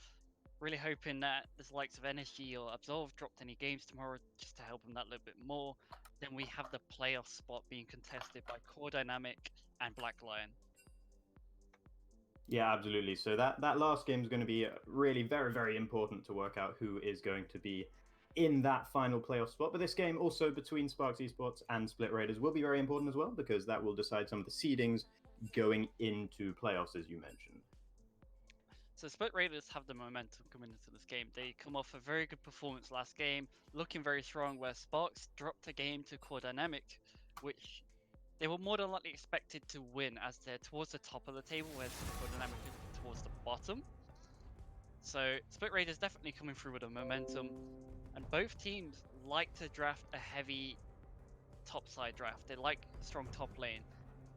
Really hoping that the likes of NSG or Absolve dropped any games tomorrow just to help them that little bit more. Then we have the playoff spot being contested by Core Dynamic and Black Lion. Yeah, absolutely. So that last game is going to be really very, very important to work out who is going to be in that final playoff spot. But this game also between Sparx Esports and Split Raiders will be very important as well, because that will decide some of the seedings going into playoffs, as you mentioned. So Split Raiders have the momentum coming into this game. They come off a very good performance last game, looking very strong, where Sparx dropped a game to Core Dynamic, which they were more than likely expected to win, as they're towards the top of the table, whereas Core Dynamic is towards the bottom. So Split Raiders definitely coming through with a momentum, and both teams like to draft a heavy topside draft. They like a strong top lane,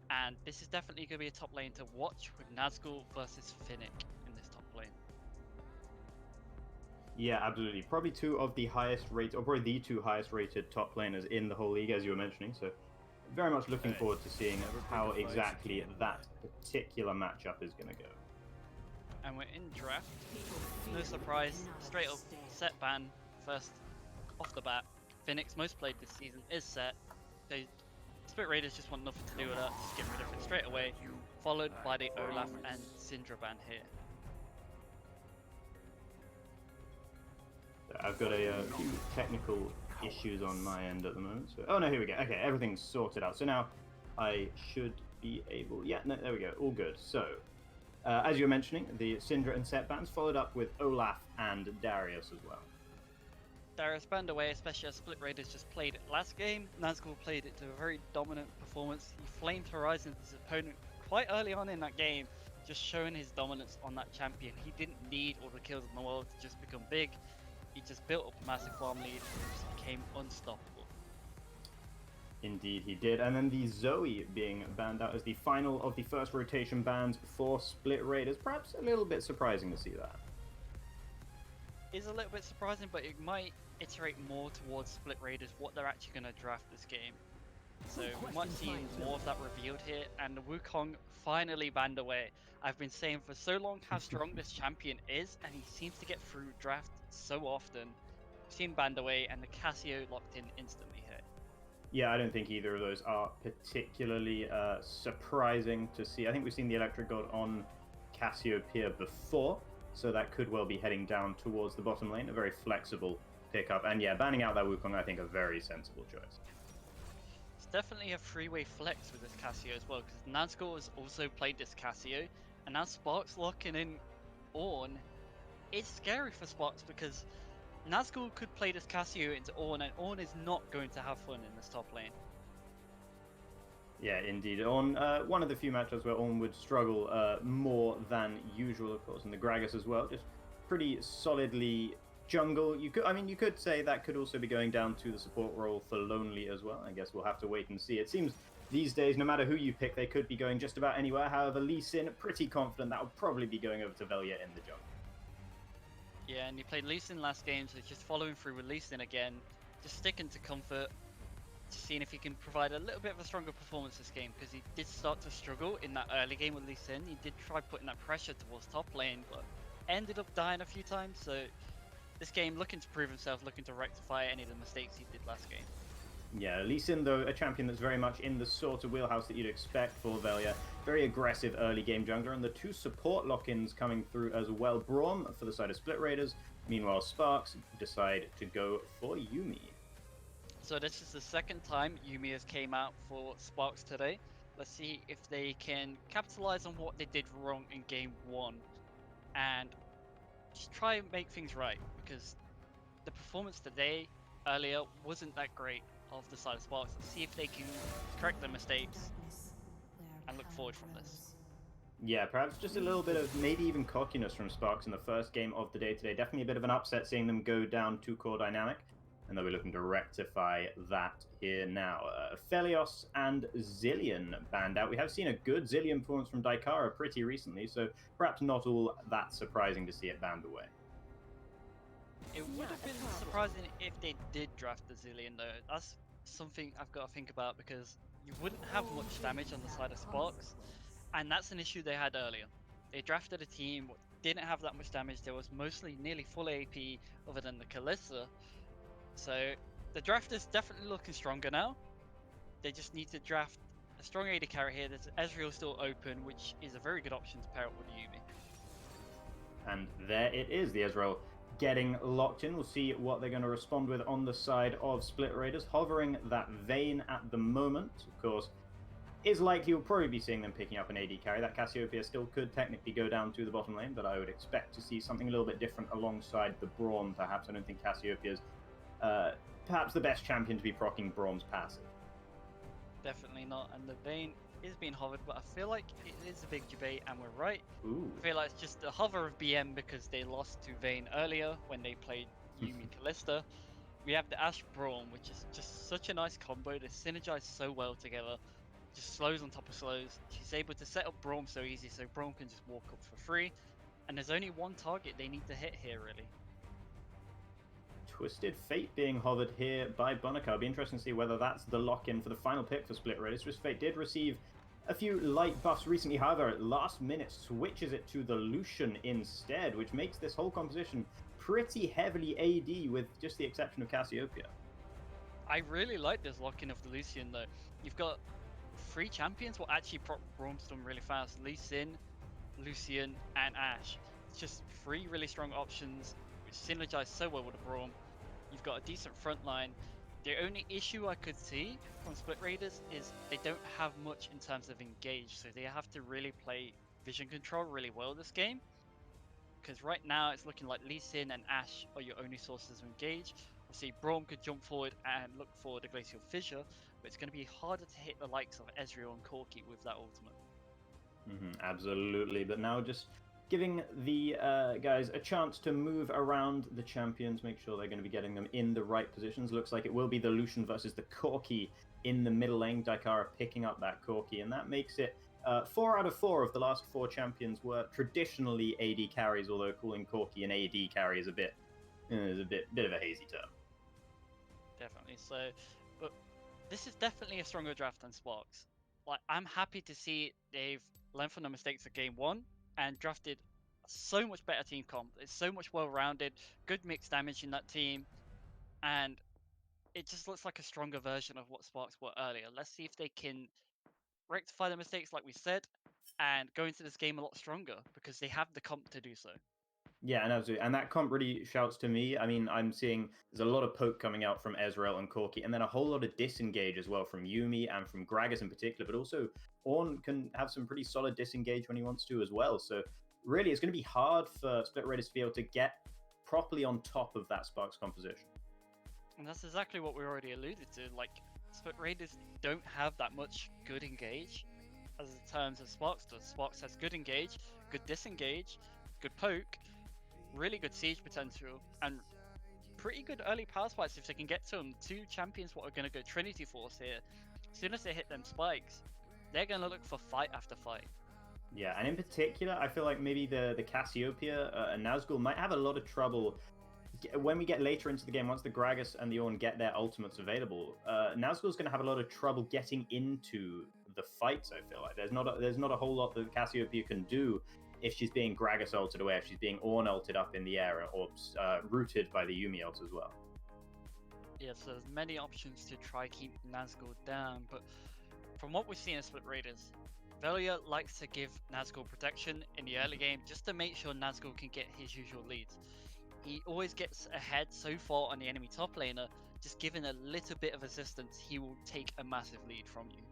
and this is definitely going to be a top lane to watch with Nazgul versus Finnick in this top lane. Yeah, absolutely. Probably two of the highest rated, or probably the two highest rated top laners in the whole league, as you were mentioning. So very much looking forward to seeing how exactly that particular matchup is going to go. And we're in draft. No surprise, straight up set ban first off the bat. Phoenix, most played this season, is set. They Split Raiders just want nothing to do with that, just get rid of it straight away, followed by the Olaf and Syndra ban here. I've got a few technical issues on my end at the moment. So, oh no, here we go. Okay, everything's sorted out. So now I should be able. Yeah, no, there we go. All good. So As you were mentioning, the Syndra and Set bans followed up with Olaf and Darius as well. Darius banned away, especially as Split Raiders just played it last game. Nazgul played it to a very dominant performance. He flamed Horizon his opponent quite early on in that game, just showing his dominance on that champion. He didn't need all the kills in the world to just become big. He just built up a massive farm lead and just became unstoppable. Indeed, he did. And then the Zoe being banned out as the final of the first rotation bans for Split Raiders. Perhaps a little bit surprising to see that. Is a little bit surprising, but it might iterate more towards Split Raiders what they're actually going to draft this game. So we might see more of that revealed here, and the Wukong finally banned away. I've been saying for so long how strong this champion is, and he seems to get through draft so often. We've seen banned away, and the Cassio locked in instantly here. Yeah, I don't think either of those are particularly surprising to see. I think we've seen the Electric God on Cassiopeia before, so that could well be heading down towards the bottom lane, a very flexible pickup. And yeah, banning out that Wukong, I think, a very sensible choice. It's definitely a three-way flex with this Cassio as well, because Nazgul has also played this Cassio, and now Sparx locking in Ornn. It's scary for Sparx because Nazgul could play this Cassio into Ornn, and Ornn is not going to have fun in this top lane. Yeah, indeed. On one of the few matchups where Ornn would struggle more than usual, of course, and the Gragas as well, just pretty solidly jungle. You could say that could also be going down to the support role for Lonely as well. I guess we'll have to wait and see. It seems these days, no matter who you pick, they could be going just about anywhere. However, Lee Sin, pretty confident that will probably be going over to Velia in the jungle. Yeah, and he played Lee Sin last game, so just following through with Lee Sin again, just sticking to comfort, just seeing if he can provide a little bit of a stronger performance this game, because he did start to struggle in that early game with Lee Sin. He did try putting that pressure towards top lane, but ended up dying a few times, so this game looking to prove himself, looking to rectify any of the mistakes he did last game. Yeah, Lee Sin, though, a champion that's very much in the sort of wheelhouse that you'd expect for Velia. Very aggressive early game jungler, and the two support lock-ins coming through as well. Braum for the side of Split Raiders. Meanwhile, Sparx decide to go for Yuumi. So this is the second time Yuumi has came out for Sparx today. Let's see if they can capitalize on what they did wrong in game 1 and just try and make things right, because the performance today earlier wasn't that great of the side of Sparx. Let's see if they can correct their mistakes and look forward from this. Yeah, perhaps just a little bit of maybe even cockiness from Sparx in the first game of the day today. Definitely a bit of an upset seeing them go down to core dynamic, and they'll be looking to rectify that here now. Felios and Zillion banned out. We have seen a good Zillion performance from Daikara pretty recently, so perhaps not all that surprising to see it banned away. It would have been surprising if they did draft the Zillion though. That's something I've got to think about, because you wouldn't have much damage on the side of Sparx, and that's an issue they had earlier. They drafted a team what didn't have that much damage. There was mostly nearly full AP other than the Kalista. So the draft is definitely looking stronger now. They just need to draft a strong AD carry here. There's Ezreal still open, which is a very good option to pair up with Yuumi. And there it is, the Ezreal getting locked in. We'll see what they're going to respond with on the side of Split Raiders. Hovering that Vayne at the moment, of course, is likely you'll probably be seeing them picking up an AD carry. That Cassiopeia still could technically go down to the bottom lane, but I would expect to see something a little bit different alongside the Braum, perhaps. I don't think Cassiopeia's perhaps the best champion to be proccing Braum's passive. Definitely not, and the Vayne is being hovered, but I feel like it is a big debate, and we're right. Ooh. I feel like it's just the hover of BM because they lost to Vayne earlier when they played Yuumi Kalista. We have the Ashe Braum, which is just such a nice combo. They synergize so well together. Just slows on top of slows. She's able to set up Braum so easy, so Braum can just walk up for free. And there's only one target they need to hit here, really. Twisted Fate being hovered here by Bonica. It'll be interesting to see whether that's the lock-in for the final pick for Split Raiders. Twisted Fate did receive a few light buffs recently, however, at last minute switches it to the Lucian instead, which makes this whole composition pretty heavily AD with just the exception of Cassiopeia. I really like this lock-in of the Lucian though. You've got 3 champions will actually proc Braumstone really fast. Lee Sin, Lucian, and Ashe. It's just 3 really strong options which synergize so well with the Braum. You've got a decent front line. The only issue I could see from Split Raiders is they don't have much in terms of engage, so they have to really play vision control really well this game. Because right now it's looking like Lee Sin and Ashe are your only sources of engage. Obviously, Braum could jump forward and look for the Glacial Fissure, but it's going to be harder to hit the likes of Ezreal and Corki with that ultimate. Absolutely, but now just giving the guys a chance to move around the champions, make sure they're going to be getting them in the right positions. Looks like it will be the Lucian versus the Corki in the middle lane. Daikara picking up that Corki, and that makes it 4 out of 4 of the last 4 champions were traditionally AD carries, although calling Corki an AD carry is a bit of a hazy term. Definitely. So, but this is definitely a stronger draft than Sparx. Like, I'm happy to see they've learned from the mistakes of game 1 and drafted so much better team comp. It's so much well-rounded, good mixed damage in that team, and it just looks like a stronger version of what Sparx were earlier. Let's see if they can rectify the mistakes like we said and go into this game a lot stronger, because they have the comp to do so. Yeah, and absolutely. And that comp really shouts to me. I mean, I'm seeing there's a lot of poke coming out from Ezreal and Corki, and then a whole lot of disengage as well from Yuumi and from Gragas in particular, but also Ornn can have some pretty solid disengage when he wants to as well. So really, it's going to be hard for Split Raiders to be able to get properly on top of that Sparx composition. And that's exactly what we already alluded to. Like, Split Raiders don't have that much good engage as in terms of Sparx does. Sparx has good engage, good disengage, good poke, really good siege potential, and pretty good early power spikes if they can get to them. 2 champions what are going to go Trinity Force here. As soon as they hit them spikes, they're going to look for fight after fight. Yeah, and in particular, I feel like maybe the Cassiopeia and Nazgul might have a lot of trouble when we get later into the game. Once the Gragas and the Ornn get their ultimates available, Nazgul's going to have a lot of trouble getting into the fights. I feel like there's not a whole lot that Cassiopeia can do if she's being Gragas ulted away, if she's being Ornn ulted up in the air, or rooted by the Yuumi ult as well. Yeah, so there's many options to try keep Nazgul down, but from what we've seen in Split Raiders, Velia likes to give Nazgul protection in the early game just to make sure Nazgul can get his usual leads. He always gets ahead so far on the enemy top laner, just given a little bit of assistance, he will take a massive lead from you.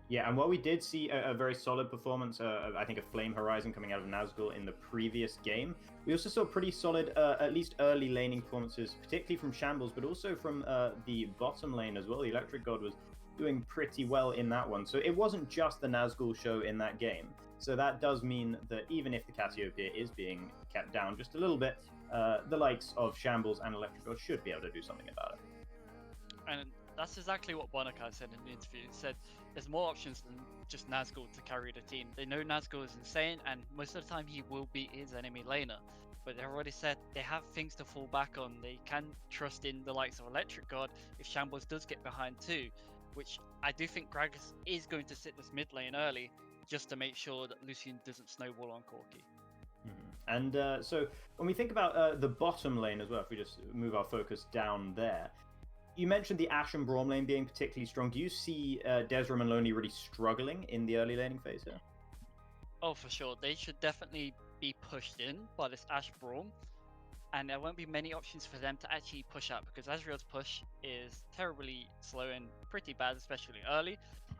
Yeah, and while we did see a very solid performance, I think a Flame Horizon coming out of Nazgul in the previous game, we also saw pretty solid, at least early laning performances, particularly from Shambles, but also from the bottom lane as well. The Electric God was doing pretty well in that one. So it wasn't just the Nazgul show in that game. So that does mean that even if the Cassiopeia is being kept down just a little bit, the likes of Shambles and Electric God should be able to do something about it. And that's exactly what Bonakai said in the interview. He said there's more options than just Nazgul to carry the team. They know Nazgul is insane, and most of the time he will beat his enemy laner. But they've already said they have things to fall back on. They can trust in the likes of Electric God if Shambles does get behind too, which I do think Gragas is going to sit this mid lane early just to make sure that Lucian doesn't snowball on Corki. And so when we think about the bottom lane as well, if we just move our focus down there, you mentioned the Ashe and Braum lane being particularly strong. Do you see Desram and Lonely really struggling in the early laning phase here? Oh, for sure. They should definitely be pushed in by this Ashe Braum, and there won't be many options for them to actually push out, because Azrael's push is terribly slow and pretty bad, especially early,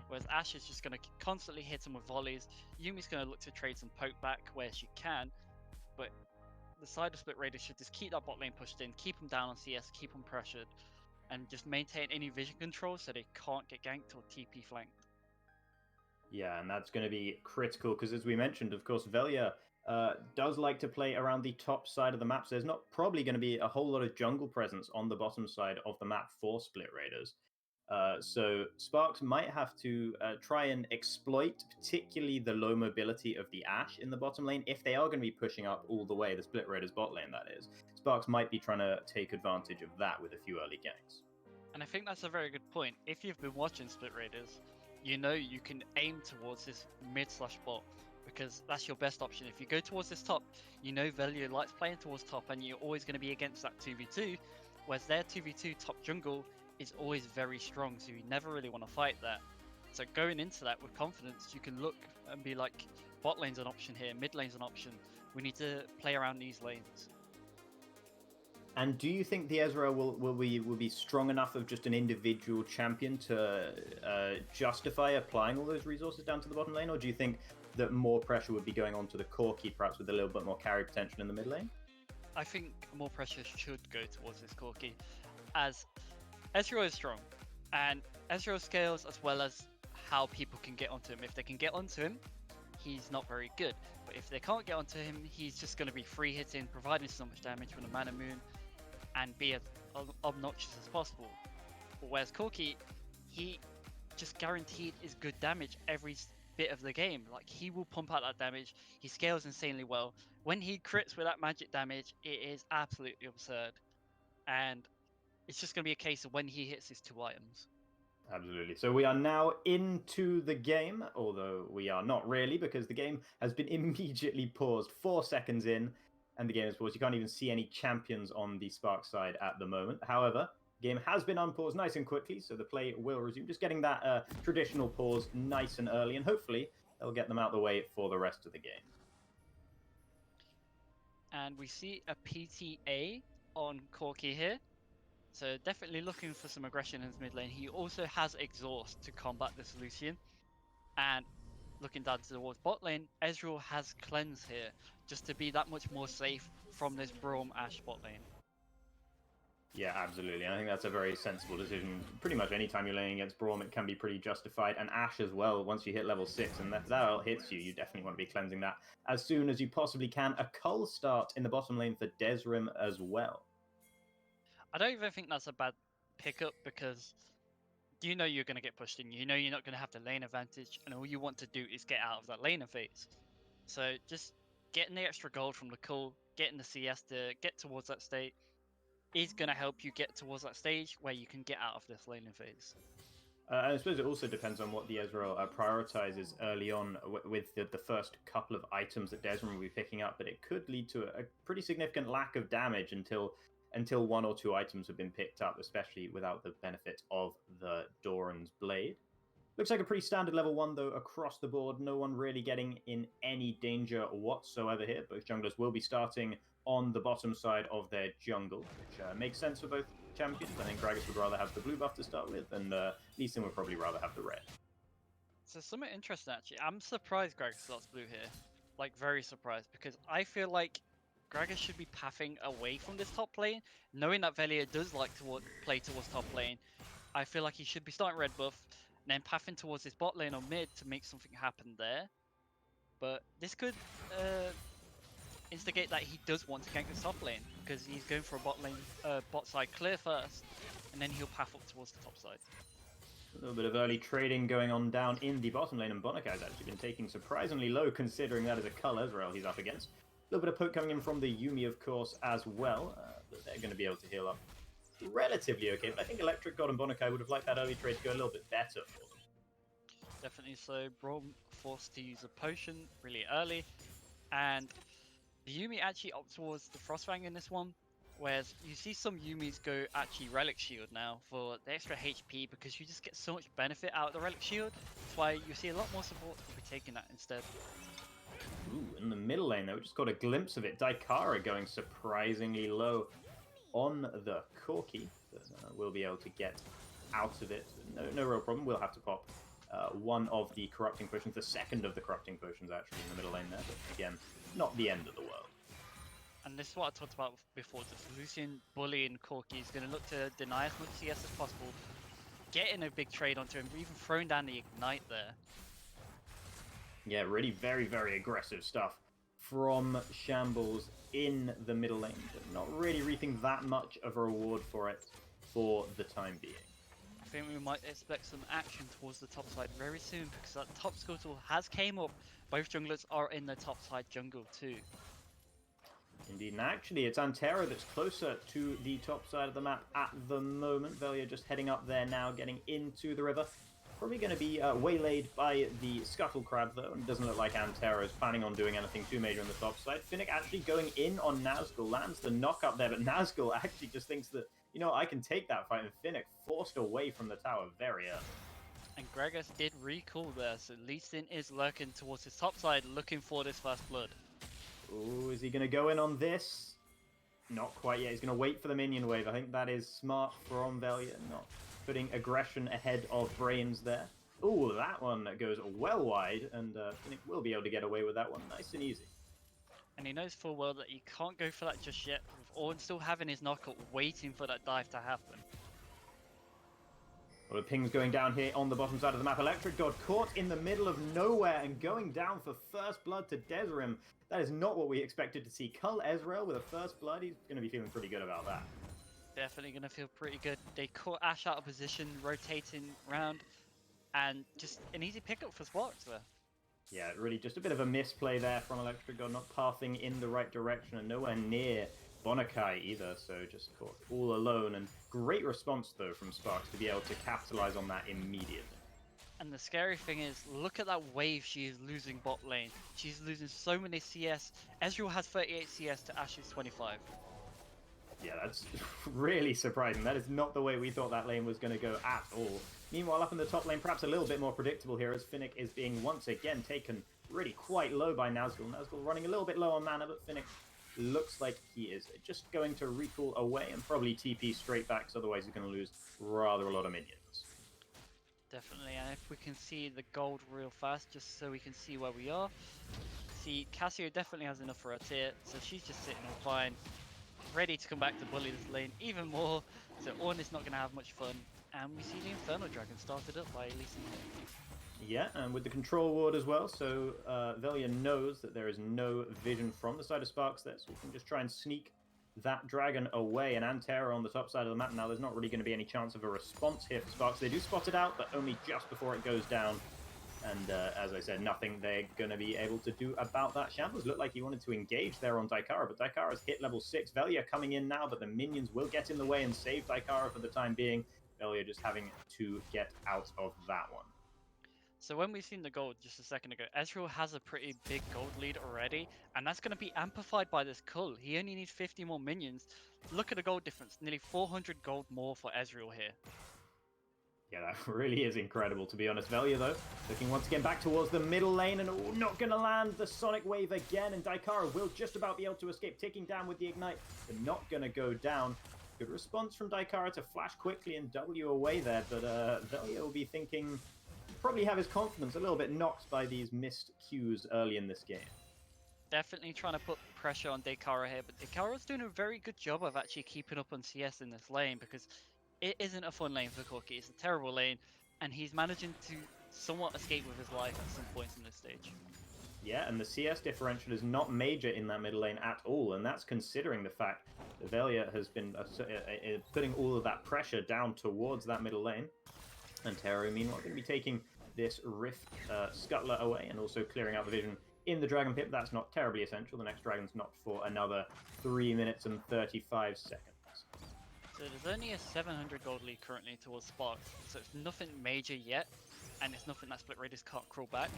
whereas Ashe is just going to constantly hit him with volleys. Yumi's going to look to trade some poke back where she can, but the side of Split Raiders should just keep that bot lane pushed in, keep them down on CS, keep them pressured, and just maintain any vision control so they can't get ganked or TP flanked. Yeah, and that's going to be critical because, as we mentioned, of course, Velia does like to play around the top side of the map. So there's not probably going to be a whole lot of jungle presence on the bottom side of the map for Split Raiders. So Sparx might have to try and exploit particularly the low mobility of the Ashe in the bottom lane if they are going to be pushing up all the way, the Split Raiders bot lane, that is. Sparx might be trying to take advantage of that with a few early ganks. And I think that's a very good point. If you've been watching Split Raiders, you know you can aim towards this mid/bot because that's your best option. If you go towards this top, you know Velia likes playing towards top and you're always going to be against that 2v2, whereas their 2v2 top jungle is always very strong, so you never really want to fight that. So going into that with confidence, you can look and be like, bot lane's an option here, mid lane's an option. We need to play around these lanes. And do you think the Ezreal will be strong enough of just an individual champion to justify applying all those resources down to the bottom lane, or do you think that more pressure would be going on to the Corki, perhaps with a little bit more carry potential in the mid lane? I think more pressure should go towards this Corki, as Ezreal is strong, and Ezreal scales as well as how people can get onto him. If they can get onto him, he's not very good. But if they can't get onto him, he's just going to be free hitting, providing so much damage from the Mana Moon, and be as obnoxious as possible. Whereas Corki, he just guaranteed is good damage every bit of the game. Like, he will pump out that damage. He scales insanely well. When he crits with that magic damage, it is absolutely absurd. And it's just going to be a case of when he hits his 2 items. Absolutely. So we are now into the game, although we are not really, because the game has been immediately paused 4 seconds in, and the game is paused. You can't even see any champions on the Sparx side at the moment. However, the game has been unpaused nice and quickly, so the play will resume. Just getting that traditional pause nice and early, and hopefully they'll get them out of the way for the rest of the game. And we see a PTA on Corki here. So definitely looking for some aggression in his mid lane. He also has exhaust to combat this Lucian. And looking down towards bot lane, Ezreal has cleanse here, just to be that much more safe from this Braum Ashe bot lane. Yeah, absolutely. I think that's a very sensible decision. Pretty much any time you're laying against Braum, it can be pretty justified. And Ashe as well, once you hit level 6, and that hits you, you definitely want to be cleansing that as soon as you possibly can. A cull start in the bottom lane for Desrim as well. I don't even think that's a bad pickup, because you know you're going to get pushed in. You know you're not going to have the lane advantage, and all you want to do is get out of that laner phase. So just getting the extra gold from the cull, getting the CS to get towards that state, is going to help you get towards that stage where you can get out of this laning phase. I suppose it also depends on what the Ezreal prioritizes early on with the first couple of items that Desmond will be picking up, but it could lead to a pretty significant lack of damage until 1 or 2 items have been picked up, especially without the benefit of the Doran's Blade. Looks like a pretty standard level 1, though, across the board. No one really getting in any danger whatsoever here. Both junglers will be starting on the bottom side of their jungle, which makes sense for both champions. I think Gragas would rather have the blue buff to start with, and Lee Sin would probably rather have the red. So something interesting, actually. I'm surprised Gragas starts blue here. Like, very surprised, because I feel like Gragas should be pathing away from this top lane, knowing that Velia does like to play towards top lane. I feel like he should be starting red buff, and then pathing towards his bot lane or mid to make something happen there. But this could instigate that he does want to gank the top lane, because he's going for a bot side clear first, and then he'll path up towards the top side. A little bit of early trading going on down in the bottom lane, and Bonica has actually been taking surprisingly low, considering that is a cull Ezreal he's up against. A little bit of poke coming in from the Yuumi, of course, as well. But they're going to be able to heal up relatively okay, but I think Electric God and Bonica would have liked that early trade to go a little bit better for them. Definitely so. Braum forced to use a potion really early, and the Yuumi actually opt towards the Frostfang in this one, whereas you see some Yuumis go actually Relic Shield now for the extra HP, because you just get so much benefit out of the Relic Shield. That's why you see a lot more support will be taking that instead. Ooh, in the middle lane though, we just got a glimpse of it. Daikara going surprisingly low on the Corki, but we'll be able to get out of it. No real problem. We'll have to pop one of the corrupting potions, the second of the corrupting potions actually in the middle lane there, but again, not the end of the world. And this is what I talked about before, just Lucian bullying Corki is going to look to deny as much CS as possible, getting a big trade onto him, even throwing down the Ignite there. Yeah, really very, very aggressive stuff from Shambles in the middle lane, but not really reaping that much of a reward for it for the time being. I think we might expect some action towards the top side very soon, because that top scuttle has came up. Both junglers are in the top side jungle too. Indeed, and actually it's Antero that's closer to the top side of the map at the moment. Velia just heading up there now, getting into the river. Probably going to be waylaid by the Scuttle Crab though, and it doesn't look like Antero is planning on doing anything too major on the top side. Finnick actually going in on Nazgul, lands the knock up there, but Nazgul actually just thinks that, you know, I can take that fight, and Finnick forced away from the tower very early. And Gragas did recall there, so Lee Sin is lurking towards his top side, looking for this first blood. Ooh, is he going to go in on this? Not quite yet. He's going to wait for the minion wave. I think that is smart from Velia, not putting aggression ahead of brains there. Ooh, that one goes well wide, and Finnick will be able to get away with that one nice and easy. And he knows full well that he can't go for that just yet, with Orn still having his knockout waiting for that dive to happen. Well, the ping's going down here on the bottom side of the map. Electric God caught in the middle of nowhere and going down for first blood to Desrim. That is not what we expected to see. Cull Ezreal with a first blood. He's going to be feeling pretty good about that. Definitely going to feel pretty good. They caught Ash out of position, rotating around, and just an easy pickup for Sparx there. Yeah, really just a bit of a misplay there from Electric God, not pathing in the right direction and nowhere near Bonakai either, so just caught all alone. And great response, though, from Sparx to be able to capitalize on that immediately. And the scary thing is, look at that wave she is losing bot lane. She's losing so many CS. Ezreal has 38 CS to Ash's 25. Yeah, that's really surprising. That is not the way we thought that lane was going to go at all. Meanwhile, up in the top lane, perhaps a little bit more predictable here, as Finnick is being once again taken really quite low by Nazgul. Nazgul running a little bit low on mana, but Finnick looks like he is just going to recall away and probably TP straight back, because otherwise he's going to lose rather a lot of minions. Definitely, and if we can see the gold real fast, just so we can see where we are. See, Cassio definitely has enough for her tier, so she's just sitting all fine, ready to come back to bully this lane even more. So Ornn is not going to have much fun, and we see the Inferno Dragon started up by Elise. Yeah, and with the control ward as well, so Velia knows that there is no vision from the side of Sparx there, so we can just try and sneak that dragon away. And Antera on the top side of the map now, there's not really going to be any chance of a response here for Sparx. They do spot it out, but only just before it goes down. And as I said, nothing they're going to be able to do about that. Shambles looked like he wanted to engage there on Daikara, but Daikara's hit level 6. Velia coming in now, but the minions will get in the way and save Daikara for the time being. Velia just having to get out of that one. So when we've seen the gold just a second ago, Ezreal has a pretty big gold lead already, and that's going to be amplified by this Cull. He only needs 50 more minions. Look at the gold difference, nearly 400 gold more for Ezreal here. Yeah, that really is incredible, to be honest. Velia, though, looking once again back towards the middle lane, and not going to land the Sonic Wave again, and Daikara will just about be able to escape, ticking down with the Ignite, but not going to go down. Good response from Daikara to flash quickly and W away there, but Velia will be thinking... probably have his confidence a little bit knocked by these missed cues early in this game. Definitely trying to put pressure on Daikara here, but Daikara's doing a very good job of actually keeping up on CS in this lane, because it isn't a fun lane for Corki. It's a terrible lane, and he's managing to somewhat escape with his life at some points in this stage. Yeah, and the CS differential is not major in that middle lane at all, and that's considering the fact that Velia has been putting all of that pressure down towards that middle lane. And Teru, meanwhile, going to be taking this Rift Scuttler away and also clearing out the vision in the Dragon Pit. That's not terribly essential. The next Dragon's not for another 3 minutes and 35 seconds. So there's only a 700 gold lead currently towards Sparx, so it's nothing major yet, and it's nothing that Split Raiders can't crawl back.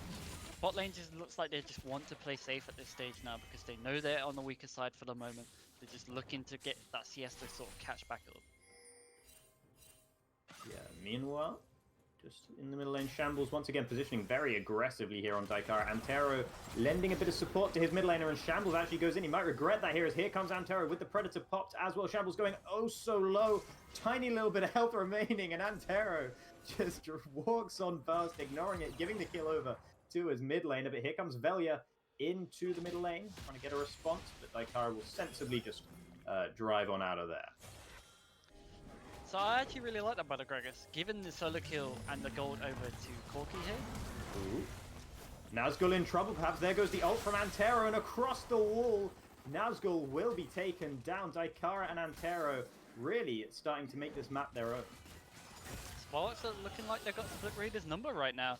Bot lane just looks like they just want to play safe at this stage now, because they know they're on the weaker side for the moment. They're just looking to get that CS to sort of catch back up. Yeah, meanwhile... just in the middle lane, Shambles once again positioning very aggressively here on Daikara. Antero lending a bit of support to his mid laner, and Shambles actually goes in. He might regret that here, as here comes Antero with the Predator popped as well. Shambles going oh so low, tiny little bit of health remaining, and Antero just walks on past, ignoring it, giving the kill over to his mid laner. But here comes Velia into the middle lane, trying to get a response, but Daikara will sensibly just drive on out of there. So I actually really like that by the Gregus, given the solo kill and the gold over to Corki here. Ooh. Nazgul in trouble, perhaps there goes the ult from Antero, and across the wall, Nazgul will be taken down. Daikara and Antero really starting to make this map their own. Sparx are looking like they've got Split Raiders' number right now.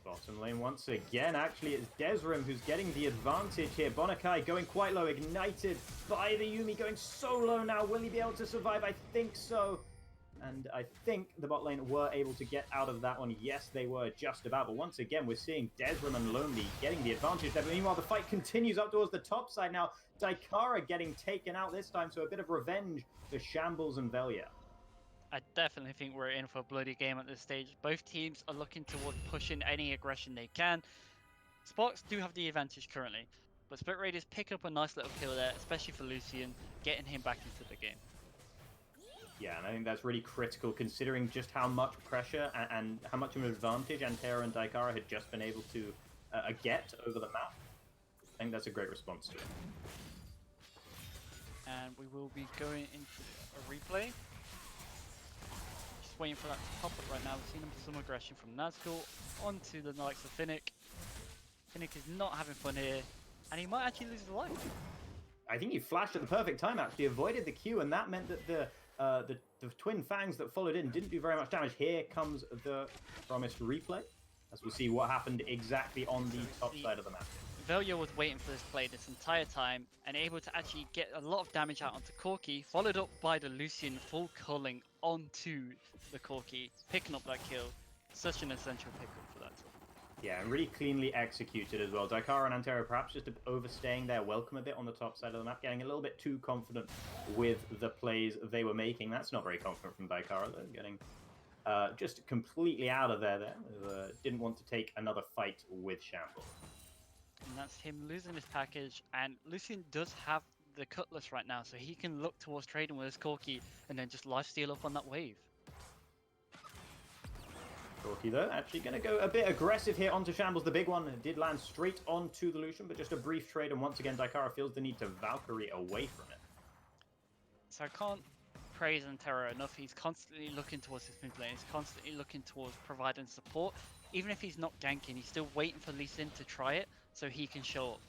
Bottom lane once again, actually it's Desrim who's getting the advantage here. Bonakai going quite low, ignited by the Yuumi, going so low now. Will he be able to survive? I think so. And I think the bot lane were able to get out of that one. Yes, they were just about. But once again, we're seeing Desrim and Lonely getting the advantage there. But meanwhile, the fight continues up towards the top side now. Daikara getting taken out this time, so a bit of revenge for Shambles and Velia. I definitely think we're in for a bloody game at this stage. Both teams are looking toward pushing any aggression they can. Sparx do have the advantage currently, but Split Raiders pick up a nice little kill there, especially for Lucian, getting him back into the game. Yeah, and I think that's really critical considering just how much pressure and how much of an advantage Antero and Daikara had just been able to get over the map. I think that's a great response to it. And we will be going into a replay. Just waiting for that to pop up right now. We've seen some aggression from Nazgul onto the likes of Finnick. Finnick is not having fun here, and he might actually lose his life. I think he flashed at the perfect time, actually, avoided the Q, and that meant that the twin fangs that followed in didn't do very much damage. Here comes the promised replay, as we'll see what happened exactly on the top side of the map. Velio was waiting for this play this entire time and able to actually get a lot of damage out onto Corki, followed up by the Lucian full culling onto the Corki, picking up that kill. Such an essential pickup for that. Yeah, and really cleanly executed as well. Daikara and Antero perhaps just overstaying their welcome a bit on the top side of the map, getting a little bit too confident with the plays they were making. That's not very confident from Daikara, though, getting just completely out of there. Didn't want to take another fight with Shambles. And that's him losing his package, and Lucian does have the Cutlass right now, so he can look towards trading with his Corki and then just lifesteal up on that wave. Corki, though, actually going to go a bit aggressive here onto Shambles. The big one did land straight onto the Lucian, but just a brief trade, and once again, Daikara feels the need to Valkyrie away from it. So I can't praise Antero enough. He's constantly looking towards his mid lane. He's constantly looking towards providing support. Even if he's not ganking, he's still waiting for Lee Sin to try it so he can show up.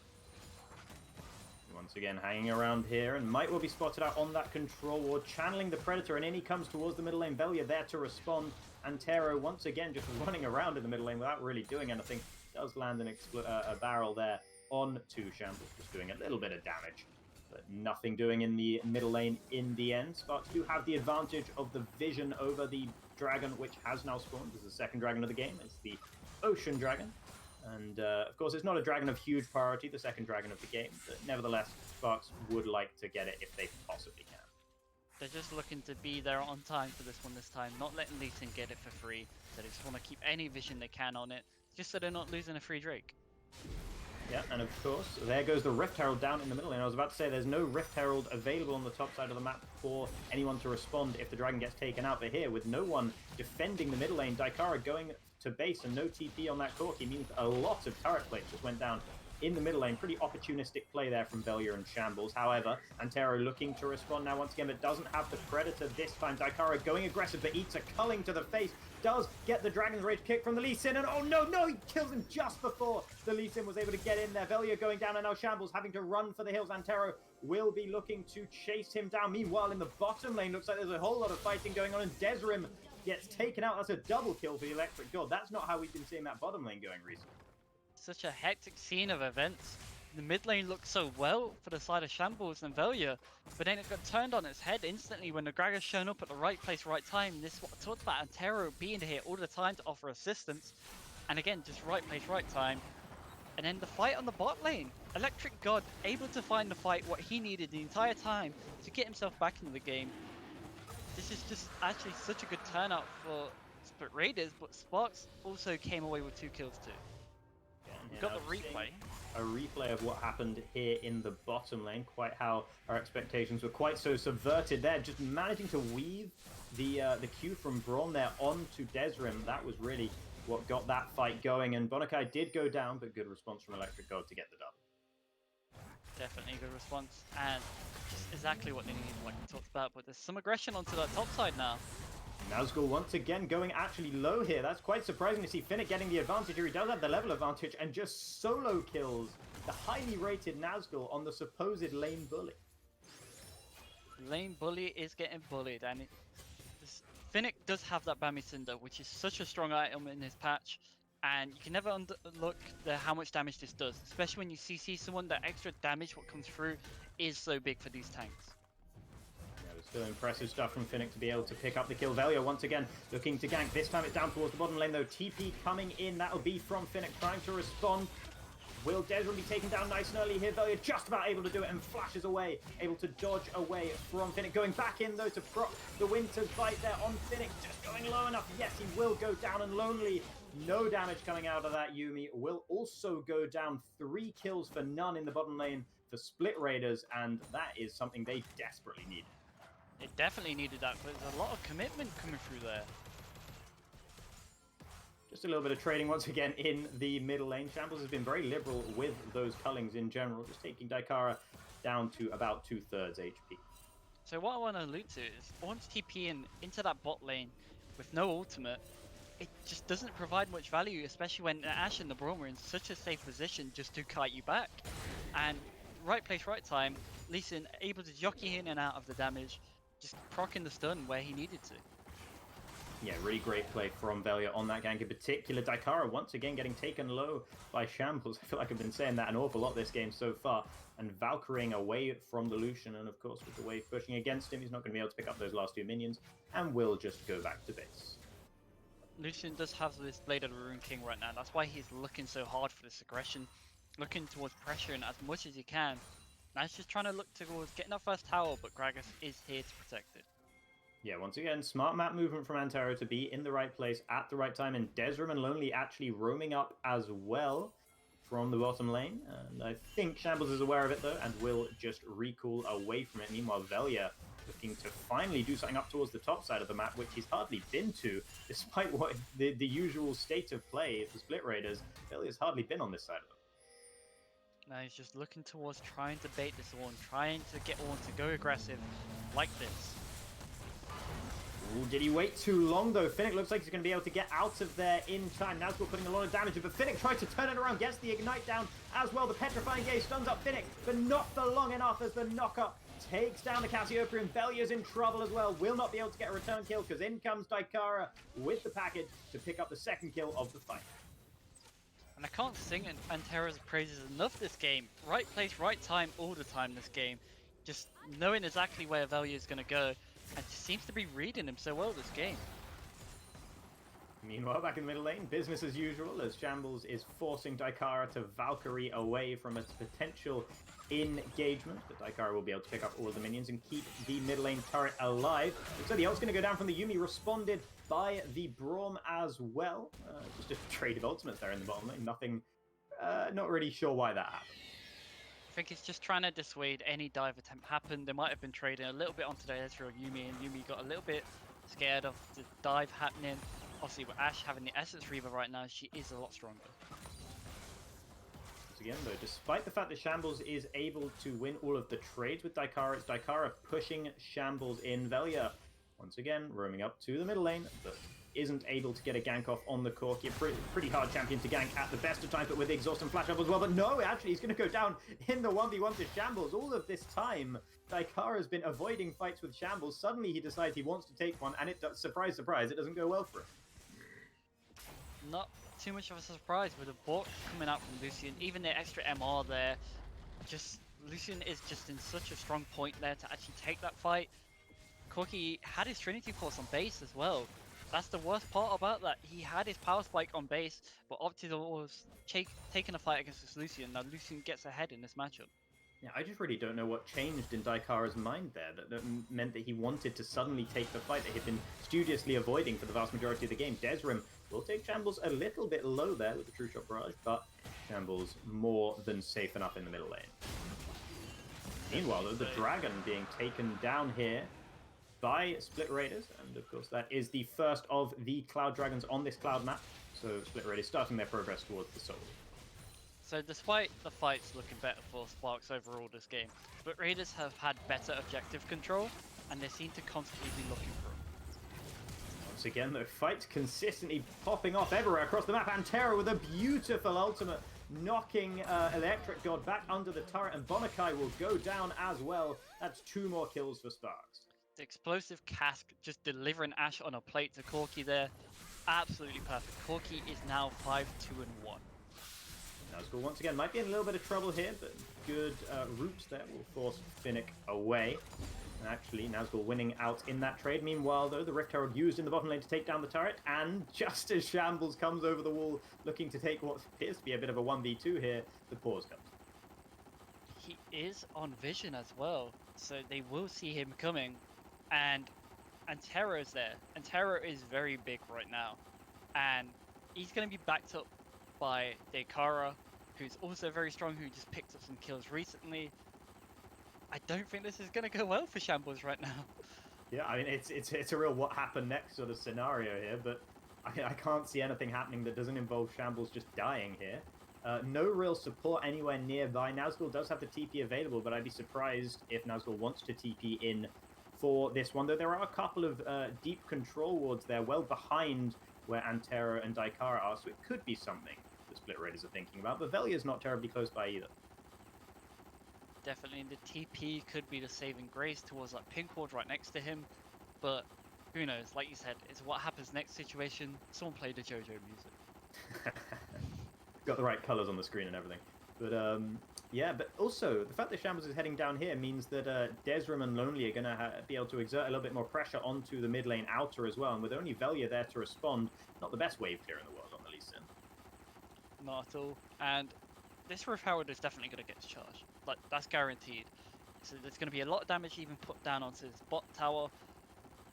Once again, hanging around here, and might well be spotted out on that control ward, channeling the Predator, and in he comes towards the middle lane. Velia there to respond. Antero once again just running around in the middle lane without really doing anything. Does land a barrel there onto Shambles, just doing a little bit of damage, but nothing doing in the middle lane in the end. Sparx do have the advantage of the vision over the dragon, which has now spawned. This is the second dragon of the game. It's the Ocean Dragon. And, of course, it's not a dragon of huge priority, the second dragon of the game, but nevertheless, Sparx would like to get it if they possibly can. They're just looking to be there on time for this one this time, not letting Lee Sin get it for free. So they just want to keep any vision they can on it, just so they're not losing a free Drake. Yeah, and of course, there goes the Rift Herald down in the middle lane. I was about to say there's no Rift Herald available on the top side of the map for anyone to respond if the dragon gets taken out. But here, with no one defending the middle lane, Daikara going to base and no TP on that Corki means a lot of turret plates just went down in the middle lane. Pretty opportunistic play there from Velia and Shambles. However, Antero looking to respond now once again, but doesn't have the Predator this time. Daikara going aggressive, but eats a culling to the face. Does get the Dragon's Rage kick from the Lee Sin, and oh no, he kills him just before the Lee Sin was able to get in there. Velia going down, and now Shambles having to run for the hills. Antero will be looking to chase him down. Meanwhile, in the bottom lane, looks like there's a whole lot of fighting going on, and Desrim gets taken out. That's a double kill for the Electric God. That's not how we've been seeing that bottom lane going recently. Such a hectic scene of events. The mid lane looked so well for the side of Shambles and Velia, but then it got turned on its head instantly when the Gragas shown up at the right place, right time. This is what I talked about, Antero being here all the time to offer assistance. And again, just right place, right time. And then the fight on the bot lane. Electric God able to find the fight, what he needed the entire time to get himself back into the game. This is just actually such a good turnout for Split Raiders, but Sparx also came away with 2 kills too. We've got the replay. A replay of what happened here in the bottom lane. Quite how our expectations were quite so subverted there. Just managing to weave the Q from Braun there onto Desrim. That was really what got that fight going. And Bonakai did go down, but good response from Electric God to get the double. Definitely a good response. And just exactly what they needed, like we talked about. But there's some aggression onto that top side now. Nazgul once again going actually low here. That's quite surprising to see Finnick getting the advantage here. He does have the level advantage and just solo kills the highly rated Nazgul on the supposed lane bully. Lane bully is getting bullied, and Finnick does have that Bami Cinder, which is such a strong item in his patch, and you can never overlook how much damage this does, especially when you CC someone. That extra damage what comes through is so big for these tanks. Still impressive stuff from Finnick to be able to pick up the kill. Velia once again looking to gank. This time it's down towards the bottom lane though. TP coming in. That'll be from Finnick trying to respond. Will Desrim be taken down nice and early here? Velia just about able to do it and flashes away. Able to dodge away from Finnick. Going back in though to proc the Winter's Bite there on Finnick. Just going low enough. Yes, he will go down, and Lonely. No damage coming out of that. Yuumi will also go down. 3 kills for none in the bottom lane for Split Raiders, and that is something they desperately need. It definitely needed that, but there's a lot of commitment coming through there. Just a little bit of trading once again in the middle lane. Shambles has been very liberal with those cullings in general, just taking Daikara down to about 2/3 HP. So what I want to allude to is once TPing into that bot lane with no ultimate, it just doesn't provide much value, especially when Ashe and the Braum are in such a safe position just to kite you back. And right place, right time, Lee Sin able to jockey in and out of the damage, just proccing the stun where he needed to. Yeah, really great play from Velia on that gank in particular. Daikara once again getting taken low by Shambles. I feel like I've been saying that an awful lot this game so far. And Valkyrie away from the Lucian, and of course with the wave pushing against him, he's not going to be able to pick up those last 2 minions, and will just go back to base. Lucian does have this Blade of the Rune King right now. That's why he's looking so hard for this aggression, looking towards pressuring as much as he can. Now he's just trying to look towards getting that first tower, but Gragas is here to protect it. Yeah, once again, smart map movement from Antero to be in the right place at the right time, and Desram and Lonely actually roaming up as well from the bottom lane. And I think Shambles is aware of it though, and will just recall away from it. Meanwhile, Velia looking to finally do something up towards the top side of the map, which he's hardly been to, despite what the usual state of play for Split Raiders. Velia's hardly been on this side of them. Now he's just looking towards trying to bait this Ornn, trying to get Ornn to go aggressive like this. Ooh, did he wait too long though? Finnick looks like he's going to be able to get out of there in time. Nazgul putting a lot of damage in, but Finnick tries to turn it around, gets the Ignite down as well. The Petrifying Gaze stuns up Finnick, but not for long enough as the knock-up takes down the Cassiopeia, and Velia's in trouble as well. Will not be able to get a return kill because in comes Daikara with the package to pick up the second kill of the fight. And I can't sing Antero's praises enough this game. Right place, right time, all the time this game. Just knowing exactly where Velia is going to go, and just seems to be reading him so well this game. Meanwhile, back in the middle lane, business as usual, as Shambles is forcing Daikara to Valkyrie away from its potential engagement. But Daikara will be able to pick up all of the minions and keep the mid lane turret alive. So the ult's going to go down from the Yuumi, responded by the Braum as well. Just a trade of ultimates there in the bottom lane. Nothing, not really sure why that happened. I think it's just trying to dissuade any dive attempt happen. They might have been trading a little bit onto the Ezreal of Yuumi, and Yuumi got a little bit scared of the dive happening. Obviously, with Ashe having the Essence Reaver right now, she is a lot stronger. Once again, though, despite the fact that Shambles is able to win all of the trades with Daikara, it's Daikara pushing Shambles in. Velia, once again, roaming up to the middle lane, but isn't able to get a gank off on the Corki. Pretty hard champion to gank at the best of times, but with the exhaust and flash up as well. But no, actually, he's going to go down in the 1v1 to Shambles. All of this time, Daikara's been avoiding fights with Shambles. Suddenly, he decides he wants to take one, and it does, surprise, surprise, it doesn't go well for him. Not too much of a surprise with a bot coming out from Lucian. Even the extra MR there, just Lucian is just in such a strong point there to actually take that fight. Corki had his Trinity Force on base as well. That's the worst part about that. He had his Power Spike on base, but opted was taking a fight against this Lucian. Now Lucian gets ahead in this matchup. Yeah, I just really don't know what changed in Daikara's mind there that meant that he wanted to suddenly take the fight that he'd been studiously avoiding for the vast majority of the game. Desram will take Shambles a little bit low there with the True Shot Barrage, but Shambles more than safe enough in the middle lane. Meanwhile, though, the Dragon being taken down here by Split Raiders, and of course that is the first of the Cloud Dragons on this Cloud map, so Split Raiders starting their progress towards the Soul. So despite the fights looking better for Sparx overall this game, Split Raiders have had better objective control, and they seem to constantly be looking for them. Once again, the fights consistently popping off everywhere across the map. Antero with a beautiful ultimate, knocking Electric God back under the turret, and Bonakai will go down as well. That's 2 more kills for Sparx. The explosive cask just delivering Ashe on a plate to Corki there. Absolutely perfect. Corki is now 5-2-1. Nazgul once again might be in a little bit of trouble here, but good roots there will force Finnick away. And actually, Nazgul winning out in that trade. Meanwhile, though, the Rift Herald used in the bottom lane to take down the turret, and just as Shambles comes over the wall looking to take what appears to be a bit of a 1v2 here, the pause comes. He is on vision as well, so they will see him coming. And Antero's there. Antero is very big right now, and he's going to be backed up by Daikara, who's also very strong, who just picked up some kills recently. I don't think this is going to go well for Shambles right now. Yeah, I mean, it's a real what happened next sort of scenario here, but I can't see anything happening that doesn't involve Shambles just dying here. No real support anywhere nearby. Nazgul does have the TP available, but I'd be surprised if Nazgul wants to TP in for this one, though there are a couple of deep control wards there, well behind where Antero and Daikara are, so it could be something the Split Raiders are thinking about, but Velia's not terribly close by either. Definitely, the TP could be the saving grace towards that pink ward right next to him, but who knows? Like you said, it's what happens next situation. Someone play the JoJo music. Got the right colors on the screen and everything. But yeah, but also the fact that Shambles is heading down here means that Desrim and Lonely are going to be able to exert a little bit more pressure onto the mid lane outer as well. And with only Velia there to respond, not the best wave clear in the world on the Lee Sin. Not at all. And this Rift Herald is definitely going to get charged. Like, that's guaranteed. So there's going to be a lot of damage even put down onto this bot tower.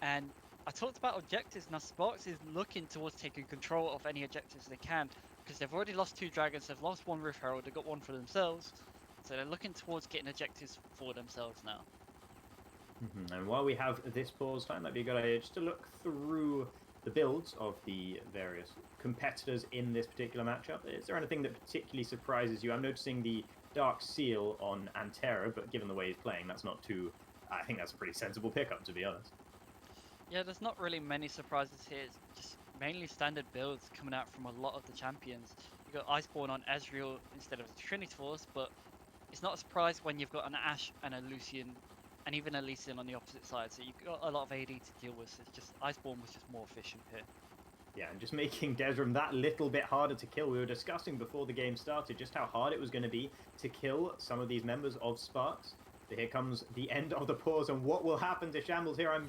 And I talked about objectives. Now Sparx is looking towards taking control of any objectives they can, because they've already lost 2 dragons, they've lost 1 Rift Herald, they've got 1 for themselves. So they're looking towards getting objectives for themselves now. And while we have this pause time, that'd be a good idea just to look through the builds of the various competitors in this particular matchup. Is there anything that particularly surprises you? I'm noticing the Dark Seal on Antero, but given the way he's playing, that's not too... I think that's a pretty sensible pickup, to be honest. Yeah, there's not really many surprises here. It's just mainly standard builds coming out from a lot of the champions. You got Iceborne on Ezreal instead of Trinity Force, but it's not a surprise when you've got an Ashe and a Lucian, and even a Lee Sin on the opposite side. So you've got a lot of AD to deal with. So it's just Iceborne was just more efficient here. Yeah, and just making Desrim that little bit harder to kill. We were discussing before the game started just how hard it was going to be to kill some of these members of Sparx. So here comes the end of the pause, and what will happen to Shambles here? I'm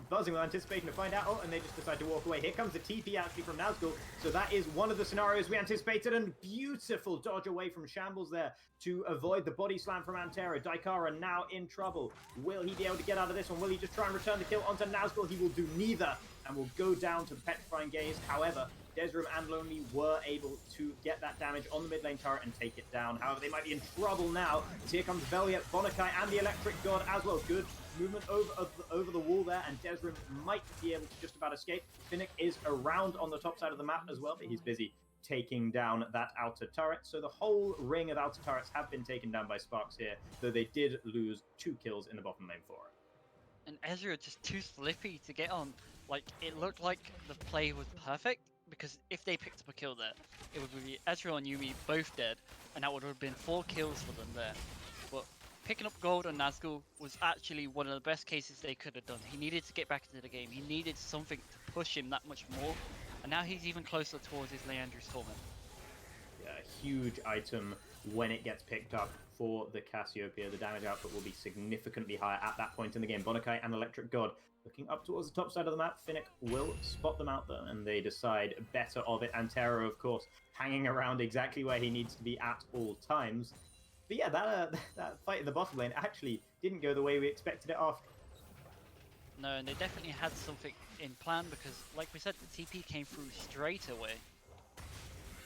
buzzing with anticipation to find out. Oh, and they just decide to walk away. Here comes the TP actually from Nazgul. So that is one of the scenarios we anticipated, and beautiful dodge away from Shambles there to avoid the body slam from Antero. Daikara now in trouble. Will he be able to get out of this one? Will he just try and return the kill onto Nazgul? He will do neither and will go down to the Petrifying Gaze. However, Desrim and Lonely were able to get that damage on the mid lane turret and take it down. However, they might be in trouble now. So here comes Velia, Bonakai, and the Electric God as well. Good movement over the wall there, and Desrim might be able to just about escape. Finnick is around on the top side of the map as well, but he's busy taking down that outer turret. So the whole ring of outer turrets have been taken down by Sparx here, though they did lose 2 kills in the bottom lane for it. And Ezreal just too slippy to get on. Like, it looked like the play was perfect, because if they picked up a kill there, it would be Ezreal and Yuumi both dead, and that would have been 4 kills for them there. But picking up gold on Nazgul was actually one of the best cases they could have done. He needed to get back into the game. He needed something to push him that much more, and now he's even closer towards his Leandri's Torment. Yeah, a huge item when it gets picked up for the Cassiopeia. The damage output will be significantly higher at that point in the game. Bonakai and Electric God looking up towards the top side of the map. Finnick will spot them out though, and they decide better of it. Antero, of course, hanging around exactly where he needs to be at all times. But yeah, that fight in the bottom lane actually didn't go the way we expected it after. No, and they definitely had something in plan, because, like we said, the TP came through straight away.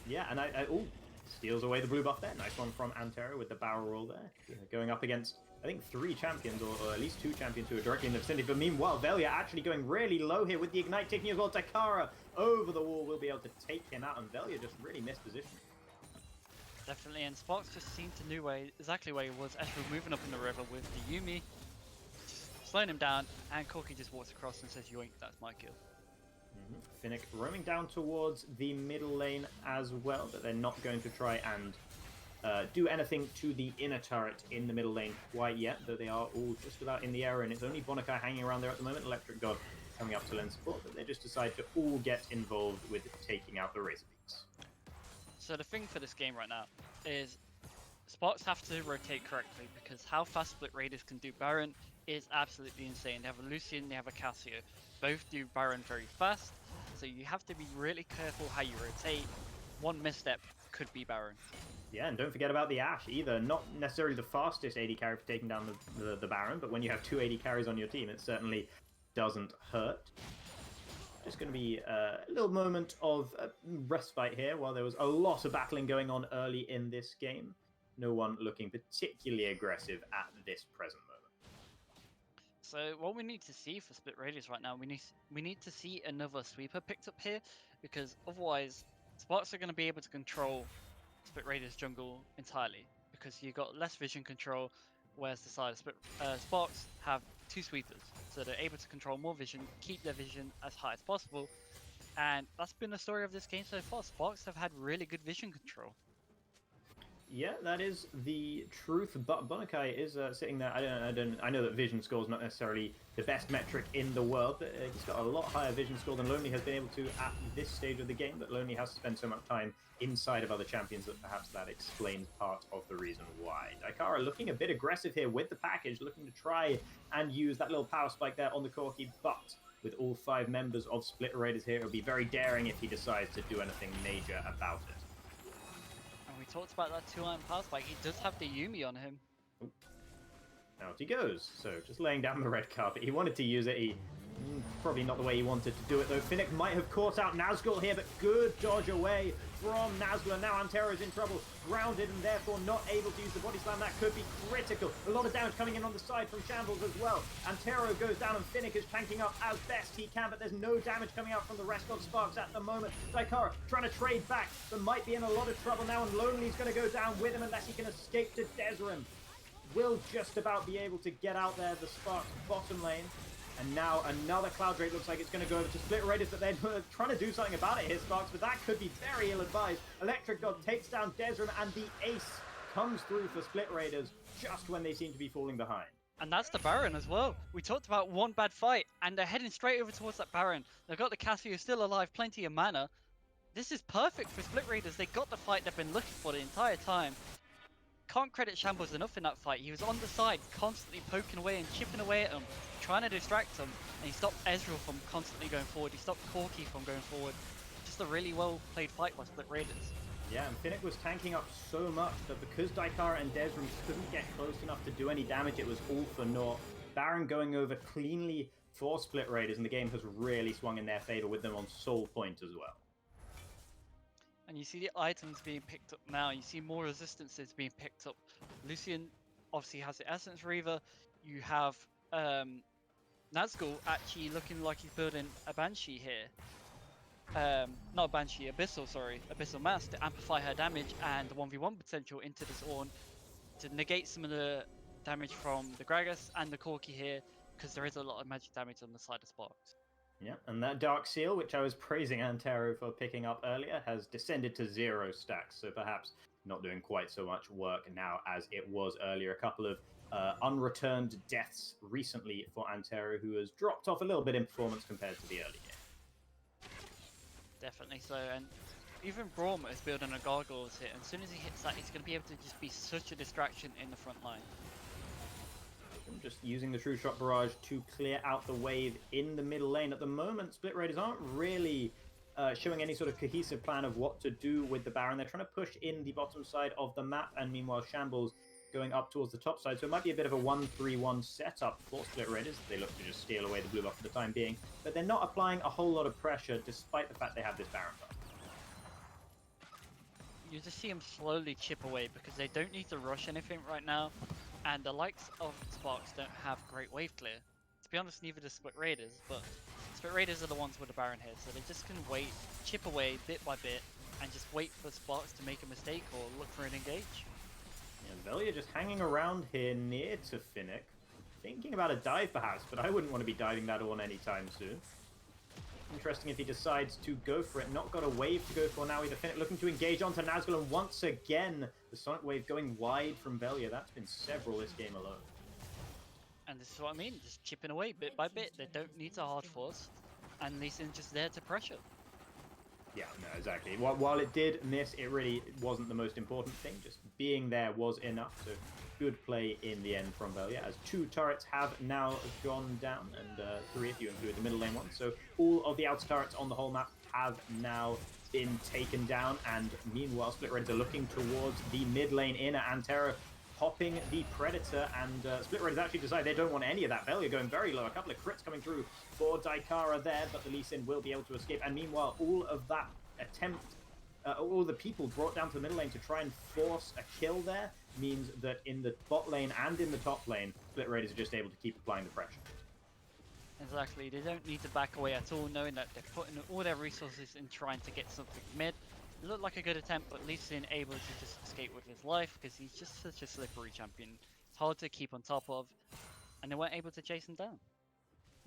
Yeah, and oh, steals away the blue buff there. Nice one from Antero with the barrel roll there. Yeah, going up against, I think, 3 champions, or at least 2 champions who are directly in the vicinity. But meanwhile, Velia actually going really low here with the Ignite taking as well. Daikara over the wall will be able to take him out, and Velia just really missed position. Definitely, and Sparx just seemed to know exactly where he was. Ezreal moving up in the river with the Yuumi, just slowing him down, and Corki just walks across and says, yoink, that's my kill. Finnick roaming down towards the middle lane as well, but they're not going to try and do anything to the inner turret in the middle lane quite yet, though they are all just about in the area, and it's only Bonakai hanging around there at the moment. Electric God coming up to lend support, but they just decide to all get involved with taking out the Razor Beaks. So the thing for this game right now is Sparx have to rotate correctly, because how fast Split Raiders can do Baron is absolutely insane. They have a Lucian, they have a Cassio. Both do Baron very fast, so you have to be really careful how you rotate. One misstep could be Baron. Yeah, and don't forget about the Ashe either. Not necessarily the fastest AD carry for taking down the Baron, but when you have 2 AD carries on your team, it certainly doesn't hurt. Just going to be a little moment of respite here while there was a lot of battling going on early in this game. No one looking particularly aggressive at this present moment. So what we need to see for Split Raiders right now, we need to see another sweeper picked up here, because otherwise Sparx are going to be able to control Split Raiders jungle entirely, because you got less vision control, whereas the side of Sparx have 2 sweepers, so they're able to control more vision, keep their vision as high as possible, and that's been the story of this game so far. Sparx have had really good vision control. Yeah, that is the truth. But Bonakai is sitting there. I know that vision score is not necessarily the best metric in the world, but he's got a lot higher vision score than Lonely has been able to at this stage of the game. But Lonely has to spend so much time inside of other champions that perhaps that explains part of the reason why. Daikara looking a bit aggressive here with the package, looking to try and use that little power spike there on the Corki, but with all 5 members of Split Raiders here, it would be very daring if he decides to do anything major about it. We talked about that 2-iron power spike. He does have the Yumi on him. Out he goes. So just laying down the red carpet. He wanted to use it. Probably not the way he wanted to do it though. Finnick might have caught out Nazgul here, but good dodge away from Nazgul. And now Antero's in trouble, grounded and therefore not able to use the body slam. That could be critical. A lot of damage coming in on the side from Shambles as well. Antero goes down and Finnick is tanking up as best he can, but there's no damage coming out from the rest of Sparx at the moment. Daikara trying to trade back, but might be in a lot of trouble now, and Lonely's going to go down with him unless he can escape to Desrim. Will just about be able to get out there, the Sparx bottom lane. And now another Cloud Drake looks like it's going to go over to Split Raiders, but they're trying to do something about it here, Sparx, but that could be very ill-advised. Electric God takes down Desrim, and the ace comes through for Split Raiders just when they seem to be falling behind. And that's the Baron as well. We talked about one bad fight, and they're heading straight over towards that Baron. They've got the Cassio still alive, plenty of mana. This is perfect for Split Raiders. They got the fight they've been looking for the entire time. Can't credit Shambles enough in that fight. He was on the side, constantly poking away and chipping away at him, trying to distract him, and he stopped Ezreal from constantly going forward. He stopped Corki from going forward. Just a really well played fight by Split Raiders. Yeah, and Finnick was tanking up so much that because Daikara and Desrim couldn't get close enough to do any damage, it was all for naught. Baron going over cleanly for Split Raiders, and the game has really swung in their favor with them on Soul Point as well. And you see the items being picked up now. You see more resistances being picked up. Lucian obviously has the Essence Reaver. You have Nazgul actually looking like he's building a Banshee here. Not a Banshee, Abyssal, sorry. Abyssal Mass to amplify her damage and the 1v1 potential into this Ornn to negate some of the damage from the Gragas and the Corki here, because there is a lot of magic damage on the side of Sparx. Yeah, and that Dark Seal, which I was praising Antero for picking up earlier, has descended to 0 stacks, so perhaps not doing quite so much work now as it was earlier. A couple of unreturned deaths recently for Antero, who has dropped off a little bit in performance compared to the early game. Definitely so, and even Braum is building a Gargoyles hit, and as soon as he hits that, he's going to be able to just be such a distraction in the front line. Just using the True Shot Barrage to clear out the wave in the middle lane. At the moment, Split Raiders aren't really showing any sort of cohesive plan of what to do with the Baron. They're trying to push in the bottom side of the map, and meanwhile Shambles going up towards the top side. So it might be a bit of a 1-3-1 setup for Split Raiders. They look to just steal away the blue buff for the time being, but they're not applying a whole lot of pressure despite the fact they have this Baron buff. You just see them slowly chip away because they don't need to rush anything right now. And the likes of Sparx don't have great wave clear. To be honest, neither does Split Raiders, but Split Raiders are the ones with the Baron here, so they just can wait, chip away bit by bit, and just wait for Sparx to make a mistake or look for an engage. Yeah, Velia just hanging around here near to Finnick, thinking about a dive perhaps, but I wouldn't want to be diving that on anytime soon. Interesting if he decides to go for it. Not got a wave to go for now either. Finnick looking to engage onto Nazgul, and once again, the Sonic Wave going wide from Velia. That's been several this game alone. And this is what I mean, just chipping away bit by bit. They don't need to hard force, and Lee Sin's just there to pressure. Yeah, no, exactly. While it did miss, it really wasn't the most important thing. Just being there was enough. So good play in the end from Velia, as 2 turrets have now gone down, and 3 if you include the middle lane one. So all of the outer turrets on the whole map have now been taken down, and meanwhile Split Raiders are looking towards the mid lane in. Antero popping the Predator, and Split Raiders actually decide they don't want any of that. Velia going very low. A couple of crits coming through for Daikara there, but the Lee Sin will be able to escape. And meanwhile, all of that attempt, all the people brought down to the middle lane to try and force a kill there means that in the bot lane and in the top lane, Split Raiders are just able to keep applying the pressure. Exactly, they don't need to back away at all, knowing that they're putting all their resources in trying to get something mid. It looked like a good attempt, but Lee Sin able to just escape with his life because he's just such a slippery champion. It's hard to keep on top of, and they weren't able to chase him down.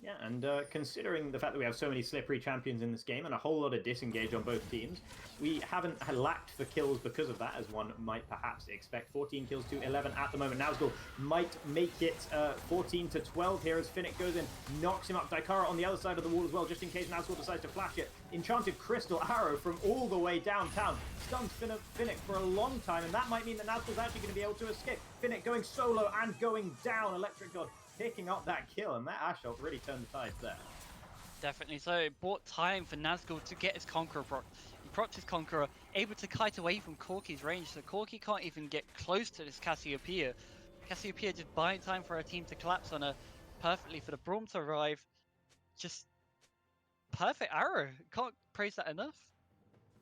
Yeah, and considering the fact that we have so many slippery champions in this game and a whole lot of disengage on both teams, we haven't lacked for kills because of that, as one might perhaps expect. 14 kills to 11 at the moment. Nazgul might make it 14 to 12 here as Finnick goes in, knocks him up. Daikara on the other side of the wall as well, just in case Nazgul decides to flash it. Enchanted Crystal Arrow from all the way downtown stuns Finnick for a long time, and that might mean that Nazgul's actually going to be able to escape. Finnick going solo and going down. Electric God picking up that kill, and that Ash ult really turned the tides there. Definitely so. It bought time for Nazgul to get his Conqueror proc. He procced his Conqueror, able to kite away from Corki's range, so Corki can't even get close to this Cassiopeia. Cassiopeia just buying time for her team to collapse on her perfectly for the Braum to arrive. Just perfect arrow. Can't praise that enough.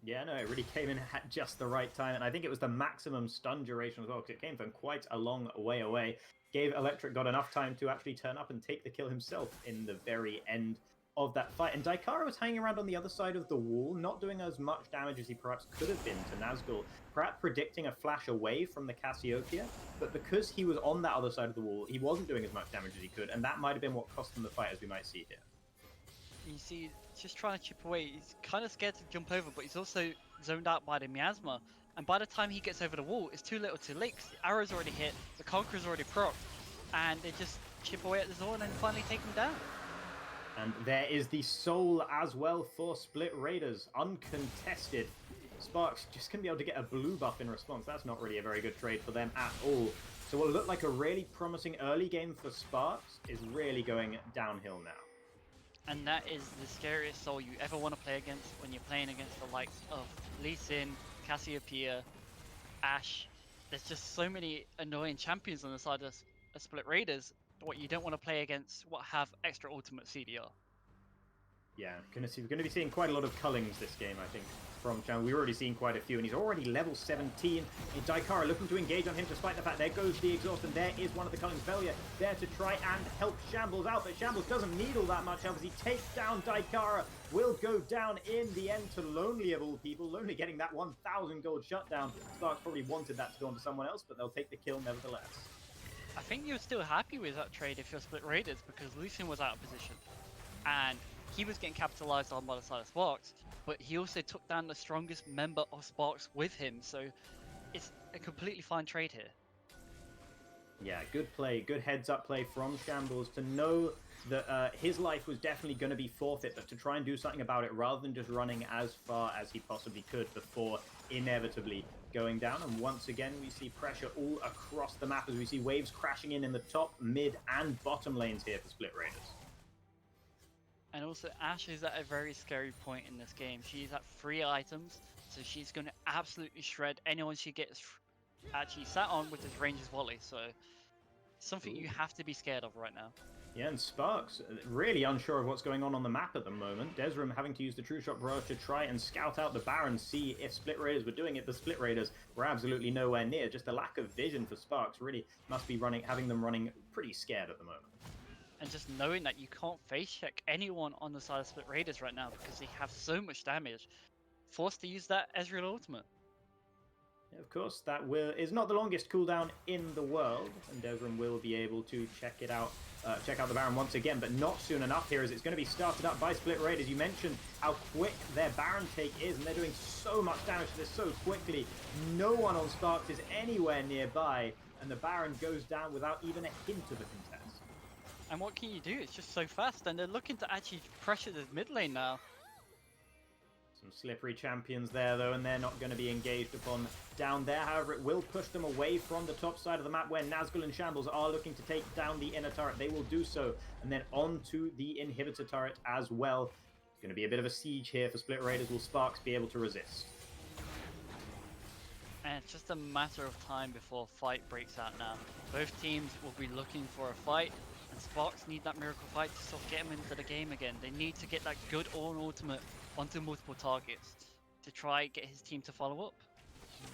Yeah, no, it really came in at just the right time, and I think it was the maximum stun duration as well, because it came from quite a long way away. Gave Electric God enough time to actually turn up and take the kill himself in the very end of that fight. And Daikara was hanging around on the other side of the wall, not doing as much damage as he perhaps could have been to Nazgul, perhaps predicting a flash away from the Cassiopeia, but because he was on that other side of the wall, he wasn't doing as much damage as he could, and that might have been what cost him the fight, as we might see here. You see, just trying to chip away. He's kind of scared to jump over, but he's also zoned out by the miasma. And by the time he gets over the wall, it's too little too late. The arrow's already hit, the Conqueror's already procced, and they just chip away at the Zorn and finally take him down. And there is the soul as well for Split Raiders, uncontested. Sparx just going to be able to get a blue buff in response. That's not really a very good trade for them at all. So what looked like a really promising early game for Sparx is really going downhill now. And that is the scariest soul you ever want to play against when you're playing against the likes of Lee Sin, Cassiopeia, Ashe. There's just so many annoying champions on the side of Split Raiders. What you don't want to play against what have extra ultimate CDR. Yeah, we're going to be seeing quite a lot of Cullings this game, I think, from Chan. We've already seen quite a few, and he's already level 17. Daikara looking to engage on him, despite the fact there goes the exhaust, and there is one of the Cullings. Velia there to try and help Shambles out, but Shambles doesn't need all that much help as he takes down Daikara. Will go down in the end to Lonely of all people. Lonely getting that 1,000 gold shutdown. Sparx probably wanted that to go on to someone else, but they'll take the kill nevertheless. I think you're still happy with that trade if you're Split Raiders, because Lucian was out of position. And he was getting capitalized on by the side of Sparx, but he also took down the strongest member of Sparx with him, so it's a completely fine trade here. Yeah, good play, good heads-up play from Shambles to know that his life was definitely going to be forfeit, but to try and do something about it rather than just running as far as he possibly could before inevitably going down. And once again, we see pressure all across the map as we see waves crashing in the top, mid, and bottom lanes here for Split Raiders. And also, Ashe is at a very scary point in this game. She's at 3 items, so she's going to absolutely shred anyone she gets actually sat on with this ranger's volley. So, something you have to be scared of right now. Yeah, and Sparx really unsure of what's going on the map at the moment. Desrim having to use the True Shot Barrage to try and scout out the Baron, see if Split Raiders were doing it. The Split Raiders were absolutely nowhere near. Just the lack of vision for Sparx really must be having them running pretty scared at the moment. And just knowing that you can't face check anyone on the side of Split Raiders right now because they have so much damage, forced to use that Ezreal ultimate. Yeah, of course, that is not the longest cooldown in the world, and Desrim will be able to check out the Baron once again, but not soon enough here as it's going to be started up by Split Raiders. You mentioned how quick their Baron take is, and they're doing so much damage to this so quickly. No one on Sparx is anywhere nearby, and the Baron goes down without even a hint of a contest. And what can you do? It's just so fast, and they're looking to actually pressure this mid lane now. Some slippery champions there, though, and they're not going to be engaged upon down there. However, it will push them away from the top side of the map where Nazgul and Shambles are looking to take down the inner turret. They will do so, and then onto the inhibitor turret as well. It's going to be a bit of a siege here for Split Raiders. Will Sparx be able to resist? And it's just a matter of time before a fight breaks out now. Both teams will be looking for a fight, and Sparx need that miracle fight to sort of get them into the game again. They need to get that good on ultimate onto multiple targets to try and get his team to follow up.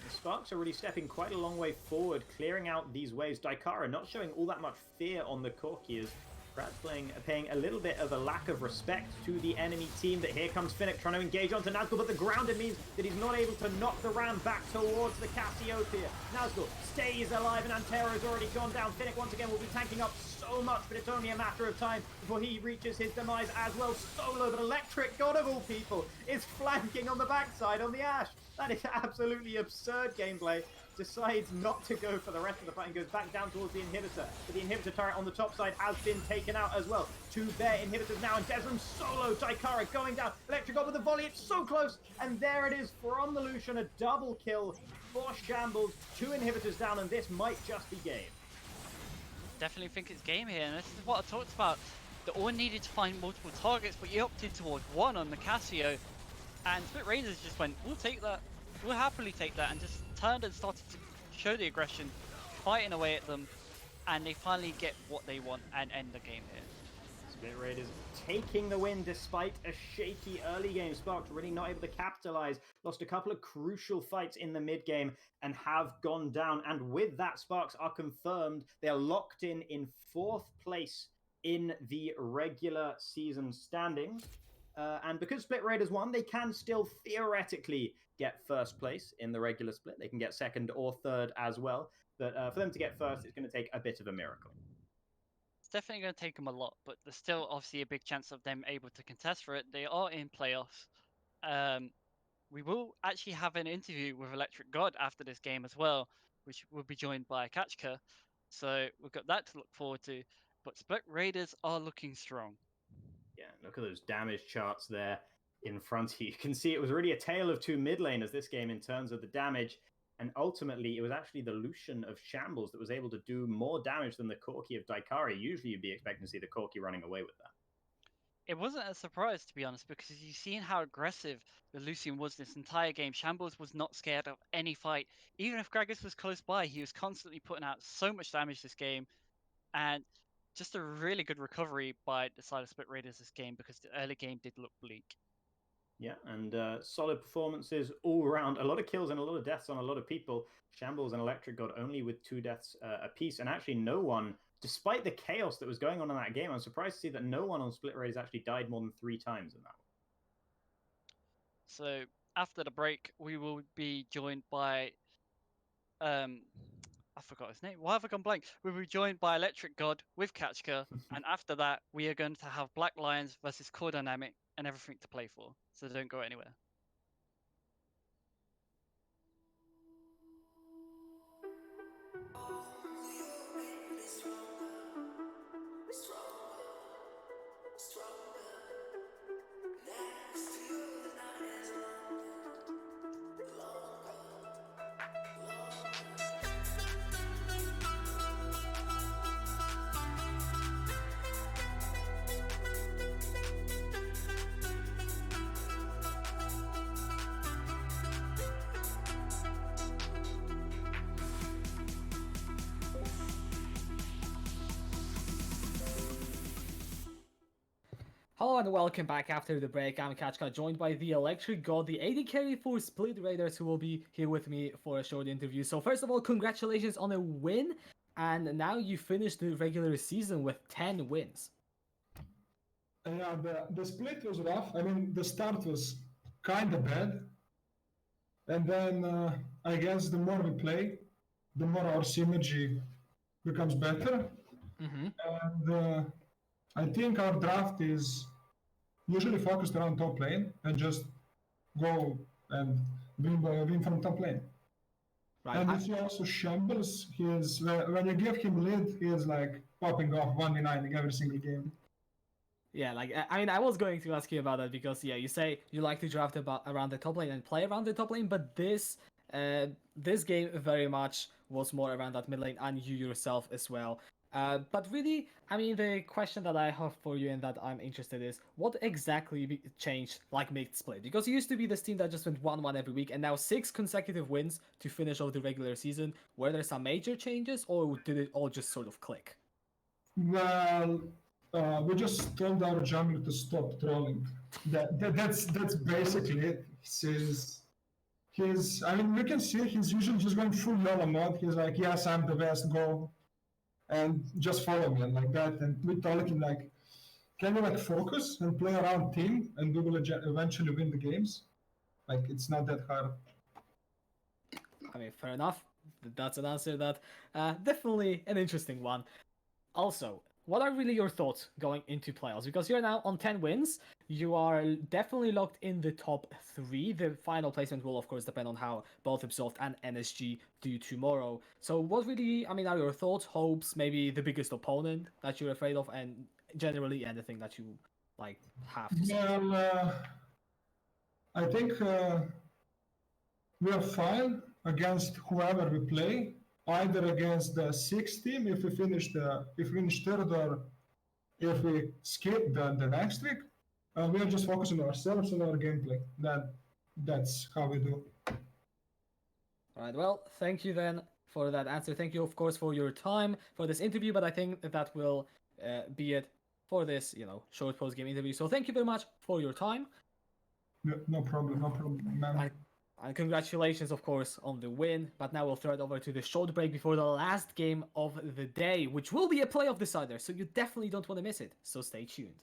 The Sparx are really stepping quite a long way forward, clearing out these waves. Daikara not showing all that much fear on the Corki as Perhaps paying a little bit of a lack of respect to the enemy team. That here comes Finnick trying to engage onto Nazgul, but the grounded means that he's not able to knock the ram back towards the Cassiopeia. Nazgul stays alive, and Antero's already gone down. Finnick once again will be tanking up so much, but it's only a matter of time before he reaches his demise as well. Solo, but Electric God of all people is flanking on the backside on the Ashe. That is absolutely absurd gameplay. Decides not to go for the rest of the fight and goes back down towards the inhibitor. But the inhibitor turret on the top side has been taken out as well. 2 bear inhibitors now, and Desmond solo. Daikara going down. Electric God with the volley. It's so close. And there it is from the Lucian. A double kill for Shambles. 2 inhibitors down, and this might just be game. Definitely think it's game here, and this is what I talked about. They all needed to find multiple targets, but you opted towards one on the Casio. And Split Raiders just went, we'll take that. We'll happily take that, and just turned and started to show the aggression, fighting away at them, and they finally get what they want and end the game here. Split Raiders taking the win despite a shaky early game. Sparx really not able to capitalize. Lost a couple of crucial fights in the mid game and have gone down. And with that, Sparx are confirmed. They are locked in 4th place in the regular season standings. And because Split Raiders won, they can still theoretically get 1st place in the regular split. They can get 2nd or 3rd as well. But for them to get 1st, it's going to take a bit of a miracle. It's definitely going to take them a lot, but there's still obviously a big chance of them able to contest for it. They are in playoffs. We will actually have an interview with Electric God after this game as well, which will be joined by Kachka. So we've got that to look forward to. But Split Raiders are looking strong. Yeah, look at those damage charts there in front of you. You can see it was really a tale of 2 mid laners this game in terms of the damage. And ultimately, it was actually the Lucian of Shambles that was able to do more damage than the Corki of Daikari. Usually, you'd be expecting to see the Corki running away with that. It wasn't a surprise, to be honest, because you've seen how aggressive the Lucian was this entire game. Shambles was not scared of any fight. Even if Gragas was close by, he was constantly putting out so much damage this game. And just a really good recovery by the side of Split Raiders this game, because the early game did look bleak. Yeah, and solid performances all around. A lot of kills and a lot of deaths on a lot of people. Shambles and Electric God only with 2 deaths apiece, and actually no one, despite the chaos that was going on in that game, I'm surprised to see that no one on Split Raiders actually died more than 3 times in that one. So after the break, we will be joined by I forgot his name. Why have I gone blank? We'll be joined by Electric God with Kachka, and after that, we are going to have Black Lions versus Core Dynamic and everything to play for. So don't go anywhere. Hello and welcome back after the break. I'm Kachka, joined by the Electric God, the AD carry for Split Raiders, who will be here with me for a short interview. So first of all, congratulations on a win, and now you finished the regular season with 10 wins. Yeah, the split was rough. I mean, the start was kind of bad. And then I guess the more we play, the more our synergy becomes better. Mm-hmm. And I think our draft is usually focused around top lane and just go and win from top lane. Right. And if you also Shambles, when you give him lead, he is like popping off 1v9 every single game. Yeah, like, I mean, I was going to ask you about that because, yeah, you say you like to draft around the top lane and play around the top lane, but this game very much was more around that mid lane and you yourself as well. But really, I mean, the question that I have for you and that I'm interested is, what exactly changed, like, mid-split? Because you used to be this team that just went 1-1 every week, and now 6 consecutive wins to finish off the regular season. Were there some major changes, or did it all just sort of click? Well, we just told our jungler to stop trolling. That's basically it. I mean, we can see he's usually just going full YOLO mode. He's like, yes, I'm the best, go. and just follow me and like that. And we told him like, can you like focus and play around team, and we will eventually win the games. Like it's not that hard. I mean, fair enough. That's an answer that definitely an interesting one. Also, what are really your thoughts going into playoffs? Because you're now on 10 wins. You are definitely locked in the top 3. The final placement will, of course, depend on how both Ubisoft and NSG do tomorrow. So what really, I mean, are your thoughts, hopes, maybe the biggest opponent that you're afraid of, and generally anything that you, like, have to say? Well, I think we are fine against whoever we play. Either against the 6th team if we finish third, or if we skip the next week. We are just focusing on ourselves and our gameplay. That's how we do. All right, well, thank you then for that answer. Thank you, of course, for your time for this interview, but I think that will be it for this, short post-game interview. So thank you very much for your time. No problem, man. And congratulations, of course, on the win. But now we'll throw it over to the short break before the last game of the day, which will be a playoff decider, so you definitely don't want to miss it. So stay tuned.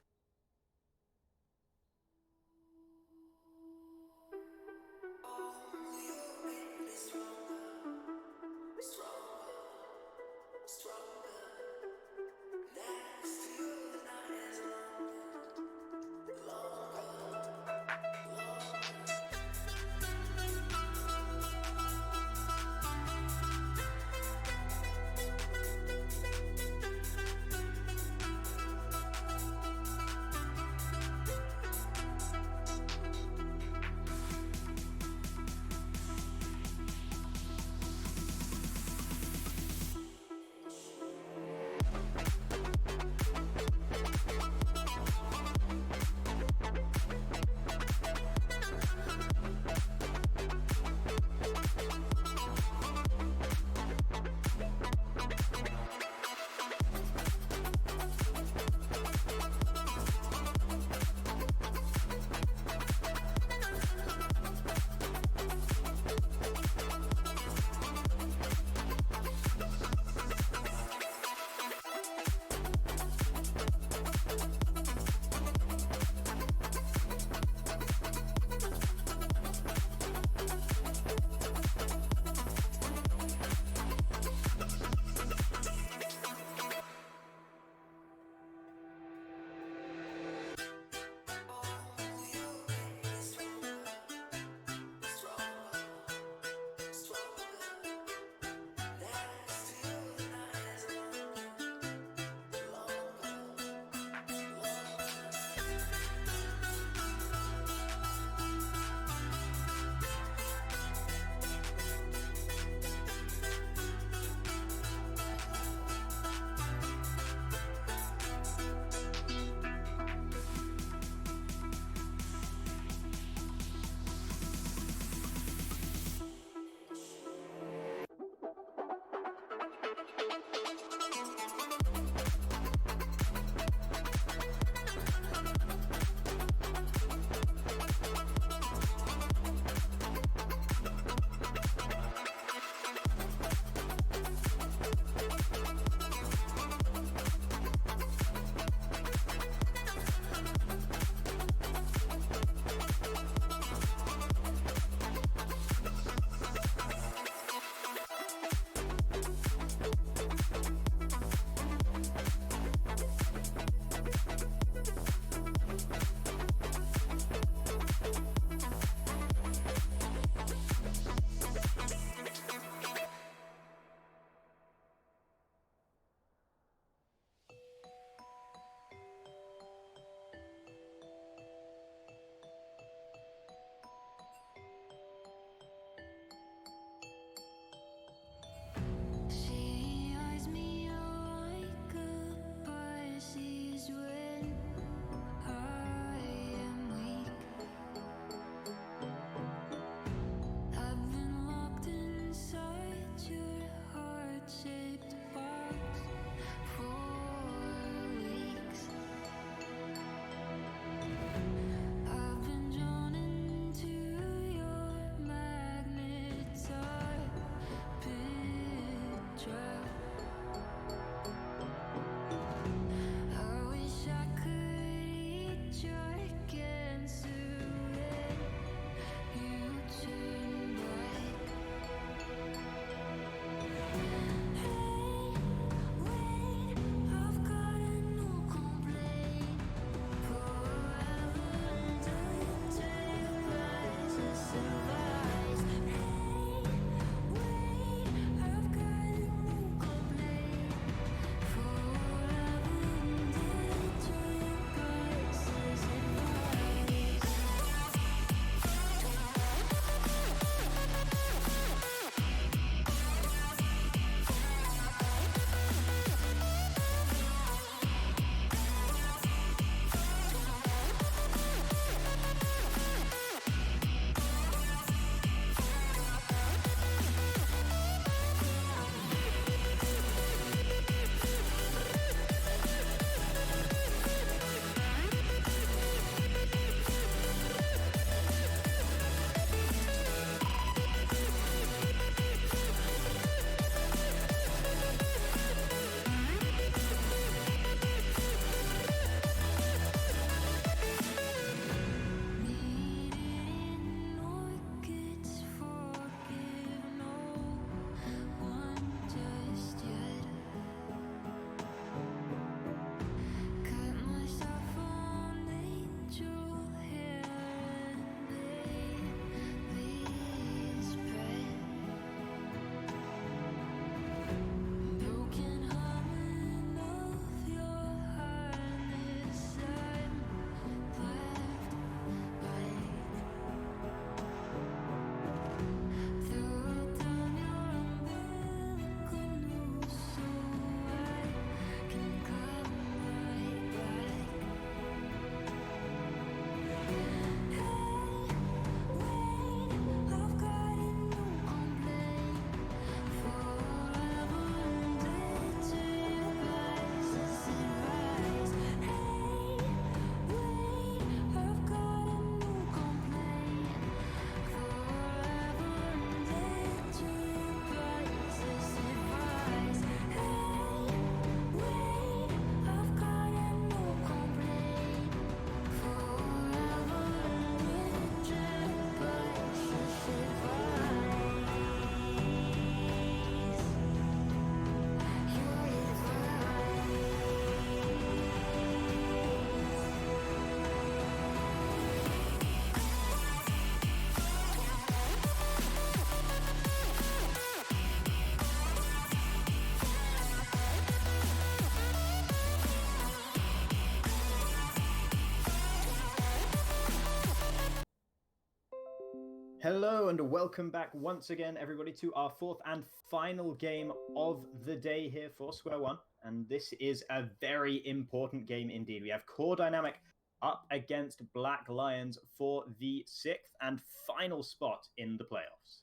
Hello and welcome back once again, everybody, to our fourth and final game of the day here for SQ1. And this is a very important game indeed. We have Core Dynamic up against Black Lions for the 6th and final spot in the playoffs.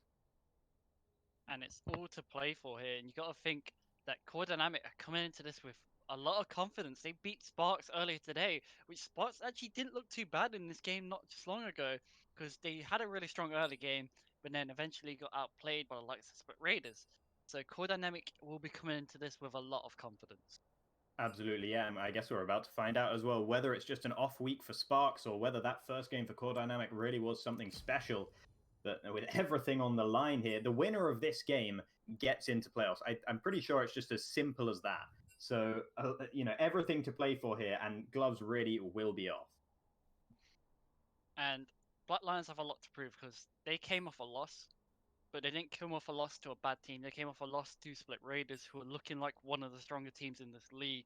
And it's all to play for here. And you got to think that Core Dynamic are coming into this with a lot of confidence. They beat Sparx earlier today, which Sparx actually didn't look too bad in this game not just long ago, because they had a really strong early game, but then eventually got outplayed by the likes of Split Raiders. So Core Dynamic will be coming into this with a lot of confidence. Absolutely, yeah. I guess we're about to find out as well whether it's just an off week for Sparx or whether that first game for Core Dynamic really was something special. But with everything on the line here, the winner of this game gets into playoffs. I'm pretty sure it's just as simple as that. So, everything to play for here, and gloves really will be off. And Black Lions have a lot to prove because they came off a loss, but they didn't come off a loss to a bad team. They came off a loss to Split Raiders, who are looking like one of the stronger teams in this league,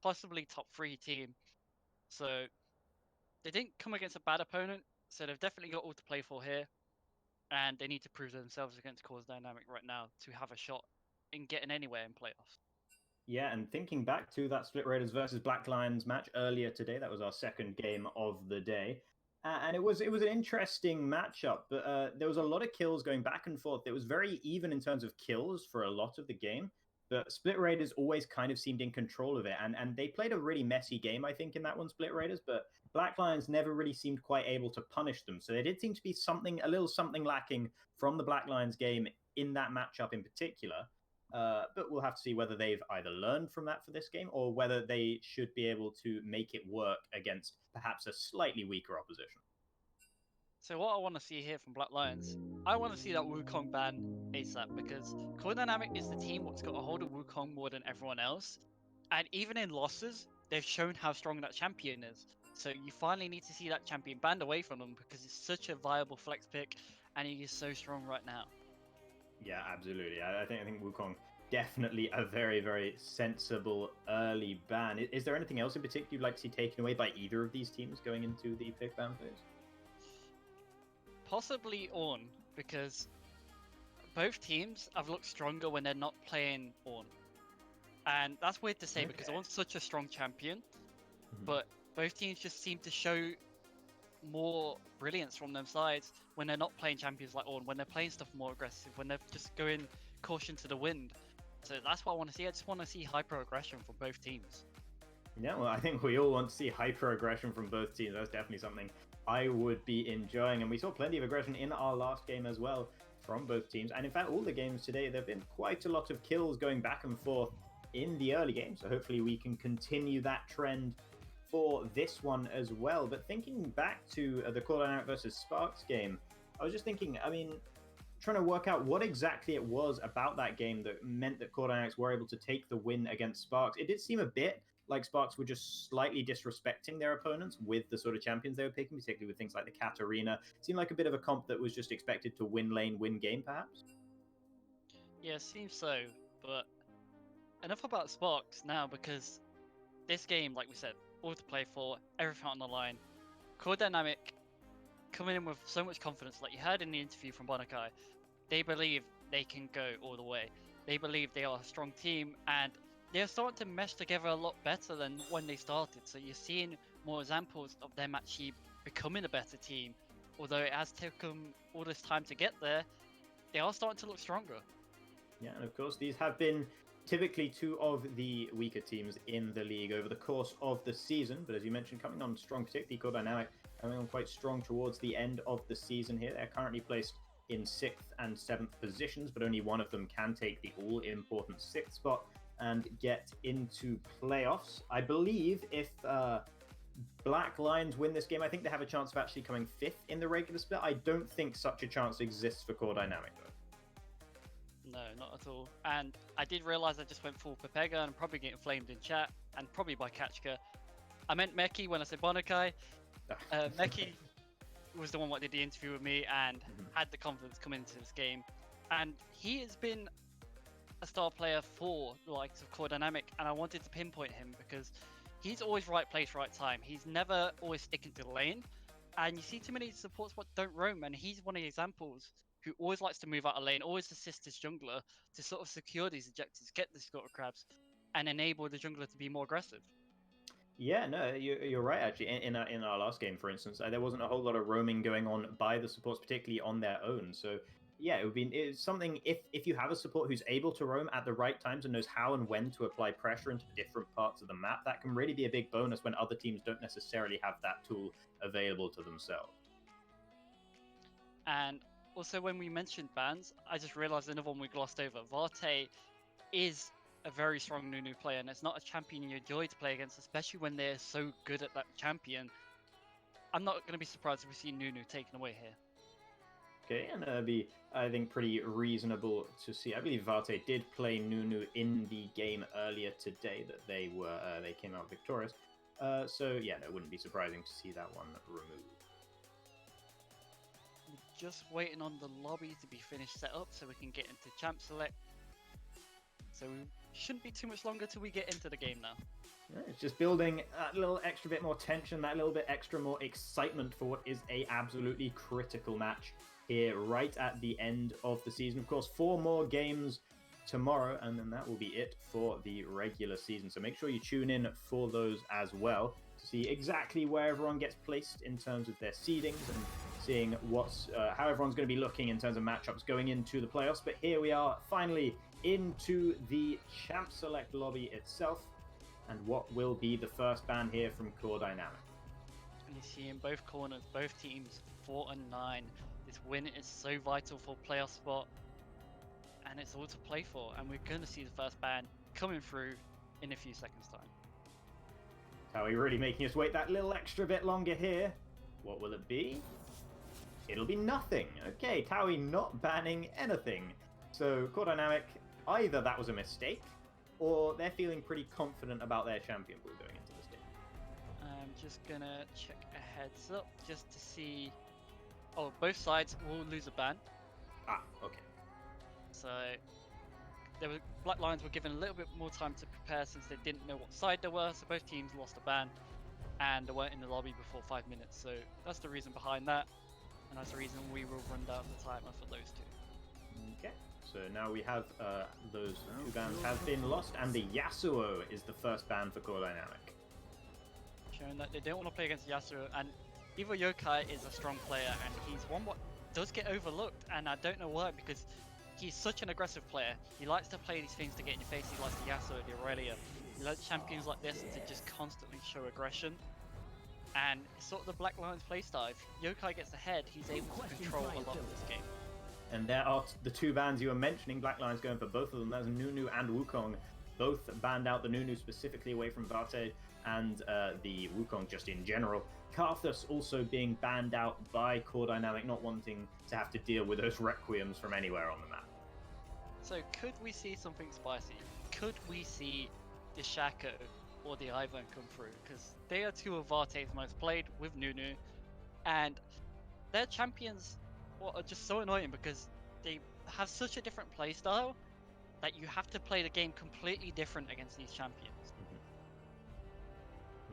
possibly top 3 team. So they didn't come against a bad opponent, so they've definitely got all to play for here. And they need to prove themselves against Core Dynamic right now to have a shot in getting anywhere in playoffs. Yeah, and thinking back to that Split Raiders versus Black Lions match earlier today, that was our second game of the day. And it was an interesting matchup, but there was a lot of kills going back and forth. It was very even in terms of kills for a lot of the game, but Split Raiders always kind of seemed in control of it. And they played a really messy game, I think, in that one, Split Raiders, but Black Lions never really seemed quite able to punish them. So there did seem to be a little something lacking from the Black Lions game in that matchup in particular. But we'll have to see whether they've either learned from that for this game or whether they should be able to make it work against perhaps a slightly weaker opposition. So what I want to see here from Black Lions, I want to see that Wukong ban ASAP, because Core Dynamic is the team that's got a hold of Wukong more than everyone else. And even in losses, they've shown how strong that champion is. So you finally need to see that champion banned away from them because it's such a viable flex pick and he is so strong right now. Yeah, absolutely. I think Wukong definitely a very, very sensible early ban. Is there anything else in particular you'd like to see taken away by either of these teams going into the pick ban phase? Possibly Ornn, because both teams have looked stronger when they're not playing Ornn. And that's weird to say because Ornn's such a strong champion, but both teams just seem to show more brilliance from them sides when they're not playing champions like Ornn, when they're playing stuff more aggressive, when they're just going caution to the wind. So that's what I want to see. I just want to see hyper aggression from both teams. Yeah, well, I think we all want to see hyper aggression from both teams. That's definitely something I would be enjoying. And we saw plenty of aggression in our last game as well from both teams. And in fact, all the games today, there have been quite a lot of kills going back and forth in the early game. So hopefully we can continue that trend for this one as well. But thinking back to the Core Dynamic versus Sparx game, I was just thinking, trying to work out what exactly it was about that game that meant that Core Dynamics were able to take the win against Sparx. It did seem a bit like Sparx were just slightly disrespecting their opponents with the sort of champions they were picking, particularly with things like the Katarina. It seemed like a bit of a comp that was just expected to win lane, win game, perhaps? Yeah, seems so. But enough about Sparx now, because this game, like we said, all to play for, everything on the line. Core Dynamic coming in with so much confidence, like you heard in the interview from Bonakai. They believe they can go all the way. They believe they are a strong team, and they're starting to mesh together a lot better than when they started. So you're seeing more examples of them actually becoming a better team. Although it has taken all this time to get there, they are starting to look stronger. Yeah, and of course, these have been typically two of the weaker teams in the league over the course of the season. But as you mentioned, coming on strong, particularly Core Dynamic, coming on quite strong towards the end of the season here. They're currently placed in 6th and 7th positions, but only one of them can take the all-important 6th spot and get into playoffs. I believe if Black Lions win this game, I think they have a chance of actually coming 5th in the regular split. I don't think such a chance exists for Core Dynamic, though. No, not at all. And I did realize I just went full Pepega, and I'm probably getting flamed in chat, and probably by Kachka. I meant Meki when I said Bonakai. Meki was the one that did the interview with me and had the confidence coming into this game. And he has been a star player for the likes of Core Dynamic, and I wanted to pinpoint him because he's always right place, right time. He's never always sticking to the lane, And you see too many supports what don't roam, and he's one of the examples who always likes to move out of lane, always assist his jungler to sort of secure these objectives, get the sort of crabs, and enable the jungler to be more aggressive. Yeah, no, you're right. Actually, in our last game, for instance, there wasn't a whole lot of roaming going on by the supports, particularly on their own. So yeah, it's something if you have a support who's able to roam at the right times and knows how and when to apply pressure into different parts of the map, that can really be a big bonus when other teams don't necessarily have that tool available to themselves. And also, when we mentioned bans, I just realized another one we glossed over. Varte is a very strong Nunu player, and it's not a champion you enjoy to play against, especially when they're so good at that champion. I'm not going to be surprised if we see Nunu taken away here. Okay, and that'd be, I think, pretty reasonable to see. I believe Varte did play Nunu in the game earlier today that they came out victorious. So yeah, no, it wouldn't be surprising to see that one removed. We're just waiting on the lobby to be finished set up so we can get into Champ Select. So we shouldn't be too much longer till we get into the game now. Yeah, it's just building that little extra bit more tension, that little bit extra more excitement for what is a absolutely critical match here right at the end of the season. Of course, 4 more games tomorrow, and then that will be it for the regular season. So make sure you tune in for those as well to see exactly where everyone gets placed in terms of their seedings and seeing what's how everyone's going to be looking in terms of matchups going into the playoffs. But here we are finally into the Champ Select lobby itself, and what will be the first ban here from Core Dynamic. And you see in both corners, both teams 4 and 9. This win is so vital for playoff spot, and it's all to play for. And we're going to see the first ban coming through in a few seconds' time. How are you really making us wait that little extra bit longer here? What will it be? It'll be nothing. Okay, Towie not banning anything. So Core Dynamic, either that was a mistake, or they're feeling pretty confident about their champion pool going into this game. I'm just gonna check a heads up just to see. Oh, both sides will lose a ban. Ah, okay. So Black Lions were given a little bit more time to prepare since they didn't know what side they were. So both teams lost a ban, and they weren't in the lobby before 5 minutes. So that's the reason behind that, and that's the reason we will run down the timer for those two. Okay. So now we have those 2 bans have been lost, and the Yasuo is the first ban for Core Dynamic. Showing that they don't want to play against Yasuo, and Evo Yokai is a strong player, and he's one what does get overlooked, and I don't know why, because he's such an aggressive player. He likes to play these things to get in your face. He likes the Yasuo, the Aurelia. He likes champions like this to just constantly show aggression, and it's sort of the Black Lions playstyle. If Yokai gets ahead, he's able to control a lot of this game. And there are the 2 bans you were mentioning. Black Lions going for both of them. That's Nunu and Wukong. Both banned out, the Nunu specifically away from Varte, and the Wukong just in general. Karthus also being banned out by Core Dynamic, not wanting to have to deal with those Requiems from anywhere on the map. So could we see something spicy? Could we see the Shaco or the Ivern come through? Because they are 2 of Varte's most played with Nunu, and their champions are just so annoying because they have such a different playstyle that you have to play the game completely different against these champions.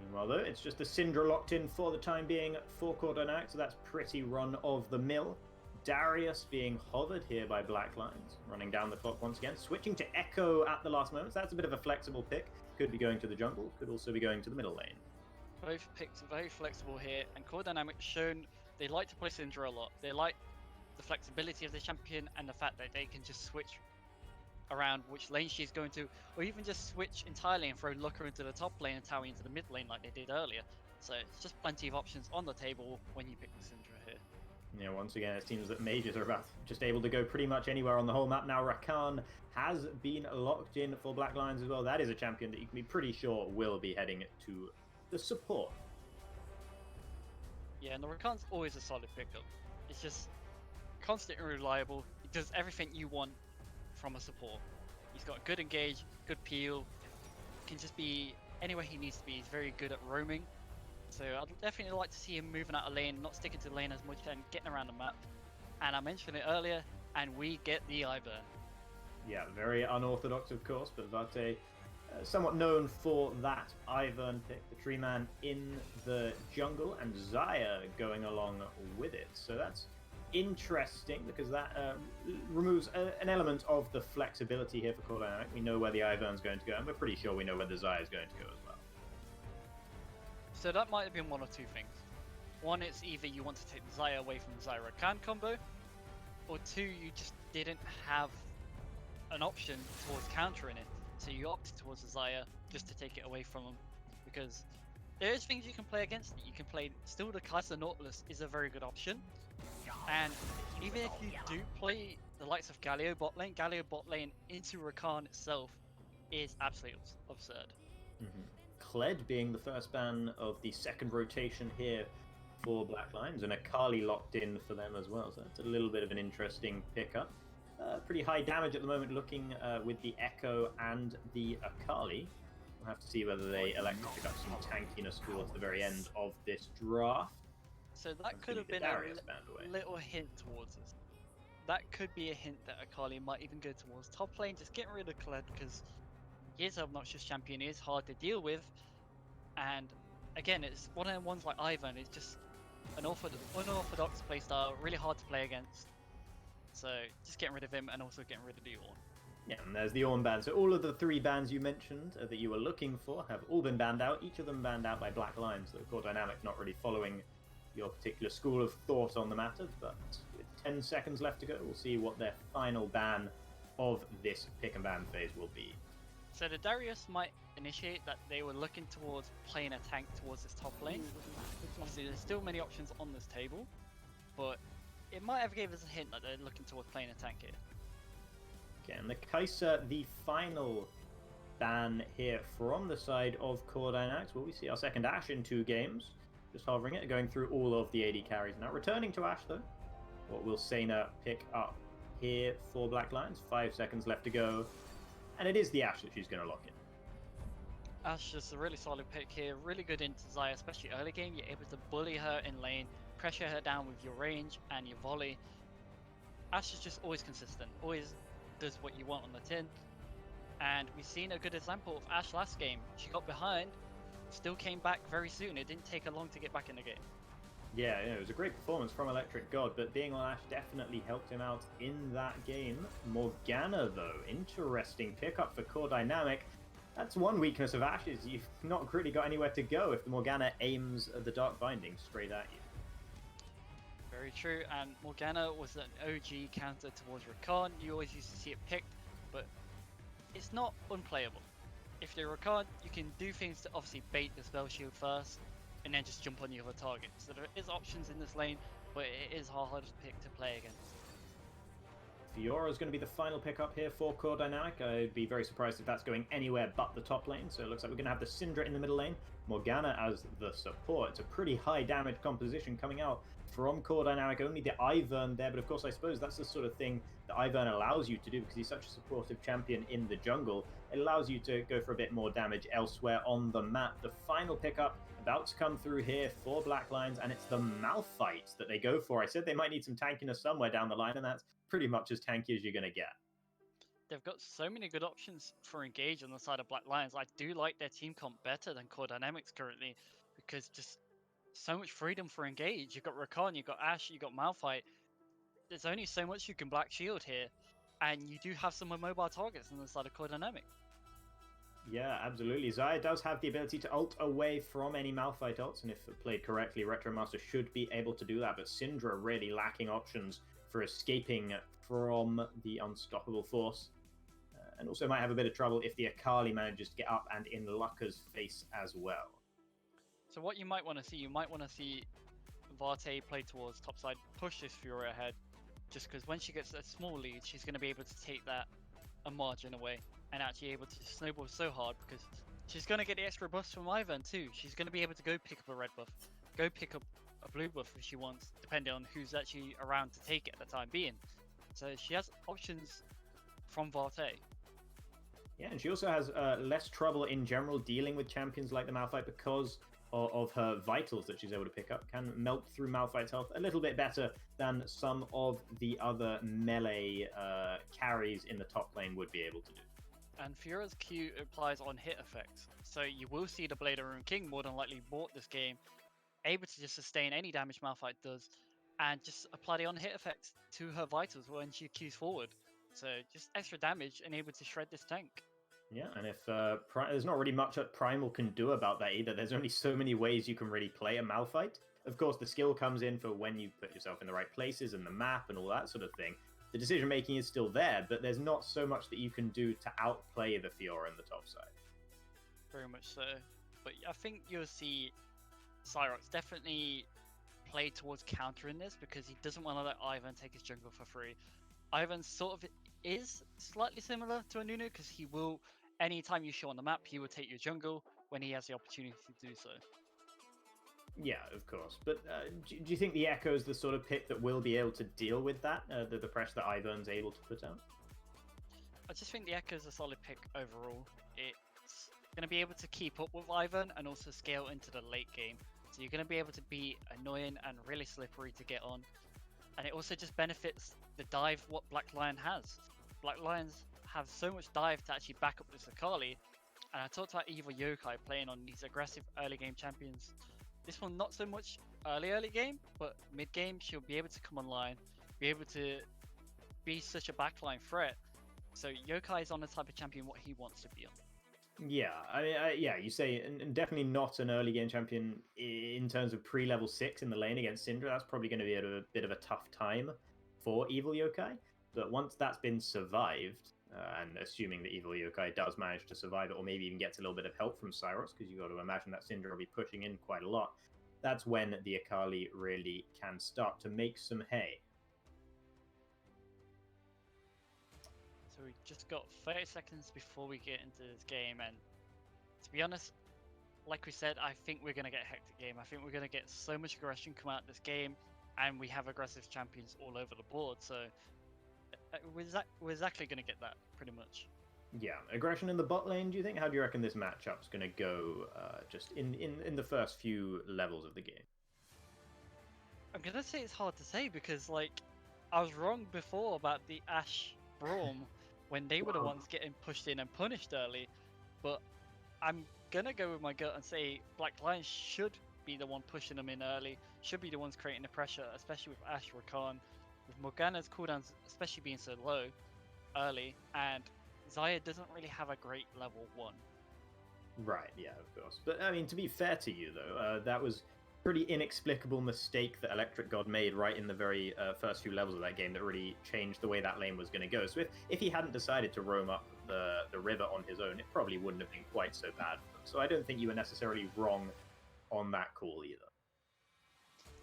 Meanwhile, though, it's just the Syndra locked in for the time being for Core Dynamic, so that's pretty run of the mill. Darius being hovered here by Black Lions, running down the clock once again, switching to Echo at the last moment. So that's a bit of a flexible pick. Could be going to the jungle, could also be going to the middle lane. Both picks are very flexible here, and Core Dynamic shown they like to play Syndra a lot. They like the flexibility of the champion and the fact that they can just switch around which lane she's going to, or even just switch entirely and throw Looker into the top lane and Towie into the mid lane like they did earlier. So it's just plenty of options on the table when you pick the Syndra here. Yeah, once again, it seems that mages are about just able to go pretty much anywhere on the whole map. Now, Rakan has been locked in for Black Lions as well. That is a champion that you can be pretty sure will be heading to the support. Yeah, and the Rakan's always a solid pickup. It's just constant and reliable. It does everything you want from a support. He's got good engage, good peel, can just be anywhere he needs to be. He's very good at roaming. So I'd definitely like to see him moving out of lane, not sticking to lane as much and getting around the map. And I mentioned it earlier, and we get the Ivern. Yeah, very unorthodox, of course, but Vate somewhat known for that Ivern pick, the Tree Man in the jungle, and Xayah going along with it. So that's interesting because that removes an element of the flexibility here for Cordon. We know where the Ivern's going to go, and we're pretty sure we know where the Xayah is going to go as well. So that might have been one or two things. One, it's either you want to take the Xayah away from the Xayah Rakan combo, or two, you just didn't have an option towards countering it. So you opted towards the Xayah just to take it away from them. Because there is things you can play against it. You can play, still the Kaiser Nautilus is a very good option. And even if you do play the likes of Galio bot lane into Rakan itself is absolutely absurd. Kled being the first ban of the second rotation here for Black Lions, and Akali locked in for them as well. So that's a little bit of an interesting pickup. Pretty high damage at the moment, looking with the Echo and the Akali. We'll have to see whether they elect to pick up some tankiness towards the very end of this draft. So that could have been a little hint towards us. That could be a hint that Akali might even go towards top lane, just getting rid of Kled, because he is an obnoxious champion, he is hard to deal with. And again, it's one of the ones like Ivern, it's just an unorthodox playstyle, really hard to play against. So just getting rid of him and also getting rid of the Ornn. Yeah, and there's the Ornn ban. So all of the 3 bans you mentioned that you were looking for have all been banned out, each of them banned out by Black Lions. So Core Dynamic not really following your particular school of thought on the matter, but with 10 seconds left to go, we'll see what their final ban of this pick and ban phase will be. So the Darius might initiate that they were looking towards playing a tank towards this top lane. Obviously there's still many options on this table, but it might have gave us a hint that they're looking towards playing a tank here. Okay, and the Kaiser, the final ban here from the side of Core Dynamics. Will we see our second Ashe in 2 games? Just hovering it, going through all of the AD carries now. Returning to Ashe though. What will Sena pick up here for Black Lions? 5 seconds left to go. And it is the Ashe that she's going to lock in. Ashe is a really solid pick here, really good into Xayah, especially early game. You're able to bully her in lane, pressure her down with your range and your volley. Ashe is just always consistent, always does what you want on the tin. And we've seen a good example of Ashe last game. She got behind, still came back very soon. It didn't take her long to get back in the game. Yeah, it was a great performance from Electric God, but being on Ashe definitely helped him out in that game. Morgana, though, interesting pickup for Core Dynamic. That's one weakness of Ashe's. You've not really got anywhere to go if the Morgana aims the Dark Binding straight at you. Very true, and Morgana was an OG counter towards Rakan. You always used to see it picked, but it's not unplayable. If you're Rakan, you can do things to obviously bait the spell shield first, and then just jump on the other target. So there is options in this lane, but it is hard pick to play against. Fiora is going to be the final pickup here for Core Dynamic. I'd be very surprised if that's going anywhere but the top lane. So it looks like we're going to have the Syndra in the middle lane, Morgana as the support. It's a pretty high damage composition coming out from Core Dynamic. Only the Ivern there, but of course I suppose that's the sort of thing that Ivern allows you to do because he's such a supportive champion in the jungle. It allows you to go for a bit more damage elsewhere on the map. The final pickup about to come through here for Black Lions, and it's the Malphite that they go for. I said they might need some tankiness somewhere down the line, and that's pretty much as tanky as you're going to get. They've got so many good options for engage on the side of Black Lions. I do like their team comp better than Core Dynamics currently, because just so much freedom for engage. You've got Rakan, you've got Ashe, you've got Malphite. There's only so much you can Black Shield here, and you do have some mobile targets on the side of Core Dynamic. Yeah, absolutely. Xayah does have the ability to ult away from any Malphite ults, and if played correctly, Retromaster should be able to do that, but Syndra really lacking options for escaping from the unstoppable force. And also might have a bit of trouble if the Akali manages to get up and in Lucca's face as well. So what you might want to see, you might want to see Varte play towards topside, push this Fiora ahead, just because when she gets a small lead, she's going to be able to take that a margin away and actually able to snowball so hard, because she's going to get the extra buffs from Ivern too. She's going to be able to go pick up a red buff, go pick up a blue buff if she wants, depending on who's actually around to take it at the time being. So she has options from Varte. Yeah, and she also has less trouble in general dealing with champions like the Malphite because of her vitals that she's able to pick up. Can melt through Malphite's health a little bit better than some of the other melee carries in the top lane would be able to do. And Fiora's Q applies on hit effects, so you will see the Blade of Ruin King more than likely bought this game, able to just sustain any damage Malphite does, and just apply the on hit effects to her vitals when she Qs forward. So just extra damage and able to shred this tank. Yeah, and if there's not really much that Primal can do about that either. There's only so many ways you can really play a Malphite. Of course, the skill comes in for when you put yourself in the right places and the map and all that sort of thing. The decision making is still there, but there's not so much that you can do to outplay the Fiora in the top side. Very much so. But I think you'll see Sparx definitely play towards countering this because he doesn't want to let Ivan take his jungle for free. Ivan sort of is slightly similar to a Nunu because he will, anytime you show on the map, he will take your jungle when he has the opportunity to do so. Yeah, of course. But do you think the Echo is the sort of pick that will be able to deal with that, the pressure that Ivan's able to put out? I just think the Echo is a solid pick overall. It's going to be able to keep up with Ivan and also scale into the late game. So you're going to be able to be annoying and really slippery to get on. And it also just benefits the dive what Black Lion has. Black Lions have so much dive to actually back up this Akali. And I talked about Evil Yokai playing on these aggressive early game champions. This one not so much early game, but mid game she'll be able to come online, be able to be such a backline threat. So Yokai is on the type of champion what he wants to be on. Yeah, yeah, you say, and definitely not an early game champion in terms of pre-level 6 in the lane against Syndra. That's probably going to be a bit of a tough time for Evil Yokai. But once that's been survived, and assuming that Evil Yokai does manage to survive it, or maybe even gets a little bit of help from Sparx, because you've got to imagine that Syndra will be pushing in quite a lot, that's when the Akali really can start to make some hay. So we just got 30 seconds before we get into this game, and to be honest, like we said, I think we're going to get a hectic game. I think we're going to get so much aggression come out of this game, and we have aggressive champions all over the board, so we're exactly going to get that, pretty much. Yeah, aggression in the bot lane, do you think? How do you reckon this matchup's going to go just in the first few levels of the game? I'm going to say it's hard to say, because, like, I was wrong before about the Ashe Braum, when they were the ones getting pushed in and punished early, but I'm going to go with my gut and say Black Lion should be the one pushing them in early, should be the ones creating the pressure, especially with Ashe, Rakan, with Morgana's cooldowns especially being so low early, and Xayah doesn't really have a great level 1. Right, yeah, of course. But, I mean, to be fair to you, though, that was a pretty inexplicable mistake that Electric God made right in the very first few levels of that game that really changed the way that lane was going to go. So if he hadn't decided to roam up the river on his own, it probably wouldn't have been quite so bad for him. So I don't think you were necessarily wrong on that call either.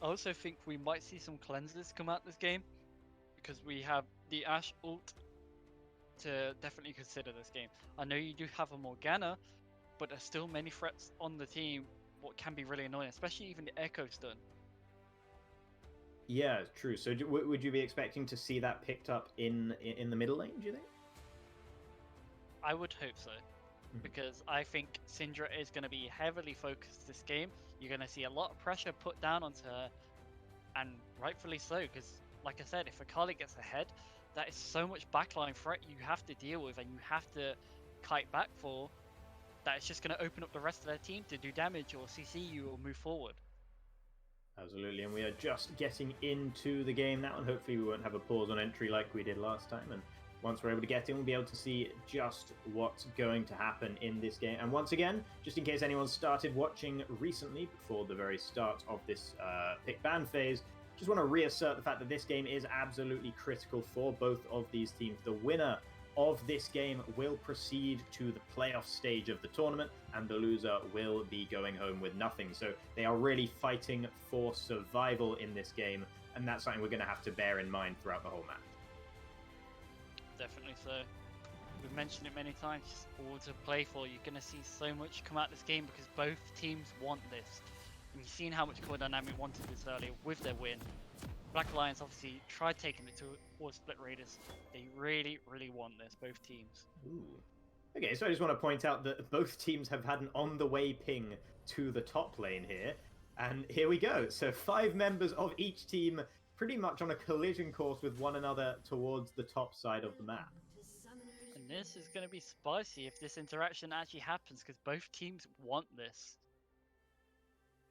I also think we might see some cleanses come out this game, because we have the Ashe ult to definitely consider this game. I know you do have a Morgana, but there's still many threats on the team what can be really annoying, especially even the Echo stun. Yeah, true. So would you be expecting to see that picked up in the middle lane, do you think? I would hope so, because I think Syndra is going to be heavily focused this game. You're going to see a lot of pressure put down onto her, and rightfully so, because like I said, if Akali gets ahead, that is so much backline threat you have to deal with and you have to kite back for, that it's just going to open up the rest of their team to do damage or CC you or move forward. Absolutely, and we are just getting into the game now, and hopefully we won't have a pause on entry like we did last time, and once we're able to get in, we'll be able to see just what's going to happen in this game. And once again, just in case anyone started watching recently, before the very start of this pick ban phase, just want to reassert the fact that this game is absolutely critical for both of these teams. The winner of this game will proceed to the playoff stage of the tournament, and the loser will be going home with nothing. So they are really fighting for survival in this game, and that's something we're going to have to bear in mind throughout the whole match. Definitely so. We've mentioned it many times, just all to play for. You're going to see so much come out this game because both teams want this. And you've seen how much Core Dynamic wanted this earlier with their win. Black Lions obviously tried taking it towards Split Raiders. They really, really want this, both teams. Ooh. Okay, so I just want to point out that both teams have had an on-the-way ping to the top lane here. And here we go. So 5 members of each team pretty much on a collision course with one another towards the top side of the map. And this is going to be spicy if this interaction actually happens, because both teams want this.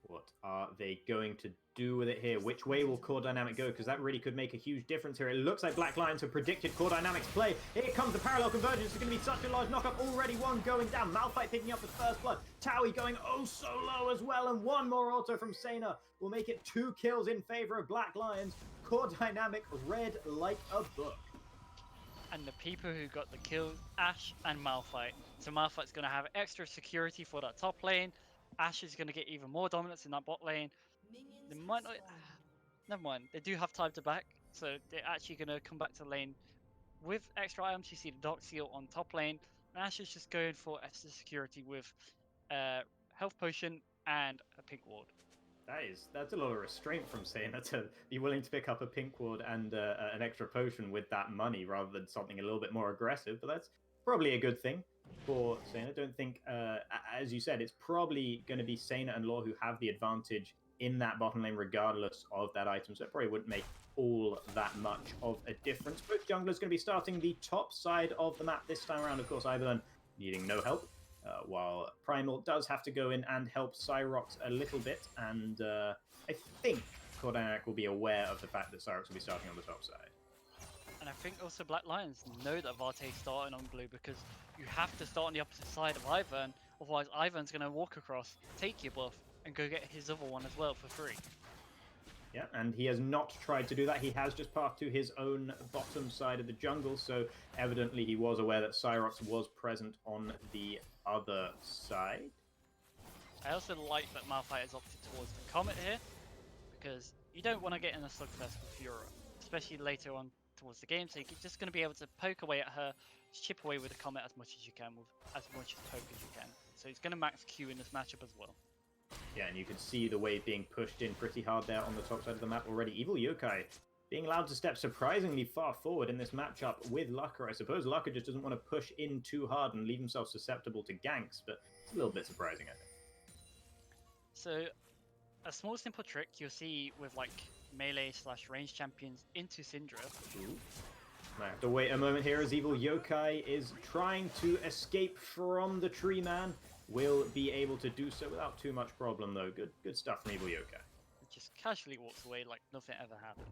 What are they going to do with it here? Which way will Core Dynamic go? Because that really could make a huge difference here. It looks like Black Lions have predicted Core Dynamic's play. Here comes the parallel convergence. It's going to be such a large knockup. Already one going down. Malphite picking up the first blood. Towie going oh so low as well. And one more auto from Sena will make it 2 kills in favor of Black Lions. Core Dynamic read like a book. And the people who got the kills, Ashe and Malphite. So Malphite's going to have extra security for that top lane. Ashe is going to get even more dominance in that bot lane. They might not... Never mind. They do have time to back. So they're actually going to come back to the lane with extra items. You see the Dark Seal on top lane. And Ashe is just going for extra security with health potion and a pink ward. That's a lot of restraint from Sena to be willing to pick up a pink ward and an extra potion with that money rather than something a little bit more aggressive. But that's probably a good thing for Sena. Don't think, as you said, it's probably going to be Sena and Law who have the advantage in that bottom lane regardless of that item. So it probably wouldn't make all that much of a difference. Both junglers going to be starting the top side of the map this time around. Of course, Ivern needing no help. While Primal does have to go in and help Cyrox a little bit, and I think Core Dynamic will be aware of the fact that Cyrox will be starting on the top side. And I think also Black Lions know that Varte's starting on blue, because you have to start on the opposite side of Ivern, otherwise Ivern's going to walk across, take your buff, and go get his other one as well for free. Yeah, and he has not tried to do that. He has just passed to his own bottom side of the jungle, so evidently he was aware that Cyrox was present on the other side. I also like that Malphite has opted towards the Comet here, because you don't want to get in a slugfest with Fiora, especially later on towards the game, so you're just going to be able to poke away at her, chip away with the Comet as much as you can, with as much as poke as you can. So he's going to max Q in this matchup as well. Yeah, and you can see the wave being pushed in pretty hard there on the top side of the map already. Evil Yokai being allowed to step surprisingly far forward in this matchup with Laka. I suppose Laka just doesn't want to push in too hard and leave himself susceptible to ganks, but it's a little bit surprising, I think. So, a small simple trick you'll see with like melee / range champions into Syndra. I have to wait a moment here as Evil Yokai is trying to escape from the Tree Man. Will be able to do so without too much problem, though. Good stuff from Evil Yokai. Just casually walks away like nothing ever happened.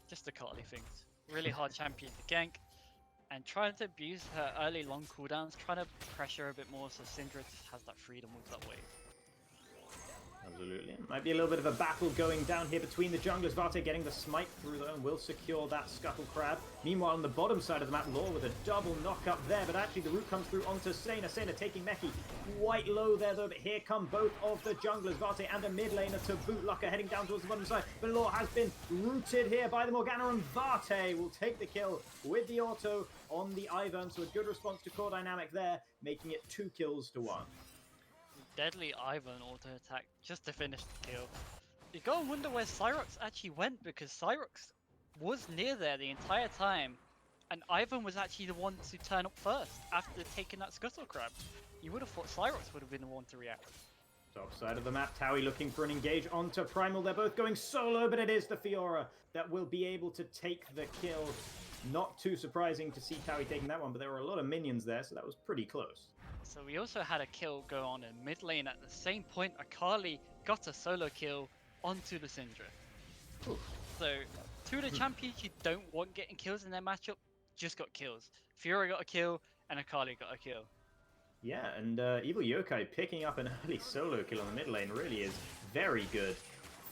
Just the cuddly things. Really hard champion to gank. And trying to abuse her early long cooldowns, trying to pressure a bit more so Syndra just has that freedom with that wave. Absolutely. Might be a little bit of a battle going down here between the junglers. Varte getting the smite through though and will secure that Scuttle Crab. Meanwhile, on the bottom side of the map, Law with a double knock-up there, but actually the root comes through onto Sena. Sena taking Meki quite low there though, but here come both of the junglers, Varte and a mid laner to boot. Laka heading down towards the bottom side, but Law has been rooted here by the Morgana, and Varte will take the kill with the auto on the Ivern. So a good response to Core Dynamic there, making it 2 kills to 1. Deadly Ivern auto attack just to finish the kill. You go and wonder where Cyrox actually went, because Cyrox was near there the entire time, and Ivern was actually the one to turn up first after taking that Scuttle Crab. You would have thought Cyrox would have been the one to react. Top side of the map, Towie looking for an engage onto Primal. They're both going solo, but it is the Fiora that will be able to take the kill. Not too surprising to see Towie taking that one, but there were a lot of minions there, so that was pretty close. So we also had a kill go on in mid lane at the same point. Akali got a solo kill onto the Syndra. Oof. So two of the champions you don't want getting kills in their matchup just got kills. Fiora got a kill and Akali got a kill. Yeah, and Evil Yokai picking up an early solo kill on the mid lane really is very good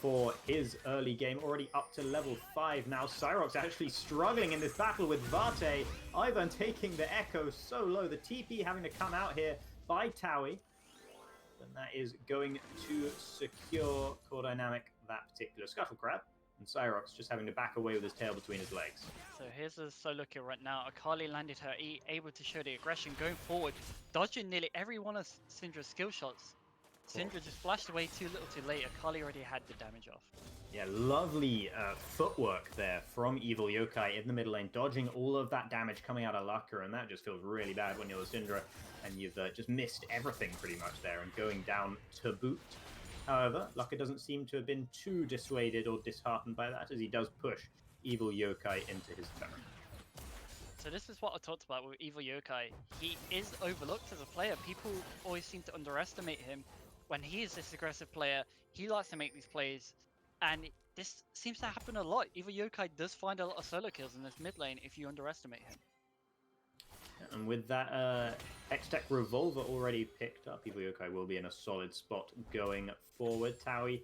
for his early game, already up to level 5 now. Cyrox actually struggling in this battle with Varte. Ivern taking the Echo so low. The TP having to come out here by Towie. And that is going to secure Core Dynamic that particular Scuttle Crab. And Cyrox just having to back away with his tail between his legs. So here's a solo kill right now. Akali landed her E, able to show the aggression going forward, dodging nearly every one of Syndra's skill shots. Syndra just flashed away too little too late. Akali already had the damage off. Yeah, lovely footwork there from Evil Yokai in the middle lane, dodging all of that damage coming out of Laka, and that just feels really bad when you're the Syndra and you've just missed everything pretty much there and going down to boot. However, Laka doesn't seem to have been too dissuaded or disheartened by that, as he does push Evil Yokai into his turret. So this is what I talked about with Evil Yokai. He is overlooked as a player. People always seem to underestimate him. When he is this aggressive player, he likes to make these plays, and this seems to happen a lot. Evil Yokai does find a lot of solo kills in this mid lane if you underestimate him. And with that X-Tech Revolver already picked up, Evil Yokai will be in a solid spot going forward. Towie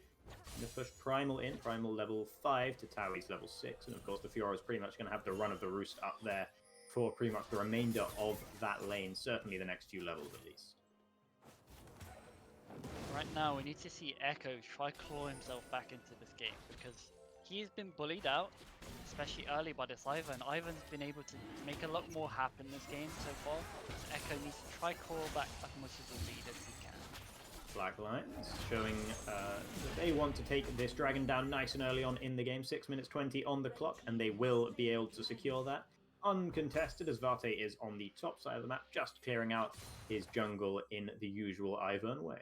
going to push Primal in, Primal level 5 to Towie's level 6. And of course, the Fiora is pretty much going to have the run of the roost up there for pretty much the remainder of that lane, certainly the next few levels at least. Right now, we need to see Echo try claw himself back into this game because he's been bullied out, especially early by this Ivan. Ivan's been able to make a lot more happen this game so far. So Echo needs to try claw back as much of the lead as he can. Black Lions showing that they want to take this dragon down nice and early on in the game. 6 minutes 20 on the clock, and they will be able to secure that. Uncontested, as Vate is on the top side of the map, just clearing out his jungle in the usual Ivern way.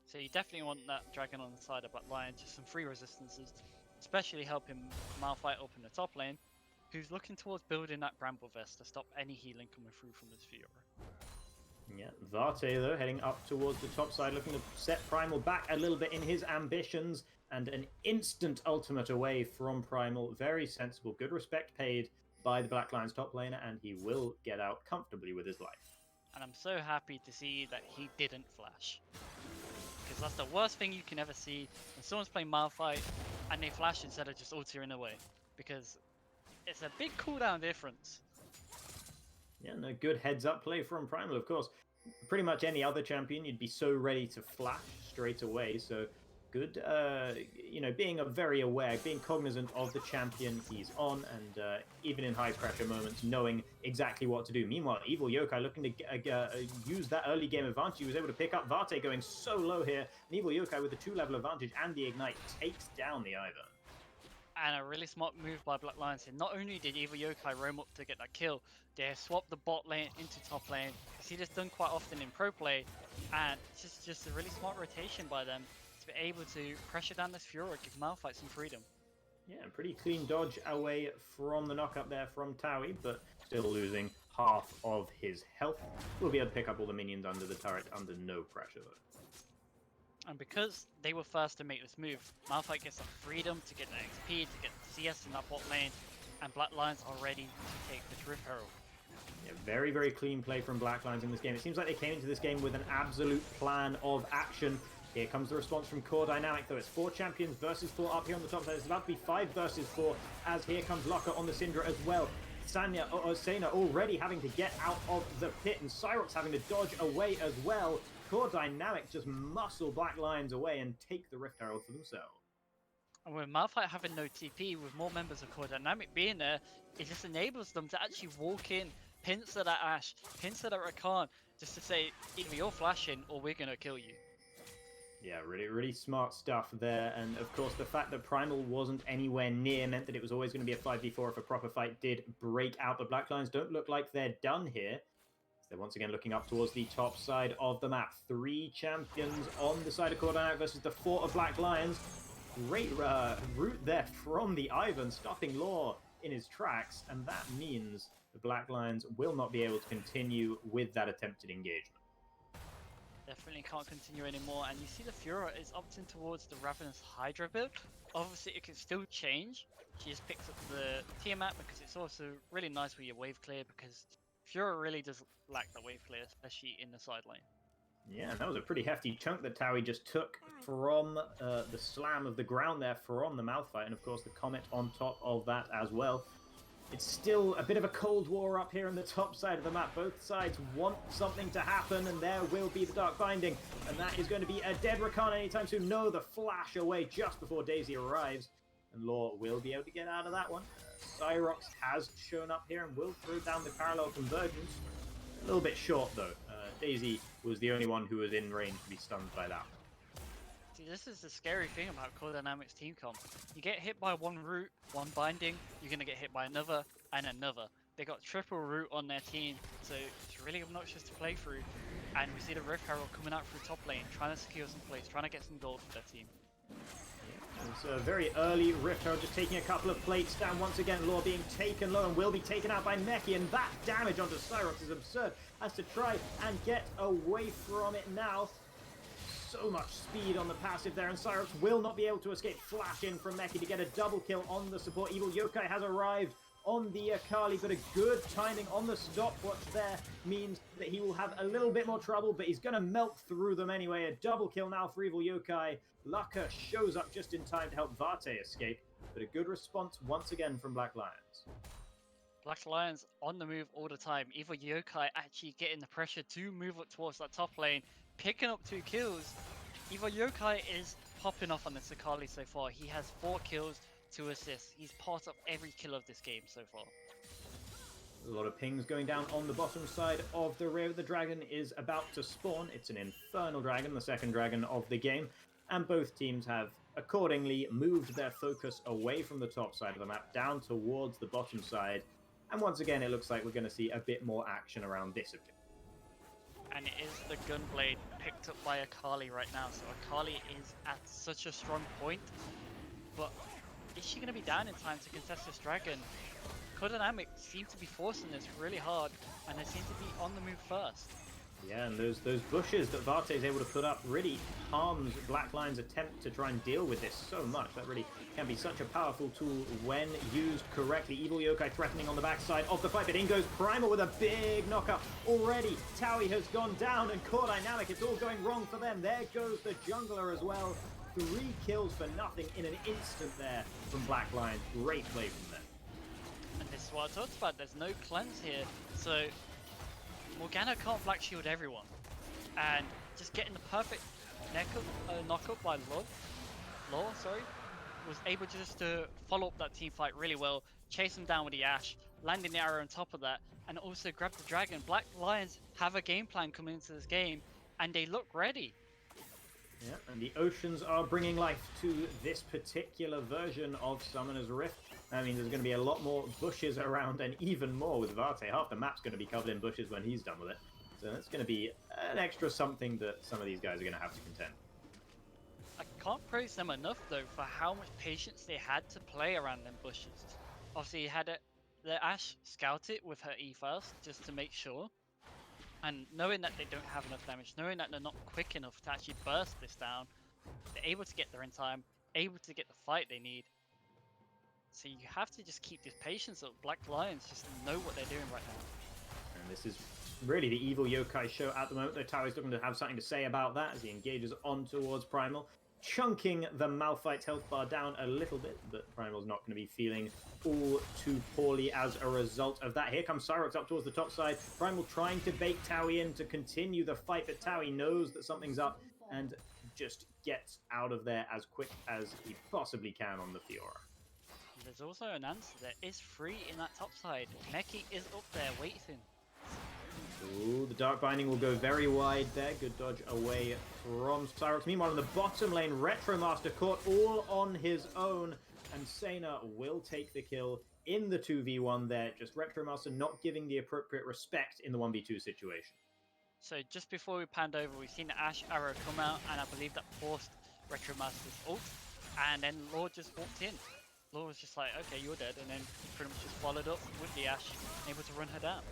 So you definitely want that dragon on the side of Black Lion, just some free resistances, especially helping Malphite up in the top lane, who's looking towards building that Bramble Vest to stop any healing coming through from this Fiora. Yeah, Vate though heading up towards the top side, looking to set Primal back a little bit in his ambitions, and an instant ultimate away from Primal. Very sensible, good respect paid by the Black Lions top laner, and he will get out comfortably with his life. And I'm so happy to see that he didn't flash, because that's the worst thing you can ever see when someone's playing Malphite and they flash instead of just ulting away, because it's a big cooldown difference. Yeah, no, good heads-up play from Primal, of course. Pretty much any other champion, you'd be so ready to flash straight away, so good, you know, being very aware, being cognizant of the champion he's on, and even in high-pressure moments, knowing exactly what to do. Meanwhile, Evil Yokai looking to use that early game advantage. He was able to pick up Vate going so low here, and Evil Yokai with the 2-level advantage and the Ignite takes down the Ivern. And a really smart move by Black Lions here. Not only did Evil Yokai roam up to get that kill, they swapped the bot lane into top lane. You see this done quite often in pro play, and it's just a really smart rotation by them to be able to pressure down this Fiora, give Malphite some freedom. Yeah, pretty clean dodge away from the knock-up there from Towie, but still losing half of his health. We'll be able to pick up all the minions under the turret under no pressure though. And because they were first to make this move, Malphite gets the freedom to get the XP, to get the CS in that bot lane, and Black Lions are ready to take this Rift Herald. Yeah, very, very clean play from Black Lions in this game. It seems like they came into this game with an absolute plan of action. Here comes the response from Core Dynamic, though. It's 4 champions versus 4 up here on the top side. It's about to be 5 versus 4, as here comes Locke on the Syndra as well. Sanya already having to get out of the pit, and Cyrox having to dodge away as well. Core Dynamic just muscle Black Lions away and take the Rift Herald for themselves. And with Malphite having no TP, with more members of Core Dynamic being there, it just enables them to actually walk in, pincer that Ashe, pincer that Rakan, just to say, either you're flashing or we're going to kill you. Yeah, really, really smart stuff there. And of course, the fact that Primal wasn't anywhere near meant that it was always going to be a 5v4 if a proper fight did break out. But Black Lions don't look like they're done here. They're once again looking up towards the top side of the map. 3 champions on the side of Core Dynamic versus the 4 of Black Lions. Great route there from the Ivern, stopping Law in his tracks. And that means the Black Lions will not be able to continue with that attempted engagement. Definitely can't continue anymore, and you see the Fiora is opting towards the Ravenous Hydra build. Obviously it can still change. She just picks up the Tiamat because it's also really nice with your wave clear, because Fiora really does lack that wave clear, especially in the side lane. Yeah, and that was a pretty hefty chunk that Towie just took from the slam of the ground there from the Malphite, and of course the Comet on top of that as well. It's still a bit of a cold war up here on the top side of the map. Both sides want something to happen, and there will be the Dark Binding. And that is going to be a dead Rakan anytime soon. No, the flash away just before Daisy arrives. And Law will be able to get out of that one. Cyrox has shown up here and will throw down the parallel convergence. A little bit short, though. Daisy was the only one who was in range to be stunned by that. See, this is the scary thing about Core Dynamics team comp. You get hit by one root, one binding, you're going to get hit by another, and another. They got triple root on their team, so it's really obnoxious to play through. And we see the Rift Herald coming out through top lane, trying to secure some plays, trying to get some gold for their team. It's a very early Rift Herald just taking a couple of plates down. Once again, Law being taken low and will be taken out by Meki, and that damage onto Cyrox is absurd. Has to try and get away from it now. So much speed on the passive there, and Cyrox will not be able to escape. Flash in from Meki to get a double kill on the support. Evil Yokai has arrived on the Akali, but a good timing on the stopwatch there means that he will have a little bit more trouble, but he's going to melt through them anyway. A double kill now for Evil Yokai. Laka shows up just in time to help Vate escape, but a good response once again from Black Lions. Black Lions on the move all the time. Evil Yokai actually getting the pressure to move up towards that top lane, picking up 2 kills. Evil Yokai is popping off on the Akali so far. He has 4 kills, 2 assists. He's part of every kill of this game so far. A lot of pings going down on the bottom side of the river. The dragon is about to spawn. It's an infernal dragon, the second dragon of the game. And both teams have accordingly moved their focus away from the top side of the map down towards the bottom side. And once again, it looks like we're going to see a bit more action around this objective. And it is the Gunblade picked up by Akali right now. So Akali is at such a strong point. But is she going to be down in time to contest this dragon? Codynamic seem to be forcing this really hard, and they seem to be on the move first. Yeah, and those bushes that Vate is able to put up really harms Black Lion's attempt to try and deal with this so much. That really can be such a powerful tool when used correctly. Evil Yokai threatening on the backside of the fight, but in goes Primal with a big knockup. Already, Towie has gone down, and Core Dynamic, it's all going wrong for them. There goes the jungler as well. 3 kills for nothing in an instant there from Black Lion. Great play from them. And this is what I talked about. There's no cleanse here, so Morgana can't black shield everyone. And just getting the perfect knockup by Law, was able to just follow up that team fight really well, chase him down with the Ashe, landing the arrow on top of that, and also grab the dragon. Black Lions have a game plan coming into this game, and they look ready. Yeah, and the oceans are bringing life to this particular version of Summoner's Rift. I mean, there's going to be a lot more bushes around, and even more with Vate. Half the map's going to be covered in bushes when he's done with it. So that's going to be an extra something that some of these guys are going to have to contend. I can't praise them enough, though, for how much patience they had to play around them bushes. Obviously, you had the Ashe scout it with her E first, just to make sure. And knowing that they don't have enough damage, knowing that they're not quick enough to actually burst this down, they're able to get there in time, able to get the fight they need. So you have to just keep this patience up. Black Lions just know what they're doing right now. And this is really the Evil Yokai show at the moment. Though Towie's looking to have something to say about that as he engages on towards Primal, chunking the Malphite's health bar down a little bit, but Primal's not going to be feeling all too poorly as a result of that. Here comes Cyrox up towards the top side. Primal trying to bait Towie in to continue the fight, but Towie knows that something's up and just gets out of there as quick as he possibly can on the Fiora. There's also an answer. There is free in that top side. Meki is up there waiting. Ooh, the Dark Binding will go very wide there. Good dodge away from Cyrox. Meanwhile, in the bottom lane, Retromaster caught all on his own, and Sena will take the kill in the 2v1 there. Just Retromaster not giving the appropriate respect in the 1v2 situation. So just before we panned over, we've seen the Ashe arrow come out, and I believe that forced Retromaster's ult, and then Lord just walked in. Lord was just like, okay, you're dead, and then he pretty much just followed up with the Ashe, able to run her down.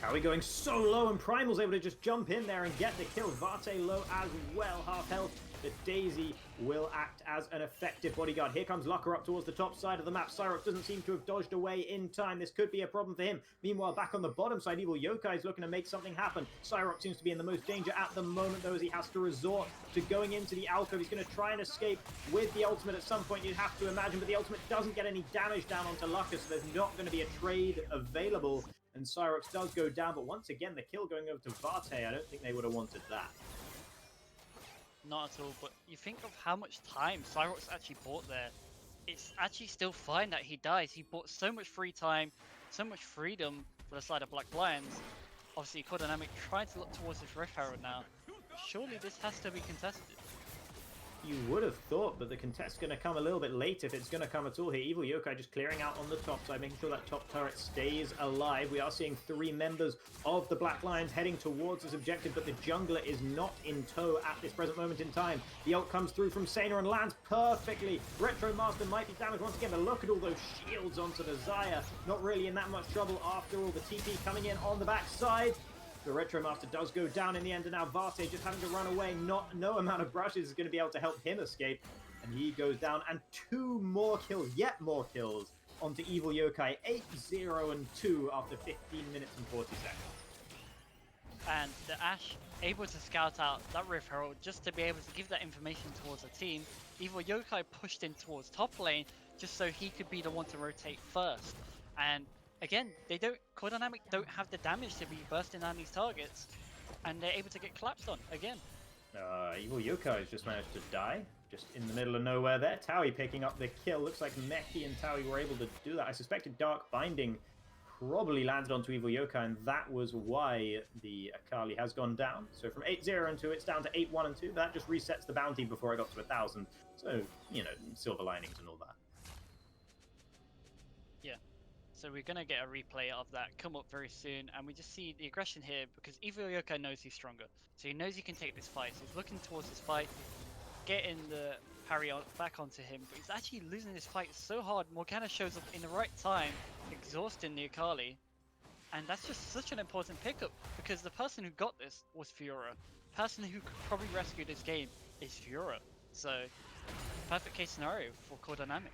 Towie going so low, and Primal's able to just jump in there and get the kill. Vate low as well, half health. The Daisy will act as an effective bodyguard. Here comes Locker up towards the top side of the map. Cyrox doesn't seem to have dodged away in time. This could be a problem for him. Meanwhile, back on the bottom side, Evil Yokai is looking to make something happen. Cyrox seems to be in the most danger at the moment, though, as he has to resort to going into the alcove. He's going to try and escape with the ultimate at some point, you'd have to imagine, but the ultimate doesn't get any damage down onto Locker, so there's not going to be a trade available. And Cyrox does go down, but once again, the kill going over to Vate. I don't think they would have wanted that. Not at all, but you think of how much time Cyrox actually bought there. It's actually still fine that he dies. He bought so much free time, so much freedom for the side of Black Lions. Obviously, Codynamic trying to look towards his Rift Herald now. Surely this has to be contested. you would have thought, but the contest's going to come a little bit late if it's going to come at all here. Evil Yokai just clearing out on the top side, making sure that top turret stays alive. We are seeing 3 members of the Black Lions heading towards this objective, but the jungler is not in tow at this present moment in time. The ult comes through from Sena and lands perfectly. Retro Master might be damaged once again, but look at all those shields onto the Xayah. Not really in that much trouble after all. The TP coming in on the backside. The Retro Master does go down in the end, and now Varte just having to run away. No amount of brushes is going to be able to help him escape. And he goes down, and 2 more kills, yet more kills, onto Evil Yokai. 8-0 and 2 after 15 minutes and 40 seconds. And the Ashe able to scout out that Rift Herald just to be able to give that information towards the team. Evil Yokai pushed in towards top lane just so he could be the one to rotate first. And again, Core Dynamic don't have the damage to be bursting down these targets, and they're able to get collapsed on again. Evil Yokai has just managed to die, just in the middle of nowhere there. Taui picking up the kill. Looks like Meki and Taui were able to do that. I suspected Dark Binding probably landed onto Evil Yokai, and that was why the Akali has gone down. So from 8-0 and 2, it's down to 8-1 and 2. That just resets the bounty before I got to 1,000. So, you know, silver linings and all that. Yeah. So we're going to get a replay of that come up very soon, and we just see the aggression here because Evil Yokai knows he's stronger. So he knows he can take this fight, so he's looking towards this fight, getting the parry back onto him, but he's actually losing this fight so hard. Morgana shows up in the right time, exhausting the Akali, and that's just such an important pickup because the person who got this was Fiora. The person who could probably rescue this game is Fiora. So, perfect case scenario for Core Dynamic.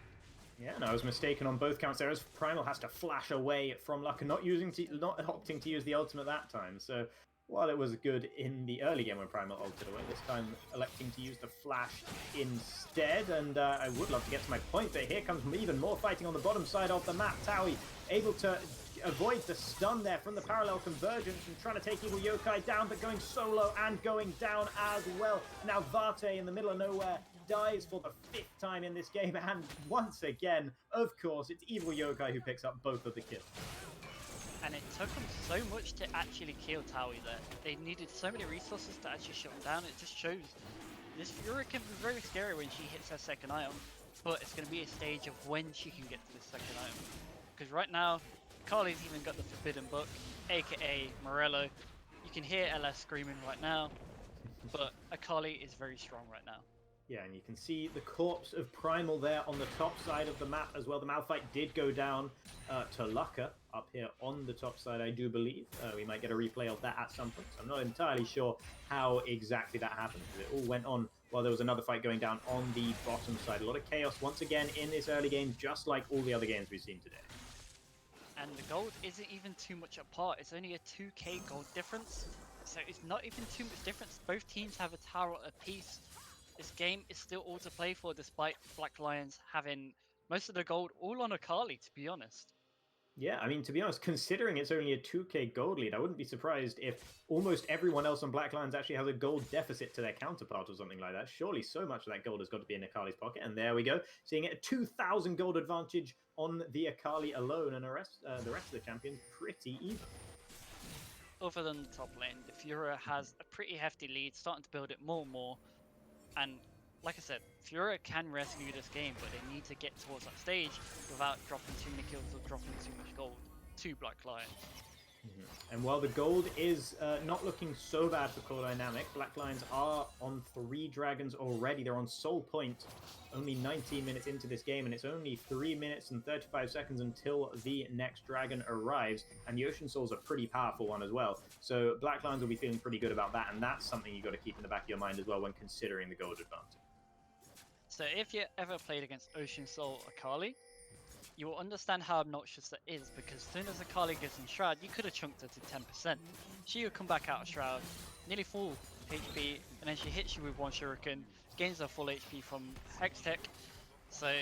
Yeah, and I was mistaken on both counts there, as Primal has to flash away from Luck and not opting to use the ultimate that time. So while it was good in the early game when Primal ulted away, this time electing to use the flash instead. And I would love to get to my point, but here comes even more fighting on the bottom side of the map. Taui able to avoid the stun there from the parallel convergence and trying to take Evil Yokai down, but going solo and going down as well. Now Varte in the middle of nowhere dies for the 5th time in this game, and once again, of course, it's Evil Yokai who picks up both of the kills. And it took them so much to actually kill Taui there. They needed so many resources to actually shut him down. It just shows this Fiora can be very scary when she hits her second item, but it's going to be a stage of when she can get to the second item. Because right now, Carly's even got the Forbidden Book, aka Morello. You can hear LS screaming right now, but Akali is very strong right now. Yeah, and you can see the corpse of Primal there on the top side of the map as well. The Malphite did go down to Lucca up here on the top side, I do believe. We might get a replay of that at some point. So I'm not entirely sure how exactly that happened, because it all went on while there was another fight going down on the bottom side. A lot of chaos once again in this early game, just like all the other games we've seen today. And the gold isn't even too much apart. It's only a 2k gold difference. So it's not even too much difference. Both teams have a tower apiece. This game is still all to play for, despite Black Lions having most of the gold all on Akali, to be honest. Yeah, I mean, to be honest, considering it's only a 2k gold lead, I wouldn't be surprised if almost everyone else on Black Lions actually has a gold deficit to their counterpart or something like that. Surely so much of that gold has got to be in Akali's pocket. And there we go, seeing it a 2,000 gold advantage on the Akali alone, and the rest of the champions pretty even. Other than the top lane, the Fiora has a pretty hefty lead, starting to build it more and more. And like I said, Fiora can rescue this game, but they need to get towards that stage without dropping too many kills or dropping too much gold to Black Lions. And while the gold is not looking so bad for Core Dynamic, Black Lions are on 3 dragons already. They're on Soul Point, only 19 minutes into this game, and it's only 3 minutes and 35 seconds until the next dragon arrives. And the Ocean Soul's a pretty powerful one as well. So Black Lions will be feeling pretty good about that, and that's something you've got to keep in the back of your mind as well when considering the gold advantage. So if you ever played against Ocean Soul Akali, you will understand how obnoxious that is, because as soon as Akali gets in Shroud, you could have chunked her to 10%. She will come back out of Shroud, nearly full HP, and then she hits you with one Shuriken, gains her full HP from Hextech. So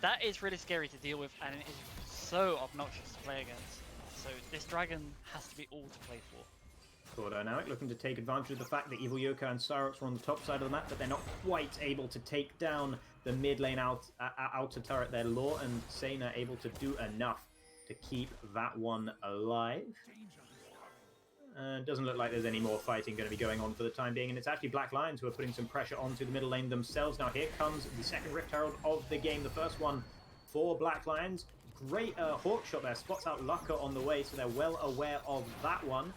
that is really scary to deal with, and it is so obnoxious to play against. So this dragon has to be all to play for. Core Dynamic looking to take advantage of the fact that Evil Yokai and Sparx were on the top side of the map, but they're not quite able to take down the mid lane outer turret there. Law and Sena able to do enough to keep that one alive. Doesn't look like there's any more fighting going to be going on for the time being, and it's actually Black Lions who are putting some pressure onto the middle lane themselves. Now here comes the second Rift Herald of the game, the first one for Black Lions. Great Hawk shot there, spots out Lucka on the way, so they're well aware of that one.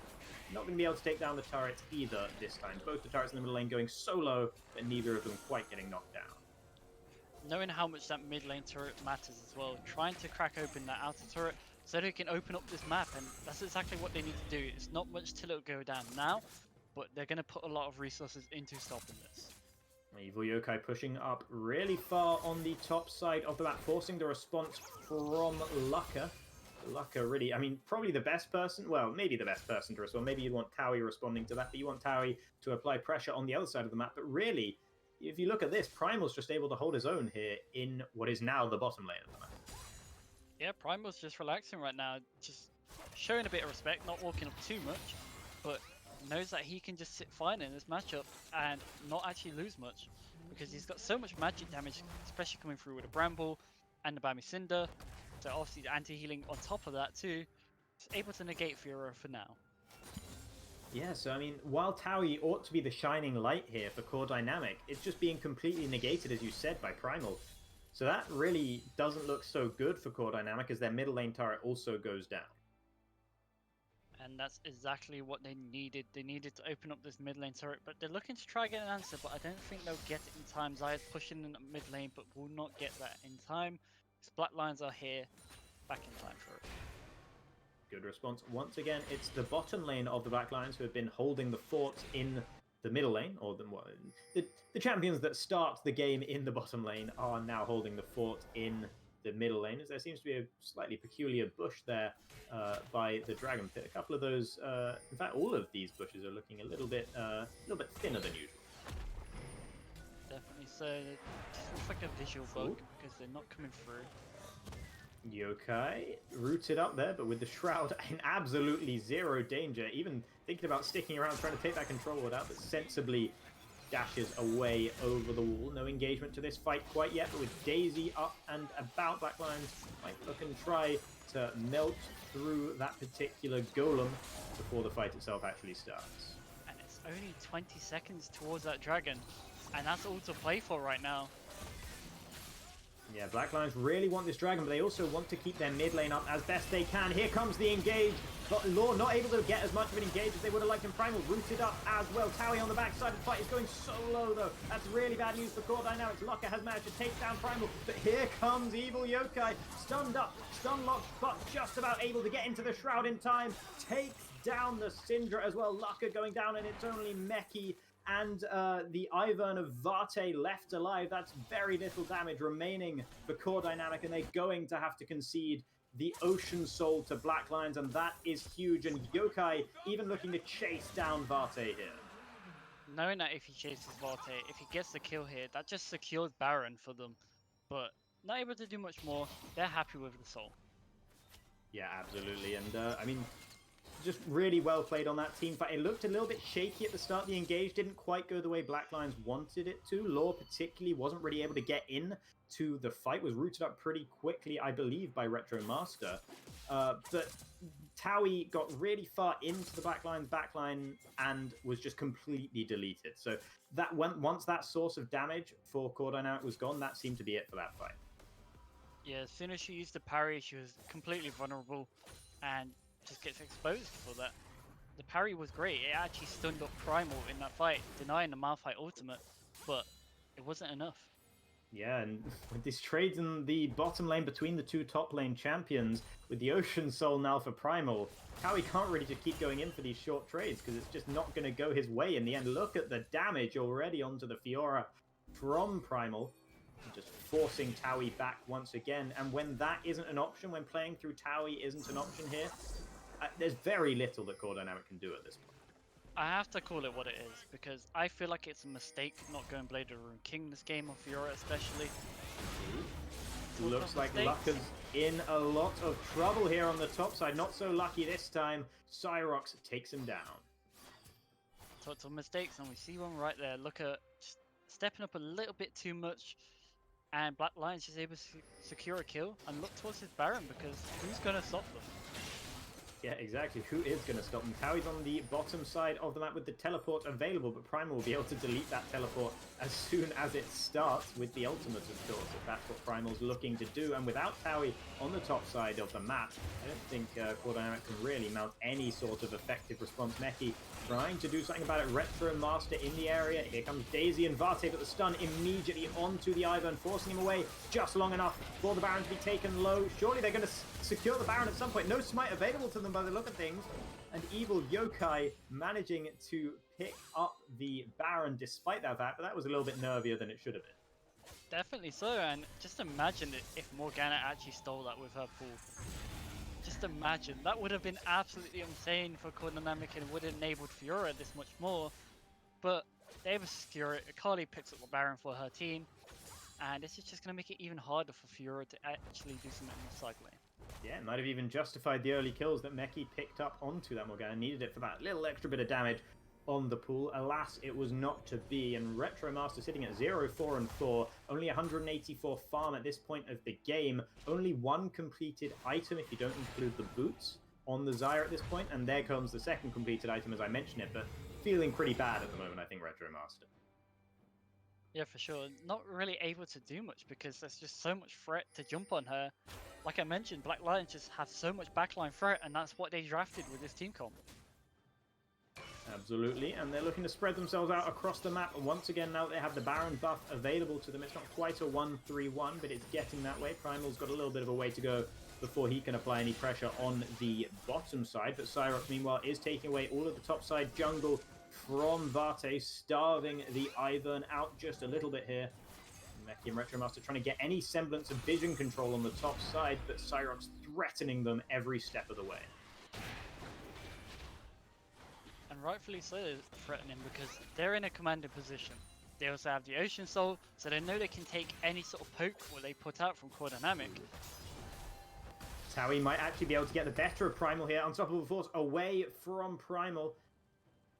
Not going to be able to take down the turrets either this time. Both the turrets in the middle lane going so low, but neither of them quite getting knocked down. Knowing how much that mid lane turret matters as well, trying to crack open that outer turret so they can open up this map, and that's exactly what they need to do. It's not much till it'll go down now, but they're going to put a lot of resources into stopping this. Evil Yokai pushing up really far on the top side of the map, forcing the response from Lucka. Lucka really, I mean, probably the best person, well, maybe the best person to respond. Maybe you want Towie responding to that, but you want Towie to apply pressure on the other side of the map. But really, if you look at this, Primal's just able to hold his own here in what is now the bottom lane of the map. Yeah, Primal's just relaxing right now, just showing a bit of respect, not walking up too much, but knows that he can just sit fine in this matchup and not actually lose much, because he's got so much magic damage, especially coming through with the Bramble and the Bami Cinder, so obviously the anti-healing on top of that too. He's able to negate Fiora for now. Yeah, so I mean, while Towie ought to be the shining light here for Core Dynamic, it's just being completely negated, as you said, by Primal. So that really doesn't look so good for Core Dynamic, as their middle lane turret also goes down. And that's exactly what they needed. They needed to open up this mid lane turret, but they're looking to try and get an answer, but I don't think they'll get it in time. Zay's pushing in mid lane, but will not get that in time. His Black Lions are here, back in time for it. Good response. Once again, it's the bottom lane of the Black Lions who have been holding the fort in the middle lane, or the champions that start the game in the bottom lane are now holding the fort in the middle lane, as there seems to be a slightly peculiar bush there by the Dragon Pit. A couple of those, in fact, all of these bushes are looking a little bit thinner than usual. Definitely so. It just looks like a visual bug because they're not coming through. Yokai rooted up there, but with the Shroud in absolutely zero danger, even thinking about sticking around trying to take that control ward out, but sensibly dashes away over the wall. No engagement to this fight quite yet, but with Daisy up and about, Black Lions might look and try to melt through that particular golem before the fight itself actually starts. And it's only 20 seconds towards that dragon, and that's all to play for right now. Yeah, Black Lions really want this dragon, but they also want to keep their mid lane up as best they can. Here comes the engage, but Law not able to get as much of an engage as they would have liked, and Primal rooted up as well. Towie on the backside of the fight is going so low, though. That's really bad news for Core Dynamics. Lucka has managed to take down Primal, but here comes Evil Yokai, stunned up, stun locked, but just about able to get into the Shroud in time. Takes down the Syndra as well. Lucka going down, and it's only Meki and the Ivern of Varte left alive. That's very little damage remaining for Core Dynamic, and they're going to have to concede the Ocean Soul to Black Lions, and that is huge. And Yokai even looking to chase down Varte here. Knowing that if he chases Varte, if he gets the kill here, that just secures Baron for them. But not able to do much more. They're happy with the Soul. Yeah, absolutely. And I mean, just really well played on that team fight. It looked a little bit shaky at the start. The engage didn't quite go the way Black Lions wanted it to. Law particularly wasn't really able to get in to the fight. Was rooted up pretty quickly, I believe, by Retro Master. But Towie got really far into the Black Lions backline and was just completely deleted. So that once that source of damage for Core Dynamic was gone, that seemed to be it for that fight. Yeah, as soon as she used the parry, she was completely vulnerable and just gets exposed for that. The parry was great. It actually stunned up Primal in that fight, denying the Malphite ultimate, but it wasn't enough. Yeah, and with this trade in the bottom lane between the two top lane champions, with the Ocean Soul now for Primal, Towie can't really just keep going in for these short trades because it's just not going to go his way in the end. Look at the damage already onto the Fiora from Primal, just forcing Towie back once again. And when that isn't an option, when playing through Towie isn't an option here, there's very little that Core Dynamic can do at this point. I have to call it what it is, because I feel like it's a mistake not going Blade of Ruin King this game, on Fiora especially. Looks like Lucka's in a lot of trouble here on the top side. Not so lucky this time. Cyrox takes him down. Talk of mistakes, and we see one right there. Lucka stepping up a little bit too much, and Black Lions is able to secure a kill and look towards his Baron, because who's going to stop them? Yeah, exactly. Who is going to stop them? Towie's on the bottom side of the map with the teleport available, but Primal will be able to delete that teleport as soon as it starts with the ultimate, of course, if that's what Primal's looking to do. And without Towie on the top side of the map, I don't think Core Dynamic can really mount any sort of effective response. Meki trying to do something about it. Retro Master in the area. Here comes Daisy and Varte, but the stun immediately onto the Ivern, forcing him away just long enough for the Baron to be taken low. Surely they're going to secure the Baron at some point. No smite available to them by the look of things. And Evil Yokai managing to pick up the Baron despite that fact, but that was a little bit nervier than it should have been. Definitely so, and just imagine if Morgana actually stole that with her pool. Just imagine, that would have been absolutely insane for Core Dynamic and would have enabled Fiora this much more. But they able to secure it. Akali picks up the Baron for her team, and this is just going to make it even harder for Fiora to actually do something in the side lane. Yeah, might have even justified the early kills that Meki picked up onto that Morgana. Needed it for that little extra bit of damage on the pool. Alas, it was not to be, and Retro Master sitting at 0-4-4, only 184 farm at this point of the game, only one completed item if you don't include the boots on the Zyre at this point, and there comes the second completed item as I mentioned it, but feeling pretty bad at the moment, I think, Retro Master. Yeah, for sure. Not really able to do much because there's just so much threat to jump on her. Like I mentioned, Black Lions just have so much backline threat, and that's what they drafted with this team comp. Absolutely, and they're looking to spread themselves out across the map. And once again, now they have the Baron buff available to them. It's not quite a 1-3-1, but it's getting that way. Primal's got a little bit of a way to go before he can apply any pressure on the bottom side. But Cyrox, meanwhile, is taking away all of the top side jungle from Varte, starving the Ivern out just a little bit here. Meki and Retro Master trying to get any semblance of vision control on the top side, but Cyrox threatening them every step of the way. And rightfully so, they're threatening because they're in a commanding position. They also have the Ocean Soul, so they know they can take any sort of poke what they put out from Core Dynamic. Towie might actually be able to get the better of Primal here. Unstoppable Force away from Primal.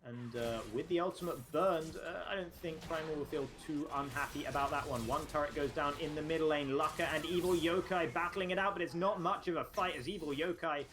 And with the ultimate burned, I don't think Primal will feel too unhappy about that one. One turret goes down in the middle lane. Lucka and Evil Yokai battling it out, but it's not much of a fight as Evil Yokai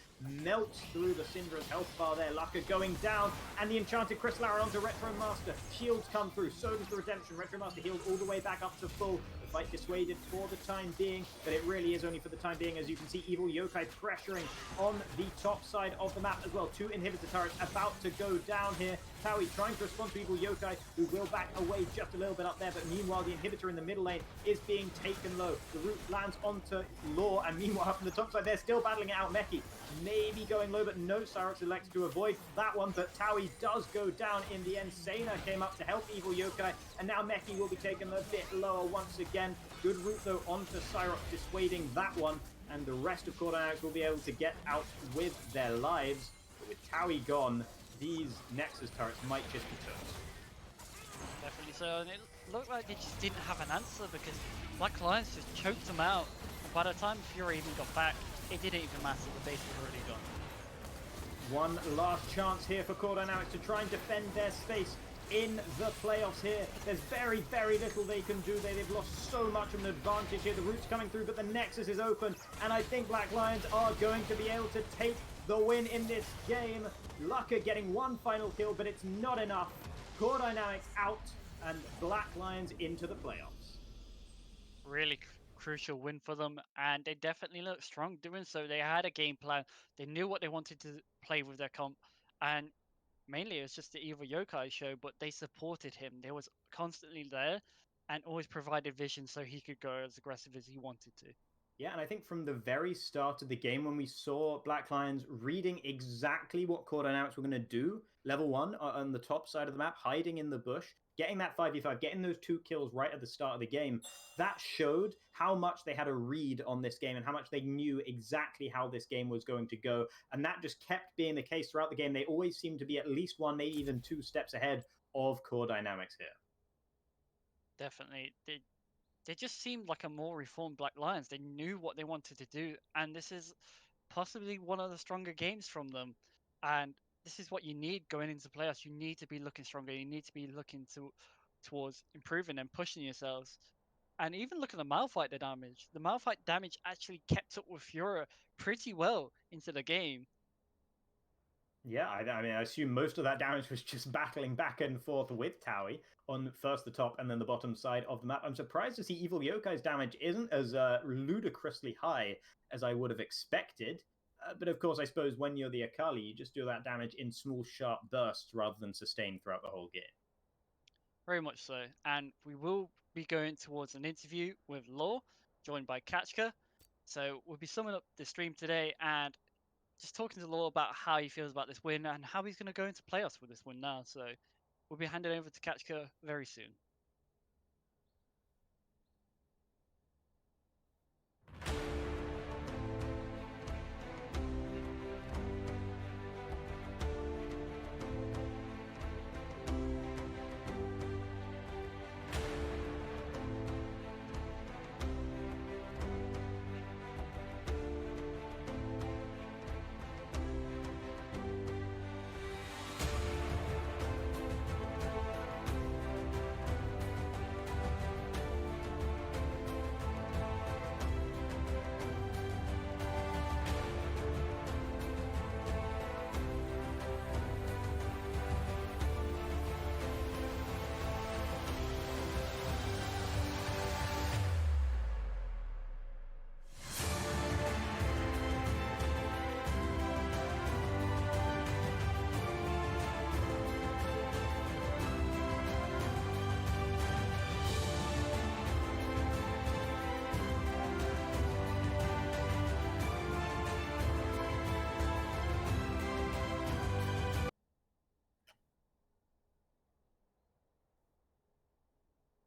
melts through the Syndra's health bar there. Lucka going down, and the Enchanted Crystal Arrow onto Retro Master. Shields come through, so does the Redemption. Retro Master healed all the way back up to full. The fight dissuaded for the time being, but it really is only for the time being. As you can see, Evil Yokai pressuring on the top side of the map as well. Two inhibitor turrets about to go down here. Towie trying to respond to Evil Yokai, who will back away just a little bit up there, but meanwhile the inhibitor in the middle lane is being taken low. The root lands onto Law, and meanwhile up on the top side they're still battling it out. Meki maybe going low, but no, Cyrox elects to avoid that one, but Towie does go down in the end. Sena came up to help Evil Yokai, and now Meki will be taken a bit lower once again. Good route though onto Cyrox, dissuading that one, and the rest of Core Dynamics will be able to get out with their lives. But with Towie gone, these Nexus turrets might just be toast. Definitely so, and it looked like they just didn't have an answer because Black Lions just choked them out. And by the time Fury even got back, it didn't even matter, the base was already gone. One last chance here for Core Dynamics to try and defend their space in the playoffs here. There's very, very little they can do. They've lost so much of an advantage here. The root's coming through, but the Nexus is open, and I think Black Lions are going to be able to take the win in this game. Lucka getting one final kill, but it's not enough. Core Dynamics out, and Black Lions into the playoffs. Really crucial win for them, and they definitely looked strong doing so. They had a game plan. They knew what they wanted to play with their comp, and mainly it was just the Evil Yokai show, but they supported him. They was constantly there and always provided vision so he could go as aggressive as he wanted to. Yeah, and I think from the very start of the game, when we saw Black Lions reading exactly what Core Dynamics were going to do, level 1 on the top side of the map, hiding in the bush, getting that 5v5, getting those 2 kills right at the start of the game, that showed how much they had a read on this game and how much they knew exactly how this game was going to go. And that just kept being the case throughout the game. They always seemed to be at least 1, maybe even 2 steps ahead of Core Dynamics here. Definitely. They just seemed like a more reformed Black Lions. They knew what they wanted to do, and this is possibly one of the stronger games from them. And this is what you need going into playoffs. You need to be looking stronger. You need to be looking towards improving and pushing yourselves. And even look at the Malphite damage. The Malphite damage actually kept up with Fiora pretty well into the game. Yeah, I mean, I assume most of that damage was just battling back and forth with Towie on first the top and then the bottom side of the map. I'm surprised to see Evil Yokai's damage isn't as ludicrously high as I would have expected. But of course, I suppose when you're the Akali, you just do that damage in small, sharp bursts rather than sustained throughout the whole game. Very much so. And we will be going towards an interview with Law, joined by Kachka. So we'll be summing up the stream today and just talking to Law about how he feels about this win and how he's going to go into playoffs with this win now. So we'll be handing over to Kachka very soon.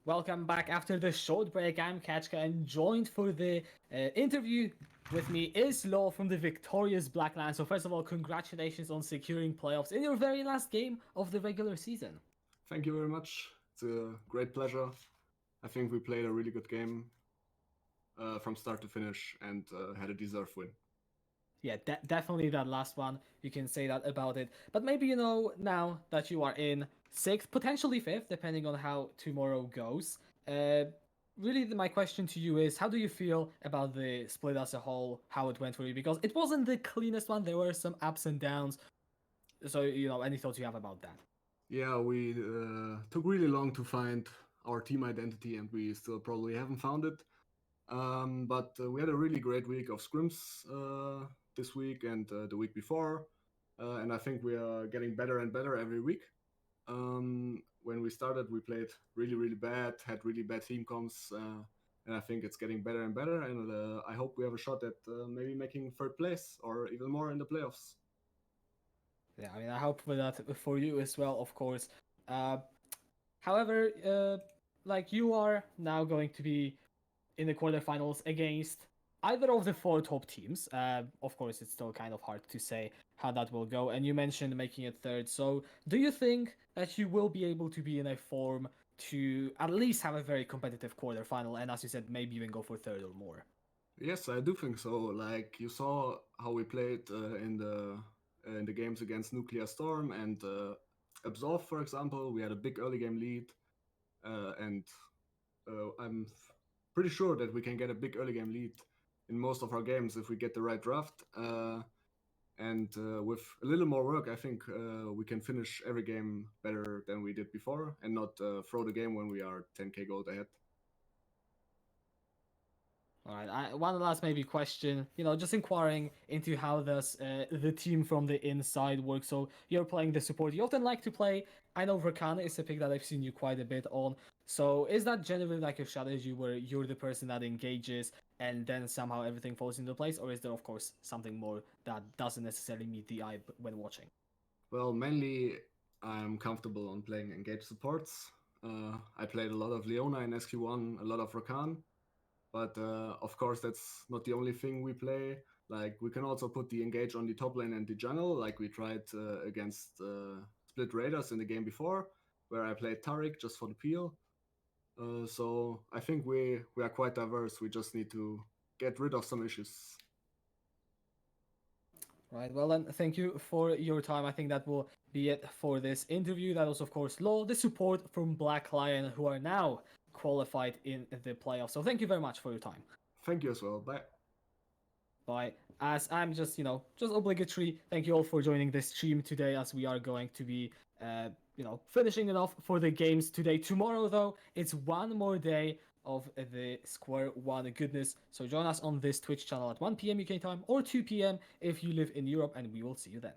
Welcome back after the short break. I'm Kachka, and joined for the interview with me is Law from the victorious Blackland. So first of all, congratulations on securing playoffs in your very last game of the regular season. Thank you very much. It's a great pleasure. I think we played a really good game from start to finish and had a deserved win. Yeah, definitely that last one. You can say that about it. But maybe, now that you are in 6th, potentially 5th, depending on how tomorrow goes. Really, my question to you is, how do you feel about the split as a whole, how it went for you? Because it wasn't the cleanest one. There were some ups and downs. So, any thoughts you have about that? Yeah, we took really long to find our team identity, and we still probably haven't found it. But we had a really great week of scrims this week and the week before. And I think we are getting better and better every week. When we started, we played really, really bad, had really bad team comps, and I think it's getting better and better. And I hope we have a shot at maybe making 3rd place or even more in the playoffs. Yeah, I mean, I hope for that for you as well, of course. However, you are now going to be in the quarterfinals against either of the 4 top teams. Of course, it's still kind of hard to say how that will go. And you mentioned making it 3rd. So do you think that you will be able to be in a form to at least have a very competitive quarterfinal? And as you said, maybe even go for 3rd or more? Yes, I do think so. Like you saw how we played in the games against Nuclear Storm and Absolve, for example. We had a big early game lead, and I'm pretty sure that we can get a big early game lead in most of our games if we get the right draft. And with a little more work, I think we can finish every game better than we did before and not throw the game when we are 10k gold ahead. All right, one last maybe question, just inquiring into how does the team from the inside work. So you're playing the support. You often like to play, I know Rakan is a pick that I've seen you quite a bit on. So is that generally like your strategy where you're the person that engages and then somehow everything falls into place? Or is there, of course, something more that doesn't necessarily meet the eye when watching? Well, mainly I'm comfortable on playing engaged supports. I played a lot of Leona in SQ1, a lot of Rakan. But of course, that's not the only thing we play. Like we can also put the engage on the top lane and the jungle, like we tried against Split Raiders in the game before, where I played Taric just for the peel. So I think we are quite diverse. We just need to get rid of some issues. Right, well then, thank you for your time. I think that will be it for this interview. That was, of course, Law, the support from Black Lion, who are now qualified in the playoffs. So thank you very much for your time. Thank you as well. Bye. But as I'm just, just obligatory, thank you all for joining this stream today as we are going to be, finishing it off for the games today. Tomorrow, though, it's one more day of the Square One goodness. So join us on this Twitch channel at 1 p.m. UK time or 2 p.m. if you live in Europe, and we will see you then.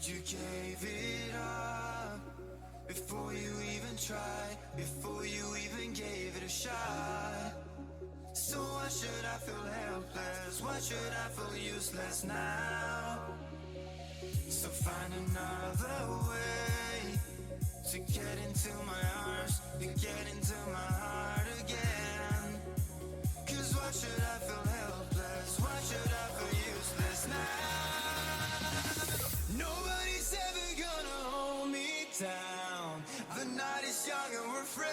You gave it up before you even tried, before you even gave it a shot. So why should I feel helpless? Why should I feel useless now? So find another way to get into my arms, to get into my heart again. Cause why should I feel helpless? Why should I feel useless now? Nobody's ever gonna hold me down. The night is young and we're free.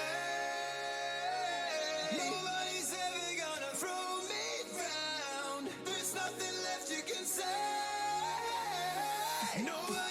Nobody's ever gonna throw me down. There's nothing left you can say. Nobody